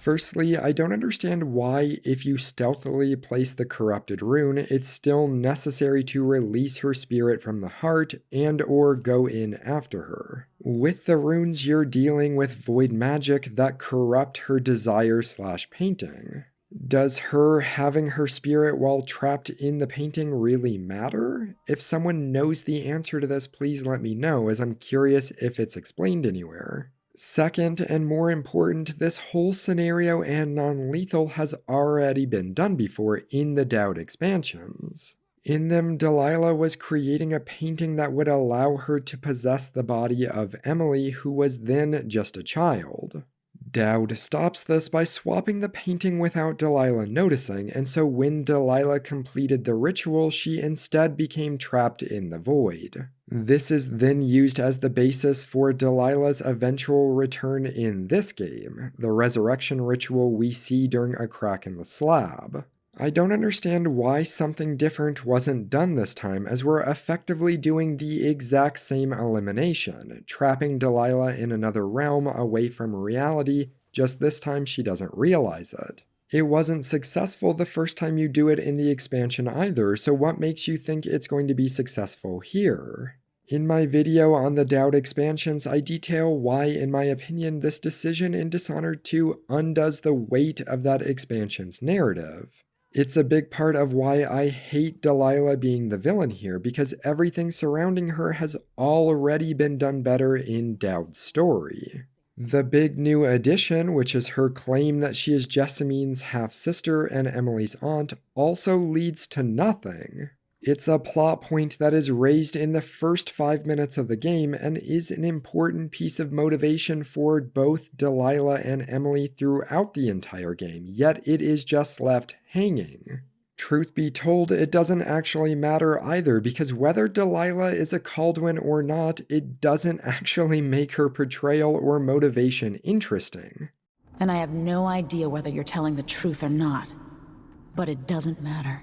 Firstly, I don't understand why, if you stealthily place the corrupted rune, it's still necessary to release her spirit from the heart and/or go in after her. With the runes, you're dealing with void magic that corrupt her desire/painting. Does her having her spirit while trapped in the painting really matter? If someone knows the answer to this, please let me know, as I'm curious if it's explained anywhere. Second, and more important, this whole scenario and non-lethal has already been done before in the Dowd expansions. In them, Delilah was creating a painting that would allow her to possess the body of Emily, who was then just a child. Dowd stops this by swapping the painting without Delilah noticing, and so when Delilah completed the ritual, she instead became trapped in the void. This is then used as the basis for Delilah's eventual return in this game, the resurrection ritual we see during a crack in the slab. I don't understand why something different wasn't done this time, as we're effectively doing the exact same elimination, trapping Delilah in another realm away from reality, just this time she doesn't realize it. It wasn't successful the first time you do it in the expansion either, so what makes you think it's going to be successful here? In my video on the Dowd expansions, I detail why, in my opinion, this decision in Dishonored 2 undoes the weight of that expansion's narrative. It's a big part of why I hate Delilah being the villain here, because everything surrounding her has already been done better in Dowd's story. The big new addition, which is her claim that she is Jessamine's half-sister and Emily's aunt, also leads to nothing. It's a plot point that is raised in the first 5 minutes of the game and is an important piece of motivation for both Delilah and Emily throughout the entire game, yet it is just left hanging. Truth be told, it doesn't actually matter either, because whether Delilah is a Kaldwin or not, it doesn't actually make her portrayal or motivation interesting. And I have no idea whether you're telling the truth or not. But it doesn't matter.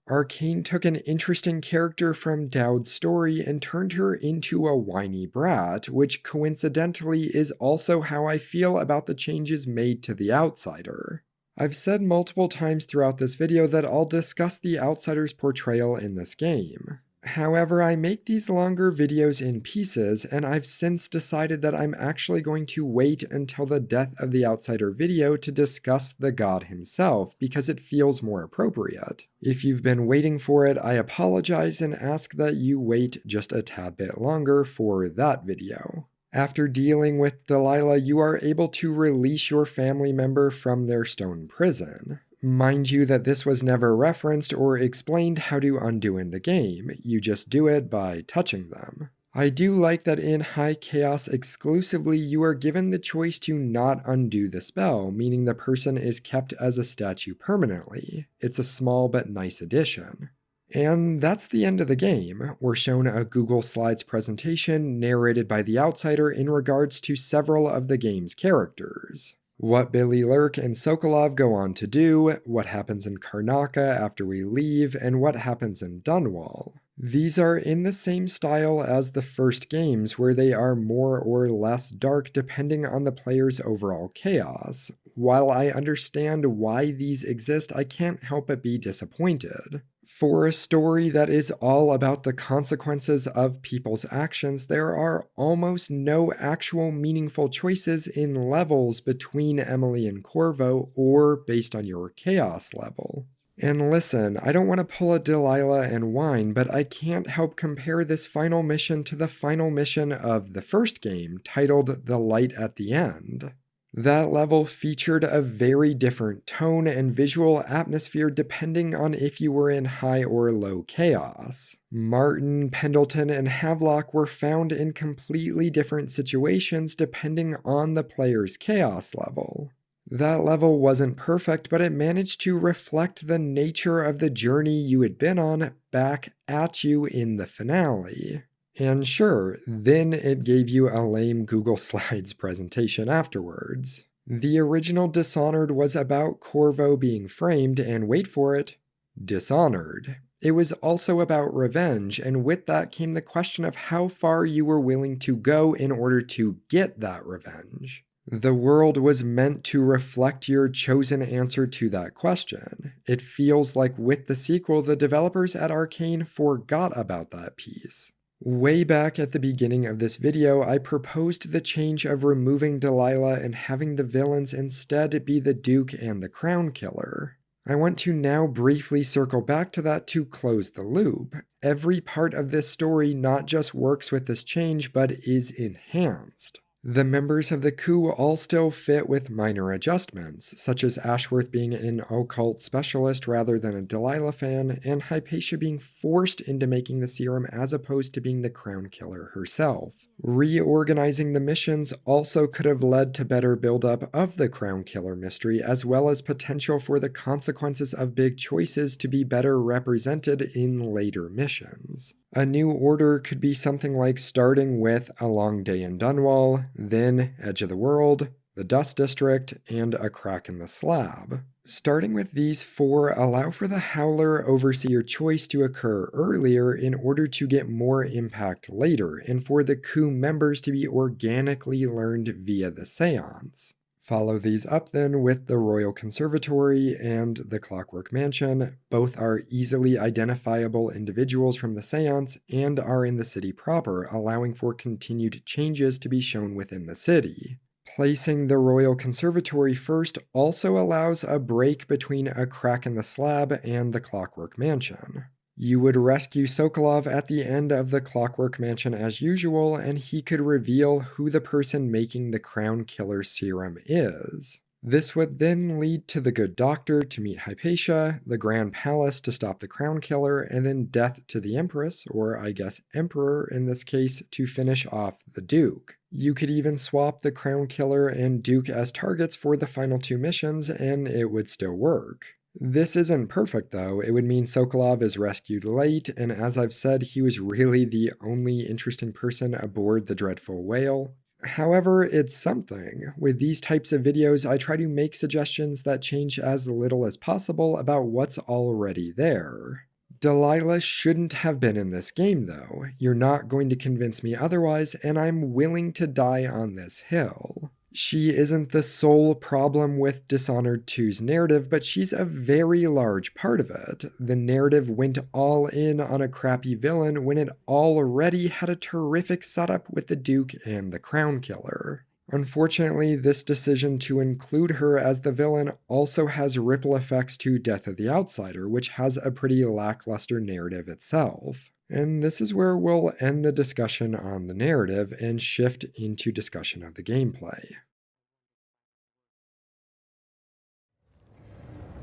Arcane took an interesting character from Dowd's story and turned her into a whiny brat, which coincidentally is also how I feel about the changes made to the Outsider. I've said multiple times throughout this video that I'll discuss the Outsider's portrayal in this game. However, I make these longer videos in pieces, and I've since decided that I'm actually going to wait until the Death of the Outsider video to discuss the god himself, because it feels more appropriate. If you've been waiting for it, I apologize and ask that you wait just a tad bit longer for that video. After dealing with Delilah, you are able to release your family member from their stone prison. Mind you that this was never referenced or explained how to undo in the game, you just do it by touching them. I do like that in High Chaos exclusively you are given the choice to not undo the spell, meaning the person is kept as a statue permanently. It's a small but nice addition. And that's the end of the game. We're shown a Google Slides presentation narrated by the Outsider in regards to several of the game's characters. What Billy Lurk and Sokolov go on to do, what happens in Karnaca after we leave, and what happens in Dunwall. These are in the same style as the first games, where they are more or less dark depending on the player's overall chaos. While I understand why these exist, I can't help but be disappointed. For a story that is all about the consequences of people's actions, there are almost no actual meaningful choices in levels between Emily and Corvo or based on your chaos level. And listen, I don't want to pull a Delilah and whine, but I can't help compare this final mission to the final mission of the first game, titled The Light at the End. That level featured a very different tone and visual atmosphere depending on if you were in high or low chaos. Martin, Pendleton, and Havelock were found in completely different situations depending on the player's chaos level. That level wasn't perfect, but it managed to reflect the nature of the journey you had been on back at you in the finale. And sure, then it gave you a lame Google Slides presentation afterwards. The original Dishonored was about Corvo being framed, and wait for it, dishonored. It was also about revenge, and with that came the question of how far you were willing to go in order to get that revenge. The world was meant to reflect your chosen answer to that question. It feels like with the sequel, the developers at Arcane forgot about that piece. Way back at the beginning of this video, I proposed the change of removing Delilah and having the villains instead be the Duke and the Crown Killer. I want to now briefly circle back to that to close the loop. Every part of this story not just works with this change, but is enhanced. The members of the coup all still fit with minor adjustments, such as Ashworth being an occult specialist rather than a Delilah fan, and Hypatia being forced into making the serum as opposed to being the Crown Killer herself. Reorganizing the missions also could have led to better build-up of the Crown Killer mystery, as well as potential for the consequences of big choices to be better represented in later missions. A new order could be something like starting with A Long Day in Dunwall, then Edge of the World, the Dust District, and A Crack in the Slab. Starting with these four allow for the Howler Overseer choice to occur earlier in order to get more impact later, and for the coup members to be organically learned via the Seance. Follow these up then with the Royal Conservatory and the Clockwork Mansion. Both are easily identifiable individuals from the Seance and are in the city proper, allowing for continued changes to be shown within the city. Placing the Royal Conservatory first also allows a break between A Crack in the Slab and the Clockwork Mansion. You would rescue Sokolov at the end of the Clockwork Mansion as usual, and he could reveal who the person making the Crown Killer serum is. This would then lead to the Good Doctor to meet Hypatia, the Grand Palace to stop the Crown Killer, and then Death to the Empress, or I guess Emperor in this case, to finish off the Duke. You could even swap the Crown Killer and Duke as targets for the final two missions, and it would still work. This isn't perfect though. It would mean Sokolov is rescued late, and as I've said, he was really the only interesting person aboard the Dreadful Whale. However, it's something. With these types of videos, I try to make suggestions that change as little as possible about what's already there. Delilah shouldn't have been in this game, though. You're not going to convince me otherwise, and I'm willing to die on this hill. She isn't the sole problem with Dishonored 2's narrative, but she's a very large part of it. The narrative went all in on a crappy villain when it already had a terrific setup with the Duke and the Crown Killer. Unfortunately, this decision to include her as the villain also has ripple effects to Death of the Outsider, which has a pretty lackluster narrative itself. And this is where we'll end the discussion on the narrative and shift into discussion of the gameplay.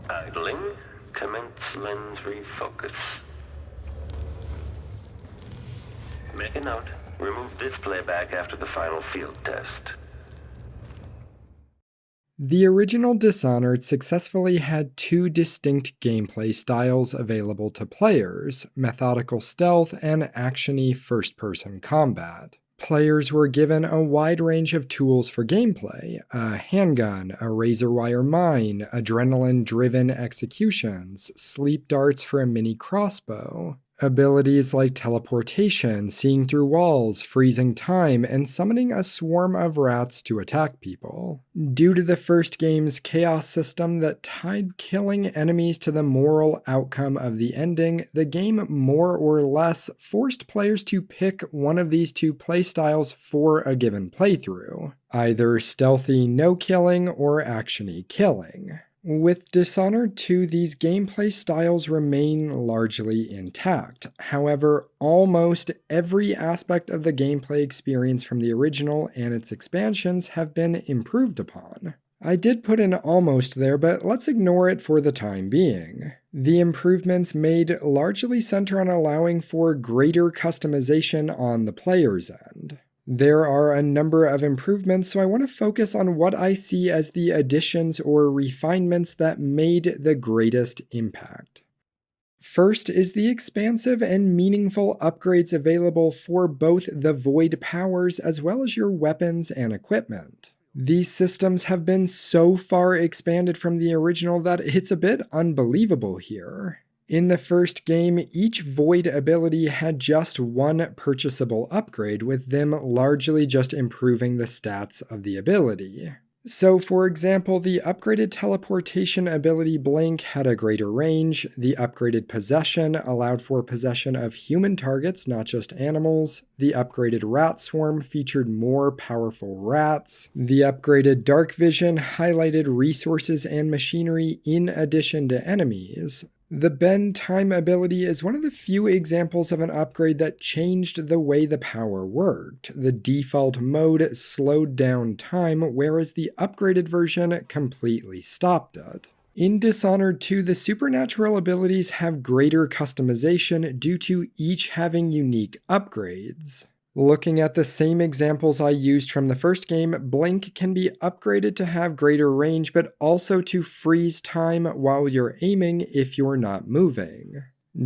Idling. Commence lens refocus. Make a note. Remove this playback after the final field test. The original Dishonored successfully had two distinct gameplay styles available to players: methodical stealth and actiony first-person combat. Players were given a wide range of tools for gameplay: a handgun, a razor wire mine, adrenaline-driven executions, sleep darts for a mini crossbow. Abilities like teleportation, seeing through walls, freezing time, and summoning a swarm of rats to attack people. Due to the first game's chaos system that tied killing enemies to the moral outcome of the ending, the game more or less forced players to pick one of these two playstyles for a given playthrough, either stealthy no-killing or actiony killing. With Dishonored 2, these gameplay styles remain largely intact. However, almost every aspect of the gameplay experience from the original and its expansions have been improved upon. I did put an almost there, but let's ignore it for the time being. The improvements made largely center on allowing for greater customization on the player's end. There are a number of improvements, so I want to focus on what I see as the additions or refinements that made the greatest impact. First is the expansive and meaningful upgrades available for both the Void powers as well as your weapons and equipment. These systems have been so far expanded from the original that it's a bit unbelievable here. In the first game, each Void ability had just one purchasable upgrade, with them largely just improving the stats of the ability. So for example, the upgraded teleportation ability Blink had a greater range, the upgraded possession allowed for possession of human targets, not just animals, the upgraded rat swarm featured more powerful rats, the upgraded dark vision highlighted resources and machinery in addition to enemies. The Bend Time ability is one of the few examples of an upgrade that changed the way the power worked. The default mode slowed down time, whereas the upgraded version completely stopped it. In Dishonored 2, the supernatural abilities have greater customization due to each having unique upgrades. Looking at the same examples I used from the first game, Blink can be upgraded to have greater range, but also to freeze time while you're aiming if you're not moving.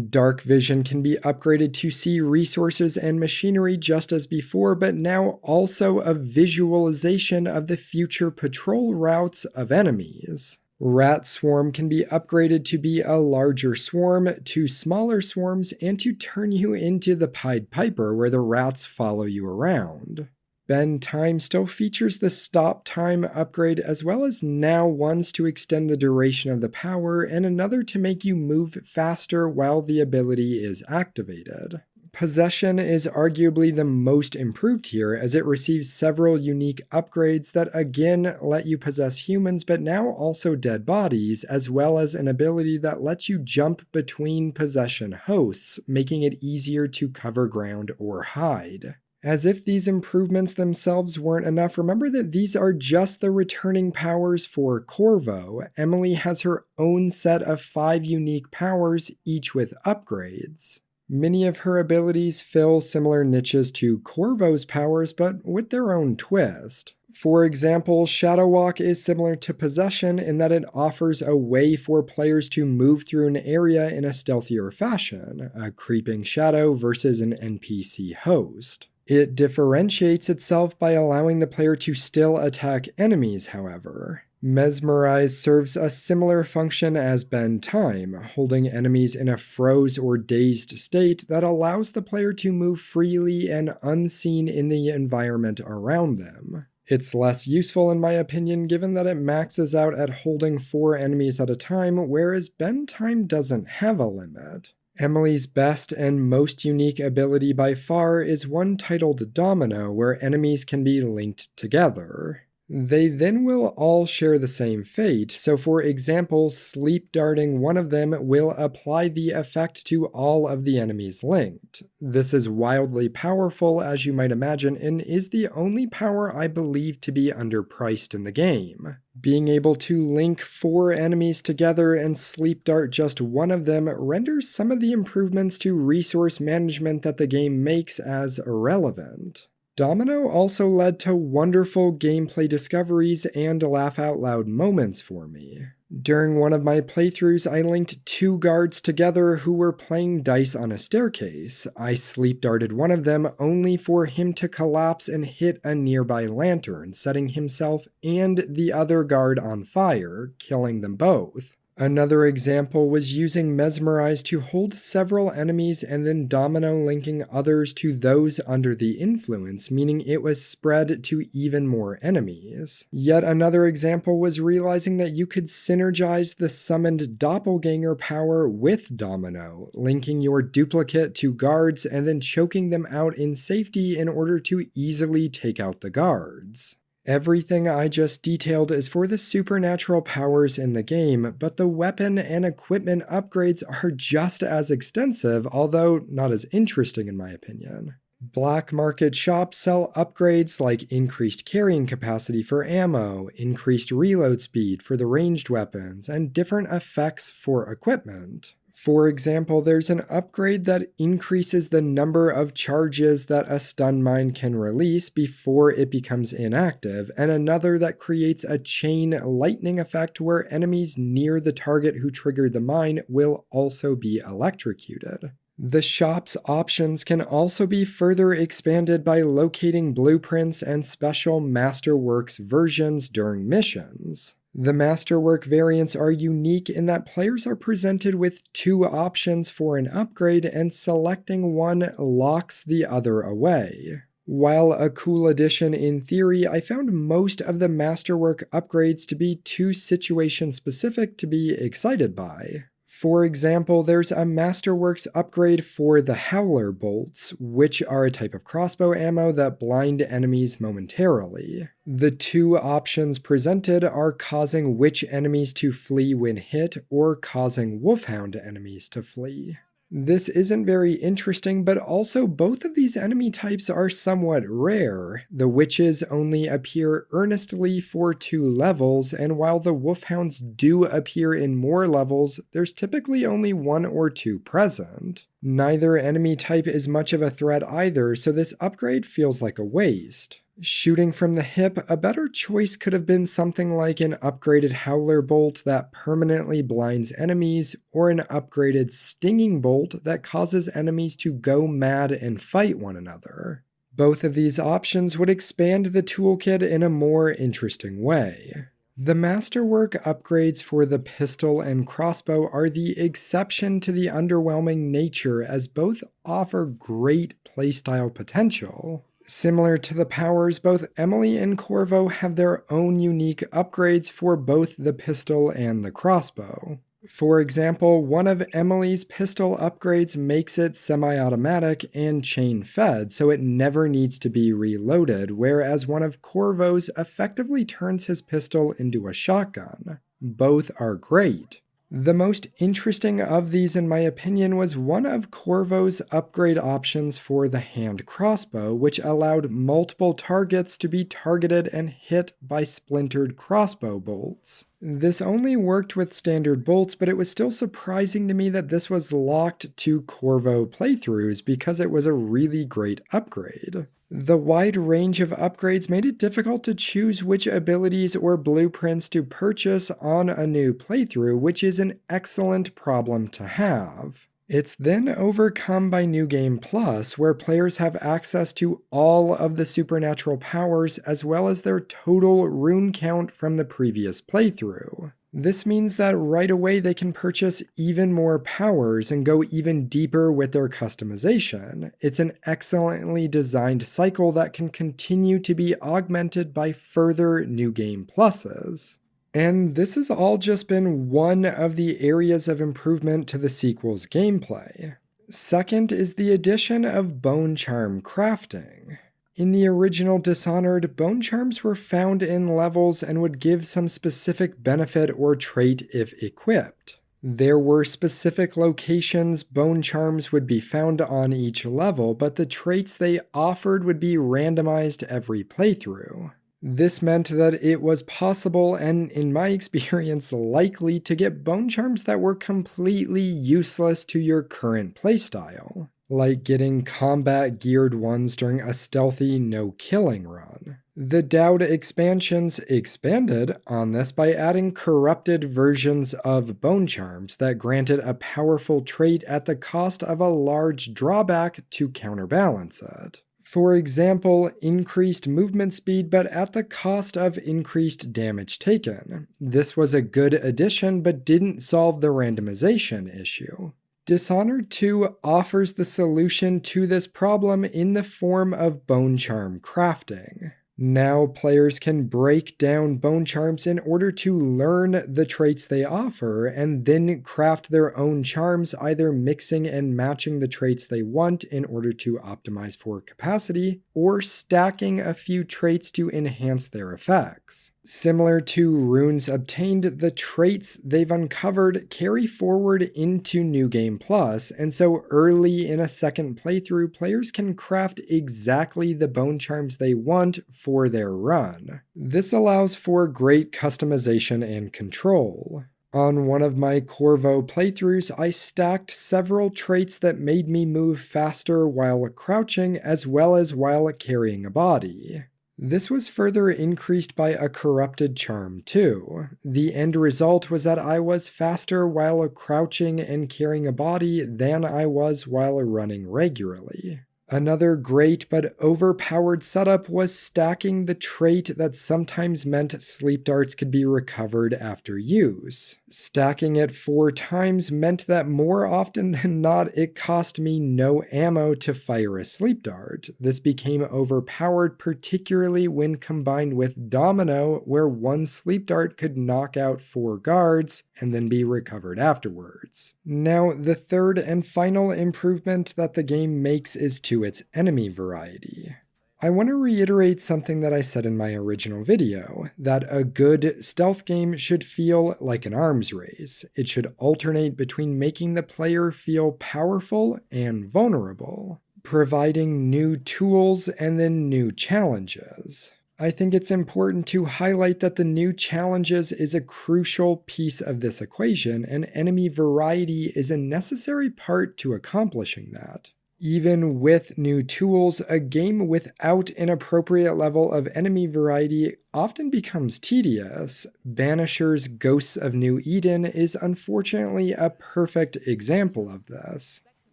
Dark Vision can be upgraded to see resources and machinery just as before, but now also a visualization of the future patrol routes of enemies. Rat Swarm can be upgraded to be a larger swarm, to smaller swarms, and to turn you into the Pied Piper where the rats follow you around. Bend Time still features the Stop Time upgrade, as well as now ones to extend the duration of the power and another to make you move faster while the ability is activated. Possession is arguably the most improved here, as it receives several unique upgrades that again let you possess humans but now also dead bodies, as well as an ability that lets you jump between possession hosts, making it easier to cover ground or hide. As if these improvements themselves weren't enough, remember that these are just the returning powers for Corvo. Emily has her own set of 5 unique powers, each with upgrades. Many of her abilities fill similar niches to Corvo's powers, but with their own twist. For example, Shadow Walk is similar to Possession in that it offers a way for players to move through an area in a stealthier fashion, a creeping shadow versus an NPC host. It differentiates itself by allowing the player to still attack enemies, however. Mesmerize serves a similar function as Bend Time, holding enemies in a froze or dazed state that allows the player to move freely and unseen in the environment around them. It's less useful in my opinion given that it maxes out at holding 4 enemies at a time, whereas Bend Time doesn't have a limit. Emily's best and most unique ability by far is one titled Domino, where enemies can be linked together. They then will all share the same fate, so for example, sleep darting one of them will apply the effect to all of the enemies linked. This is wildly powerful, as you might imagine, and is the only power I believe to be underpriced in the game. Being able to link 4 enemies together and sleep dart just one of them renders some of the improvements to resource management that the game makes as irrelevant. Domino also led to wonderful gameplay discoveries and laugh-out-loud moments for me. During one of my playthroughs, I linked 2 guards together who were playing dice on a staircase. I sleep-darted one of them only for him to collapse and hit a nearby lantern, setting himself and the other guard on fire, killing them both. Another example was using Mesmerize to hold several enemies and then domino linking others to those under the influence, meaning it was spread to even more enemies. Yet another example was realizing that you could synergize the summoned doppelganger power with domino, linking your duplicate to guards and then choking them out in safety in order to easily take out the guards. Everything I just detailed is for the supernatural powers in the game, but the weapon and equipment upgrades are just as extensive, although not as interesting in my opinion. Black market shops sell upgrades like increased carrying capacity for ammo, increased reload speed for the ranged weapons, and different effects for equipment. For example, there's an upgrade that increases the number of charges that a stun mine can release before it becomes inactive, and another that creates a chain lightning effect where enemies near the target who triggered the mine will also be electrocuted. The shop's options can also be further expanded by locating blueprints and special Masterworks versions during missions. The Masterwork variants are unique in that players are presented with 2 options for an upgrade, and selecting one locks the other away. While a cool addition in theory, I found most of the Masterwork upgrades to be too situation specific to be excited by. For example, there's a Masterworks upgrade for the Howler bolts, which are a type of crossbow ammo that blind enemies momentarily. The 2 options presented are causing witch enemies to flee when hit, or causing wolfhound enemies to flee. This isn't very interesting, but also both of these enemy types are somewhat rare. The witches only appear earnestly for 2 levels, and while the wolfhounds do appear in more levels, there's typically only 1 or 2 present. Neither enemy type is much of a threat either, so this upgrade feels like a waste. Shooting from the hip, a better choice could have been something like an upgraded Howler bolt that permanently blinds enemies, or an upgraded Stinging bolt that causes enemies to go mad and fight one another. Both of these options would expand the toolkit in a more interesting way. The Masterwork upgrades for the pistol and crossbow are the exception to the underwhelming nature, as both offer great playstyle potential. Similar to the powers, both Emily and Corvo have their own unique upgrades for both the pistol and the crossbow. For example, one of Emily's pistol upgrades makes it semi-automatic and chain-fed, so it never needs to be reloaded, whereas one of Corvo's effectively turns his pistol into a shotgun. Both are great. The most interesting of these, in my opinion, was one of Corvo's upgrade options for the hand crossbow, which allowed multiple targets to be targeted and hit by splintered crossbow bolts. This only worked with standard bolts, but it was still surprising to me that this was locked to Corvo playthroughs because it was a really great upgrade. The wide range of upgrades made it difficult to choose which abilities or blueprints to purchase on a new playthrough, which is an excellent problem to have. It's then overcome by New Game Plus, where players have access to all of the supernatural powers as well as their total rune count from the previous playthrough. This means that right away they can purchase even more powers and go even deeper with their customization. It's an excellently designed cycle that can continue to be augmented by further New Game Pluses. And this has all just been one of the areas of improvement to the sequel's gameplay. Second is the addition of bone charm crafting. In the original Dishonored, bone charms were found in levels and would give some specific benefit or trait if equipped. There were specific locations bone charms would be found on each level, but the traits they offered would be randomized every playthrough. This meant that it was possible and, in my experience, likely to get bone charms that were completely useless to your current playstyle, like getting combat-geared ones during a stealthy no-killing run. The Dowd expansions expanded on this by adding corrupted versions of bone charms that granted a powerful trait at the cost of a large drawback to counterbalance it. For example, increased movement speed but at the cost of increased damage taken. This was a good addition but didn't solve the randomization issue. Dishonored 2 offers the solution to this problem in the form of bone charm crafting. Now players can break down bone charms in order to learn the traits they offer and then craft their own charms, either mixing and matching the traits they want in order to optimize for capacity, or stacking a few traits to enhance their effects. Similar to runes obtained, the traits they've uncovered carry forward into New Game Plus, and so early in a second playthrough, players can craft exactly the bone charms they want for their run. This allows for great customization and control. On one of my Corvo playthroughs, I stacked several traits that made me move faster while crouching as well as while carrying a body. This was further increased by a corrupted charm too. The end result was that I was faster while crouching and carrying a body than I was while running regularly. Another great but overpowered setup was stacking the trait that sometimes meant sleep darts could be recovered after use. Stacking it 4 times meant that more often than not it cost me no ammo to fire a sleep dart. This became overpowered, particularly when combined with Domino, where 1 sleep dart could knock out 4 guards and then be recovered afterwards. Now, the third and final improvement that the game makes is to its enemy variety. I want to reiterate something that I said in my original video, that a good stealth game should feel like an arms race. It should alternate between making the player feel powerful and vulnerable, providing new tools and then new challenges. I think it's important to highlight that the new challenges is a crucial piece of this equation, and enemy variety is a necessary part to accomplishing that. Even with new tools, a game without an appropriate level of enemy variety often becomes tedious. Banisher's Ghosts of New Eden is unfortunately a perfect example of this.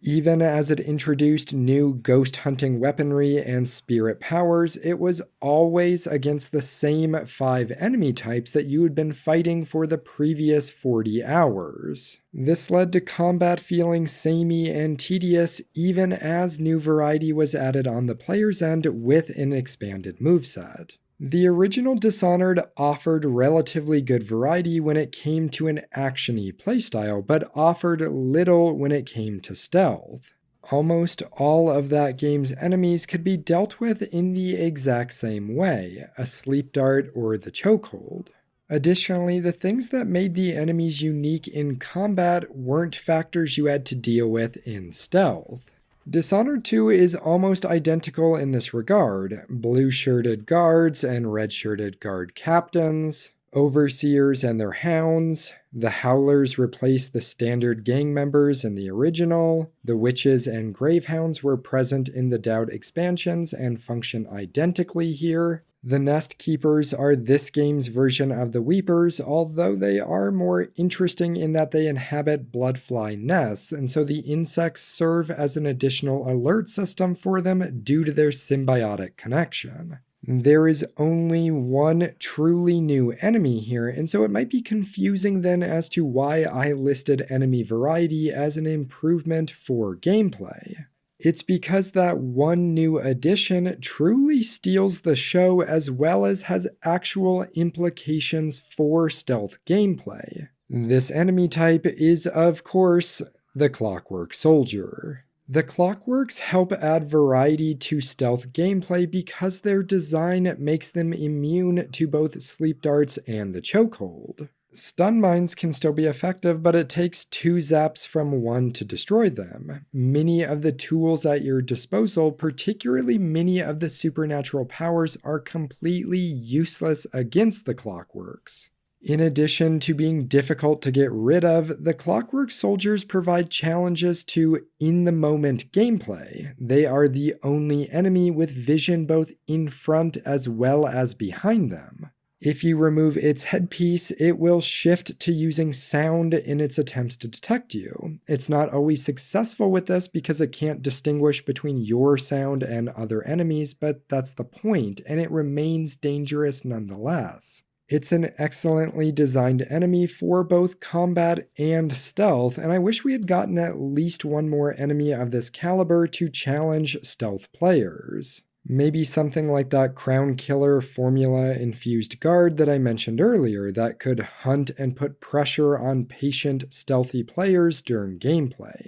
Even as it introduced new ghost hunting weaponry and spirit powers, it was always against the same 5 enemy types that you had been fighting for the previous 40 hours. This led to combat feeling samey and tedious even as new variety was added on the player's end with an expanded moveset. The original Dishonored offered relatively good variety when it came to an action-y playstyle, but offered little when it came to stealth. Almost all of that game's enemies could be dealt with in the exact same way, a sleep dart or the chokehold. Additionally, the things that made the enemies unique in combat weren't factors you had to deal with in stealth. Dishonored 2 is almost identical in this regard: blue-shirted guards and red-shirted guard captains, overseers and their hounds, The Howlers replaced the standard gang members in the original. The Witches and Gravehounds were present in the Doubt expansions and function identically here. The Nest Keepers are this game's version of the Weepers, although they are more interesting in that they inhabit bloodfly nests, and so the insects serve as an additional alert system for them due to their symbiotic connection. There is only one truly new enemy here, and so it might be confusing then as to why I listed enemy variety as an improvement for gameplay. It's because that one new addition truly steals the show as well as has actual implications for stealth gameplay. This enemy type is, of course, the Clockwork Soldier. The Clockworks help add variety to stealth gameplay because their design makes them immune to both sleep darts and the chokehold. Stun mines can still be effective, but it takes 2 zaps from one to destroy them. Many of the tools at your disposal, particularly many of the supernatural powers, are completely useless against the Clockworks. In addition to being difficult to get rid of, the Clockwork Soldiers provide challenges to in-the-moment gameplay. They are the only enemy with vision both in front as well as behind them. If you remove its headpiece, it will shift to using sound in its attempts to detect you. It's not always successful with this because it can't distinguish between your sound and other enemies, but that's the point, and it remains dangerous nonetheless. It's an excellently designed enemy for both combat and stealth, and I wish we had gotten at least one more enemy of this caliber to challenge stealth players. Maybe something like that Crown Killer formula-infused guard that I mentioned earlier that could hunt and put pressure on patient, stealthy players during gameplay.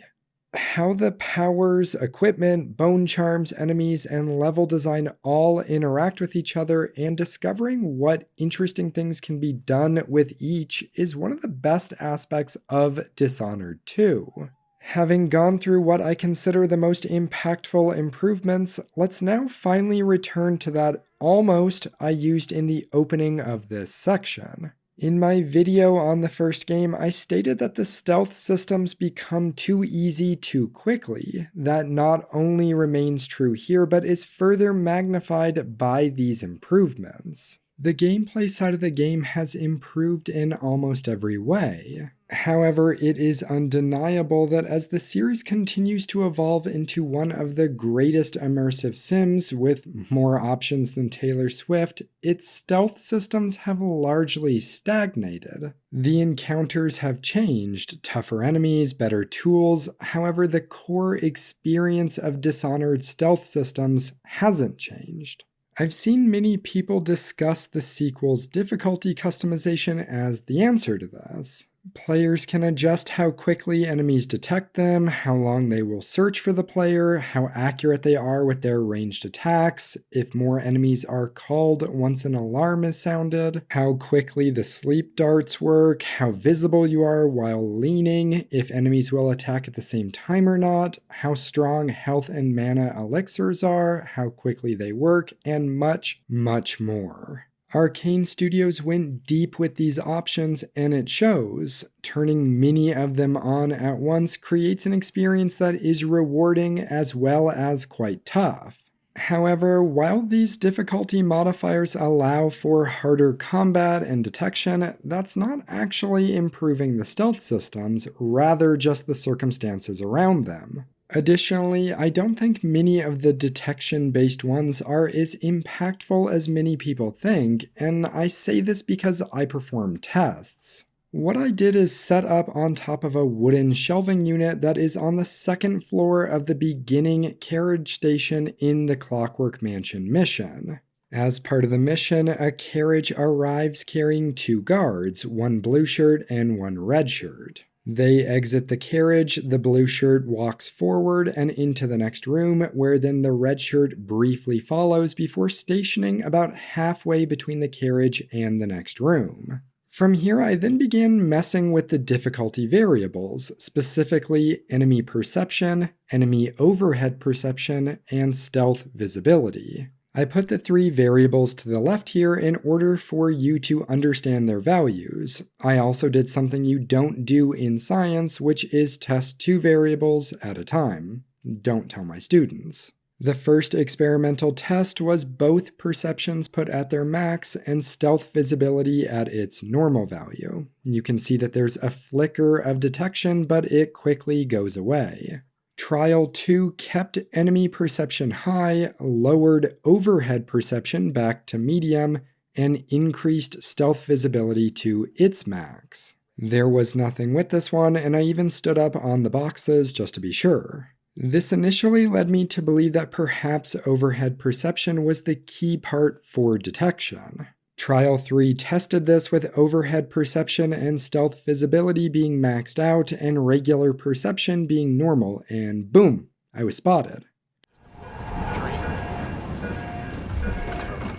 How the powers, equipment, bone charms, enemies, and level design all interact with each other and discovering what interesting things can be done with each is one of the best aspects of Dishonored 2. Having gone through what I consider the most impactful improvements, let's now finally return to that almost I used in the opening of this section. In my video on the first game, I stated that the stealth systems become too easy too quickly. That not only remains true here, but is further magnified by these improvements. The gameplay side of the game has improved in almost every way. However, it is undeniable that as the series continues to evolve into one of the greatest immersive sims with more options than Taylor Swift, its stealth systems have largely stagnated. The encounters have changed, tougher enemies, better tools, however the core experience of Dishonored stealth systems hasn't changed. I've seen many people discuss the sequel's difficulty customization as the answer to this. Players can adjust how quickly enemies detect them, how long they will search for the player, how accurate they are with their ranged attacks, if more enemies are called once an alarm is sounded, how quickly the sleep darts work, how visible you are while leaning, if enemies will attack at the same time or not, how strong health and mana elixirs are, how quickly they work, and much, much more. Arcane Studios went deep with these options, and it shows. Turning many of them on at once creates an experience that is rewarding as well as quite tough. However, while these difficulty modifiers allow for harder combat and detection, that's not actually improving the stealth systems, rather just the circumstances around them. Additionally, I don't think many of the detection-based ones are as impactful as many people think, and I say this because I perform tests. What I did is set up on top of a wooden shelving unit that is on the second floor of the beginning carriage station in the Clockwork Mansion mission. As part of the mission, a carriage arrives carrying 2 guards, one blue shirt and one red shirt. They exit the carriage, the blue shirt walks forward and into the next room, where then the red shirt briefly follows before stationing about halfway between the carriage and the next room. From here, I then began messing with the difficulty variables, specifically enemy perception, enemy overhead perception, and stealth visibility. I put the 3 variables to the left here in order for you to understand their values. I also did something you don't do in science, which is test 2 variables at a time. Don't tell my students. The first experimental test was both perceptions put at their max and stealth visibility at its normal value. You can see that there's a flicker of detection, but it quickly goes away. Trial 2 kept enemy perception high, lowered overhead perception back to medium, and increased stealth visibility to its max. There was nothing with this one, and I even stood up on the boxes just to be sure. This initially led me to believe that perhaps overhead perception was the key part for detection. Trial 3 tested this with overhead perception and stealth visibility being maxed out and regular perception being normal, and boom, I was spotted.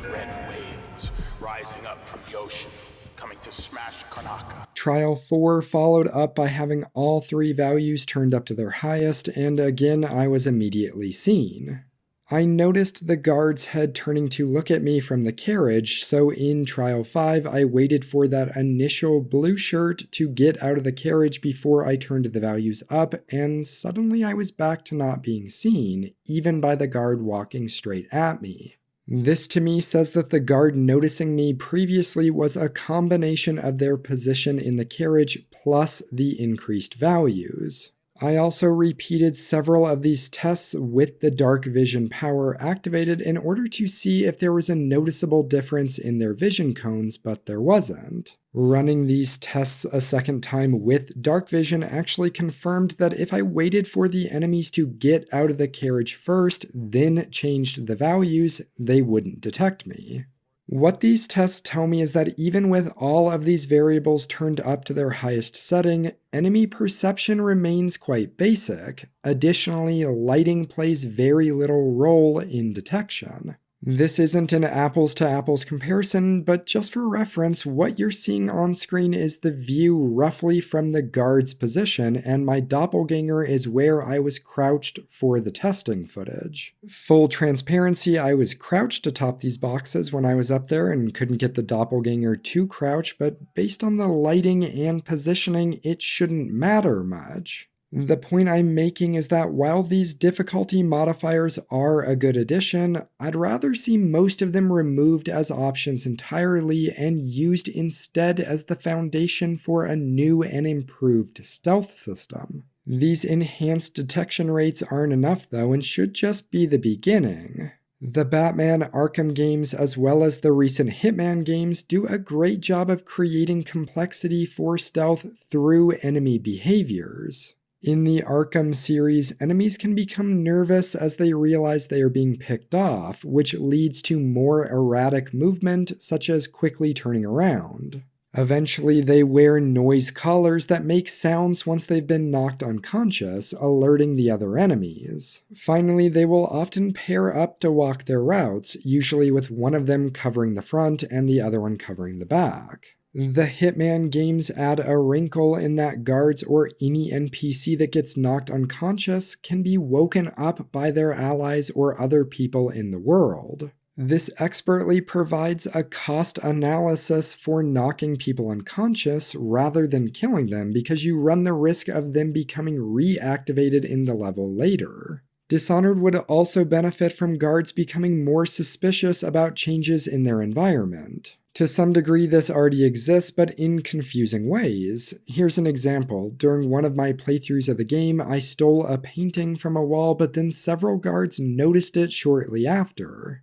Red waves rising up from the ocean, coming to smash Karnaka. Trial 4 followed up by having all 3 values turned up to their highest, and again I was immediately seen. I noticed the guard's head turning to look at me from the carriage, so in Trial 5 I waited for that initial blue shirt to get out of the carriage before I turned the values up, and suddenly I was back to not being seen, even by the guard walking straight at me. This to me says that the guard noticing me previously was a combination of their position in the carriage plus the increased values. I also repeated several of these tests with the dark vision power activated in order to see if there was a noticeable difference in their vision cones, but there wasn't. Running these tests a second time with dark vision actually confirmed that if I waited for the enemies to get out of the carriage first, then changed the values, they wouldn't detect me. What these tests tell me is that even with all of these variables turned up to their highest setting, enemy perception remains quite basic. Additionally, lighting plays very little role in detection. This isn't an apples-to-apples comparison, but just for reference, what you're seeing on screen is the view roughly from the guard's position, and my doppelganger is where I was crouched for the testing footage. Full transparency, I was crouched atop these boxes when I was up there and couldn't get the doppelganger to crouch, but based on the lighting and positioning, it shouldn't matter much. The point I'm making is that while these difficulty modifiers are a good addition, I'd rather see most of them removed as options entirely and used instead as the foundation for a new and improved stealth system. These enhanced detection rates aren't enough though and should just be the beginning. The Batman Arkham games as well as the recent Hitman games do a great job of creating complexity for stealth through enemy behaviors. In the Arkham series, enemies can become nervous as they realize they are being picked off, which leads to more erratic movement, such as quickly turning around. Eventually, they wear noise collars that make sounds once they've been knocked unconscious, alerting the other enemies. Finally, they will often pair up to walk their routes, usually with one of them covering the front and the other one covering the back. The Hitman games add a wrinkle in that guards or any NPC that gets knocked unconscious can be woken up by their allies or other people in the world. This expertly provides a cost analysis for knocking people unconscious rather than killing them because you run the risk of them becoming reactivated in the level later. Dishonored would also benefit from guards becoming more suspicious about changes in their environment. To some degree, this already exists, but in confusing ways. Here's an example. During one of my playthroughs of the game, I stole a painting from a wall, but then several guards noticed it shortly after.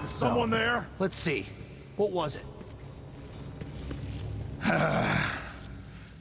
Someone there? Let's see. What was it?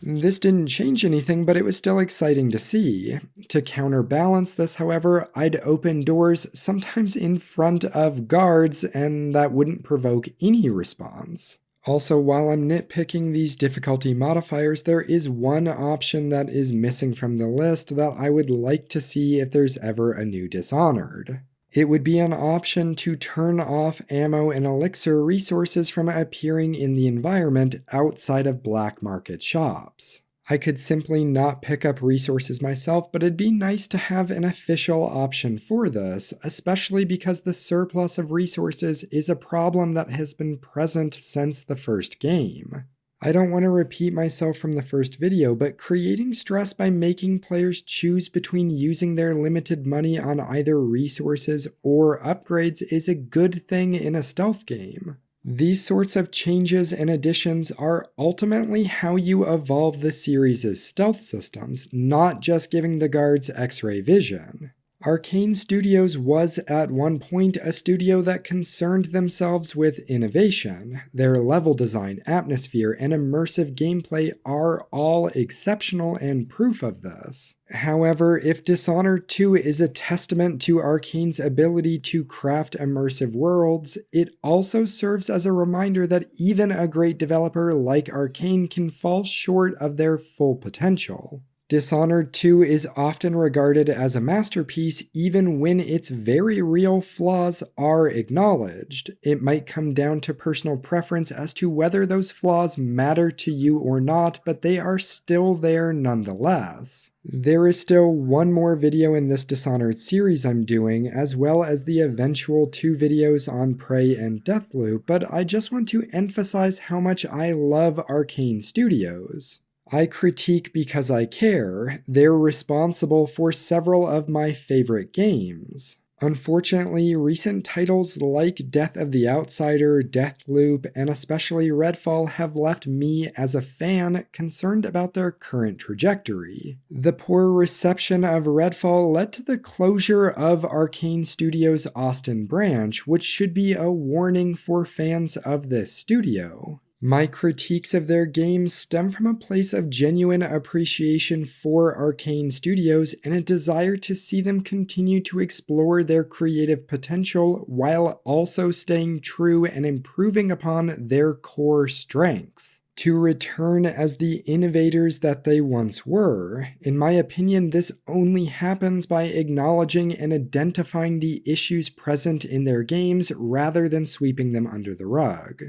This didn't change anything, but it was still exciting to see. To counterbalance this, however, I'd open doors, sometimes in front of guards, and that wouldn't provoke any response. Also, while I'm nitpicking these difficulty modifiers, there is one option that is missing from the list that I would like to see if there's ever a new Dishonored. It would be an option to turn off ammo and elixir resources from appearing in the environment outside of black market shops. I could simply not pick up resources myself, but it'd be nice to have an official option for this, especially because the surplus of resources is a problem that has been present since the first game. I don't want to repeat myself from the first video, but creating stress by making players choose between using their limited money on either resources or upgrades is a good thing in a stealth game. These sorts of changes and additions are ultimately how you evolve the series' stealth systems, not just giving the guards X-ray vision. Arcane Studios was at one point a studio that concerned themselves with innovation. Their level design, atmosphere, and immersive gameplay are all exceptional and proof of this. However, if Dishonored 2 is a testament to Arcane's ability to craft immersive worlds, it also serves as a reminder that even a great developer like Arcane can fall short of their full potential. Dishonored 2 is often regarded as a masterpiece even when its very real flaws are acknowledged. It might come down to personal preference as to whether those flaws matter to you or not, but they are still there nonetheless. There is still one more video in this Dishonored series I'm doing, as well as the eventual 2 videos on Prey and Deathloop, but I just want to emphasize how much I love Arcane Studios. I critique because I care. They're responsible for several of my favorite games. Unfortunately, recent titles like Death of the Outsider, Deathloop, and especially Redfall have left me, as a fan, concerned about their current trajectory. The poor reception of Redfall led to the closure of Arcane Studios' Austin branch, which should be a warning for fans of this studio. My critiques of their games stem from a place of genuine appreciation for Arcane Studios and a desire to see them continue to explore their creative potential while also staying true and improving upon their core strengths. To return as the innovators that they once were. In my opinion, this only happens by acknowledging and identifying the issues present in their games rather than sweeping them under the rug.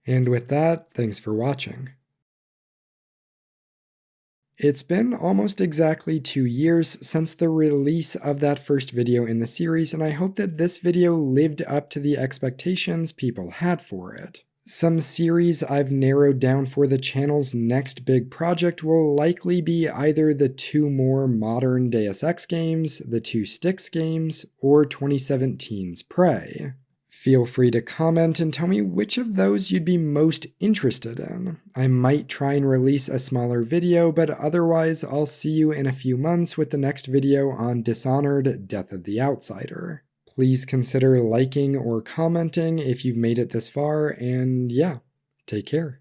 And with that, thanks for watching. It's been almost exactly 2 years since the release of that first video in the series, and I hope that this video lived up to the expectations people had for it. Some series I've narrowed down for the channel's next big project will likely be either the 2 more modern Deus Ex games, the 2 Styx games, or 2017's Prey. Feel free to comment and tell me which of those you'd be most interested in. I might try and release a smaller video, but otherwise I'll see you in a few months with the next video on Dishonored, Death of the Outsider. Please consider liking or commenting if you've made it this far, and yeah, take care.